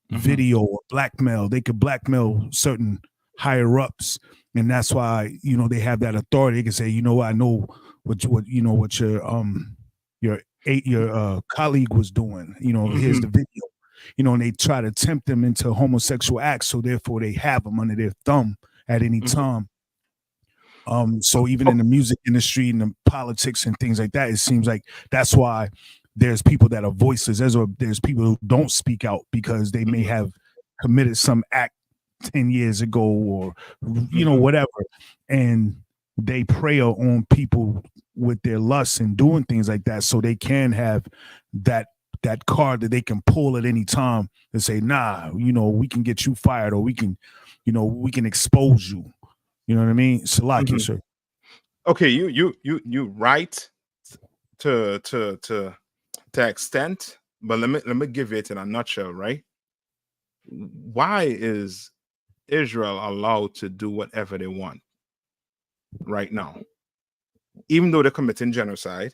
video or blackmail. They could blackmail certain higher ups, and that's why they have that authority. They can say, I know what your colleague was doing. Here's the video. And they try to tempt them into homosexual acts, so therefore they have them under their thumb at any time. So even in the music industry and the politics and things like that, it seems like that's why there's people that are voiceless. There's people who don't speak out because they may have committed some act 10 years ago or whatever, and they prey on people with their lusts and doing things like that, so they can have that card that they can pull at any time and say, nah, we can get you fired, or we can expose you. You know what I mean? Salaki, sir. Okay, you right to extent, but let me give it in a nutshell, right? Why is Israel allowed to do whatever they want right now? Even though they're committing genocide,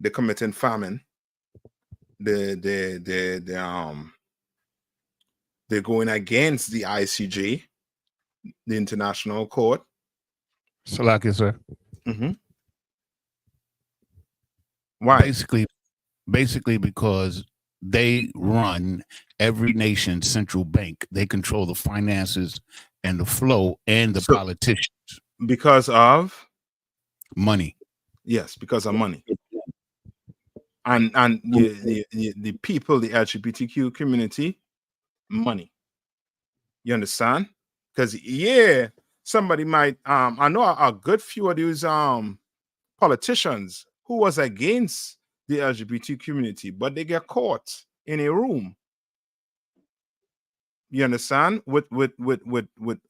they're committing famine, they're going against the ICJ, the International Court. Salaki, sir. Why? Basically because they run every nation's central bank. They control the finances and the flow and the politicians. Because of money. Yes, because of money. And the people, the LGBTQ community, money. You understand? Because somebody might I know a good few of these politicians who was against the LGBT community, but they get caught in a room. You understand? With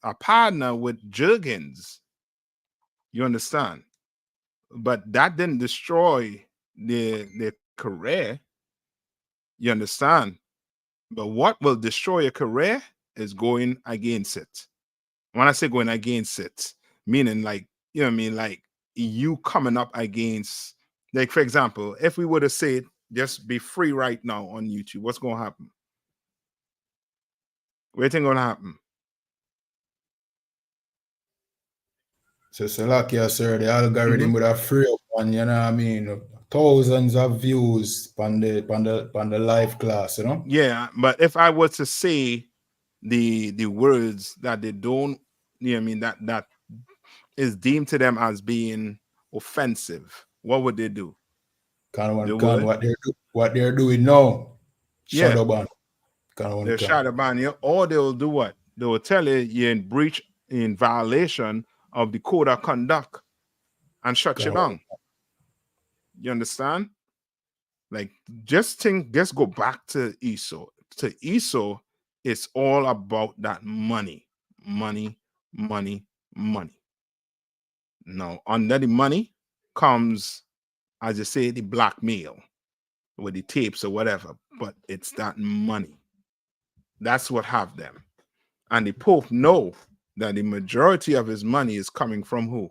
a partner with Jurgens. You understand? But that didn't destroy their career. You understand? But what will destroy your career is going against it. When I say going against it, meaning like, you know what I mean? Like you coming up against, like, for example, if we would have said, just be free right now on YouTube, what's going to happen? What do you think going to happen? So Salakia, sir, the algorithm would have free up on, you know what I mean, thousands of views on the live class, you know? Yeah, but if I were to say the words that they don't, you know what I mean, that is deemed to them as being offensive, what would they do? What they're doing now, shadow ban. They're shadow ban you, or they will do what? They will tell you you're in breach, in violation of the code of conduct, and shut you down. You understand? Like, just go back to I.S.U.P. To I.S.U.P., it's all about that money. Now, under the money comes, as you say, the blackmail with the tapes or whatever, but it's that money. That's what have them. And the Pope know that the majority of his money is coming from who?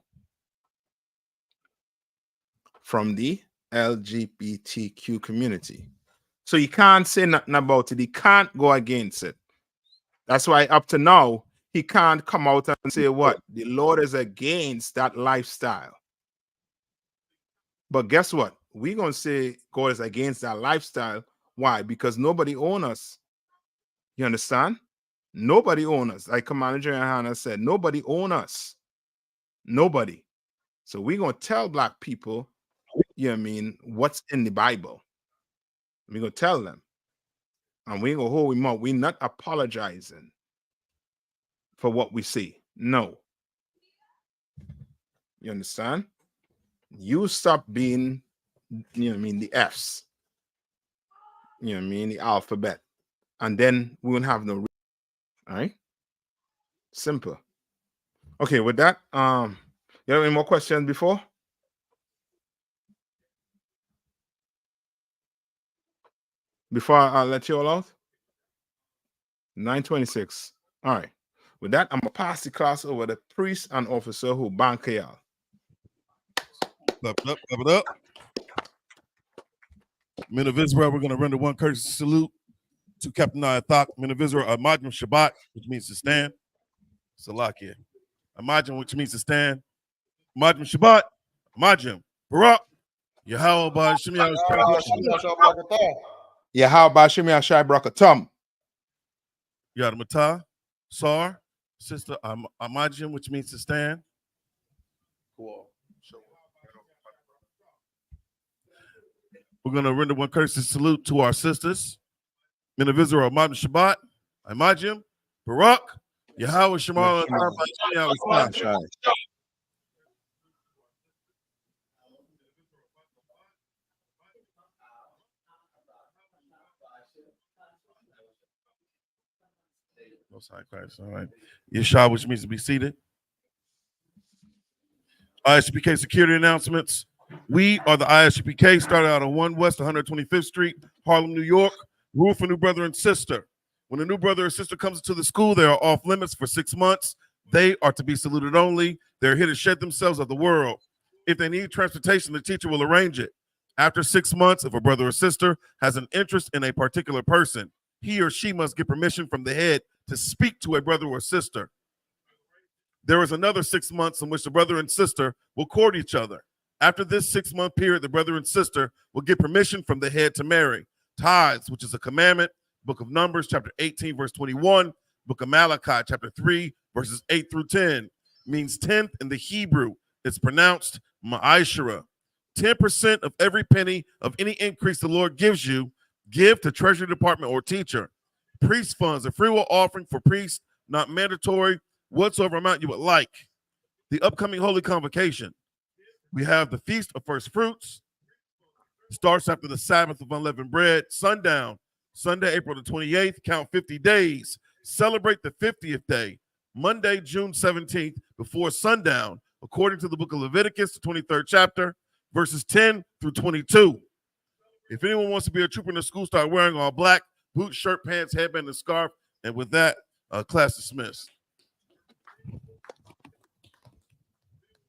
From the LGBTQ community. So you can't say nothing about it. He can't go against it. That's why up to now, he can't come out and say what? The Lord is against that lifestyle. But guess what? We're going to say God is against that lifestyle. Why? Because nobody owns us. You understand? Nobody owns us. Like Commander YAHANNA said, nobody owns us. Nobody. So we're going to tell black people, you know what I mean, what's in the Bible. We're going to tell them. And we ain't going to hold him up. We're not apologizing for what we see. No. You understand? You stop being, you know what I mean, the F's. You know what I mean? The alphabet. And then we won't have no. All right? Simple. Okay, with that, you have any more questions before? Before I let you all out? 9:26. All right. With that, I'm going to pass the class over to the priest and officer who bank y'all. Clap it up. Men of Israel, we're going to render one courteous salute to Captain I.S.U.P.K, Men of Israel, Imagine Shabbat, which means to stand. Salakia. Imagine, which means to stand. Imagine Shabbat. Imagine. Barak. Yahweh by Shemiah. Yahweh by Shemiah Shai Brakatum. Yadamata. Sar. Sister Imagine, which means to stand. We're We're going to render one courtesy salute to our sisters. Men of Israel, Modern Shabbat, Imajim, Barak, Yahweh Shemal, Most High Christ. All right. Yeshua, which means to be seated. I.S.U.P.K security announcements. We are the I.S.U.P.K, started out on 1 West 125th Street, Harlem, New York. Rule for new brother and sister. When a new brother or sister comes into the school, they are off limits for 6 months. They are to be saluted only. They're here to shed themselves of the world. If they need transportation, the teacher will arrange it. After 6 months, if a brother or sister has an interest in a particular person, he or she must get permission from the head to speak to a brother or sister. There is another 6 months in which the brother and sister will court each other. After this 6-month period, the brother and sister will get permission from the head to marry. Tithes, which is a commandment, Book of Numbers, chapter 18, verse 21, Book of Malachi, chapter 3, verses 8 through 10, means 10th in the Hebrew. It's pronounced ma'ashara. 10% of every penny of any increase the Lord gives you, give to Treasury Department or teacher. Priest funds, a free will offering for priests, not mandatory, whatsoever amount you would like. The upcoming Holy Convocation. We have the Feast of First Fruits. Starts after the Sabbath of Unleavened Bread, sundown, Sunday, April the 28th, count 50 days. Celebrate the 50th day, Monday, June 17th, before sundown, according to the book of Leviticus, the 23rd chapter, verses 10 through 22. If anyone wants to be a trooper in the school, start wearing all black, boots, shirt, pants, headband, and scarf. And with that, class dismissed.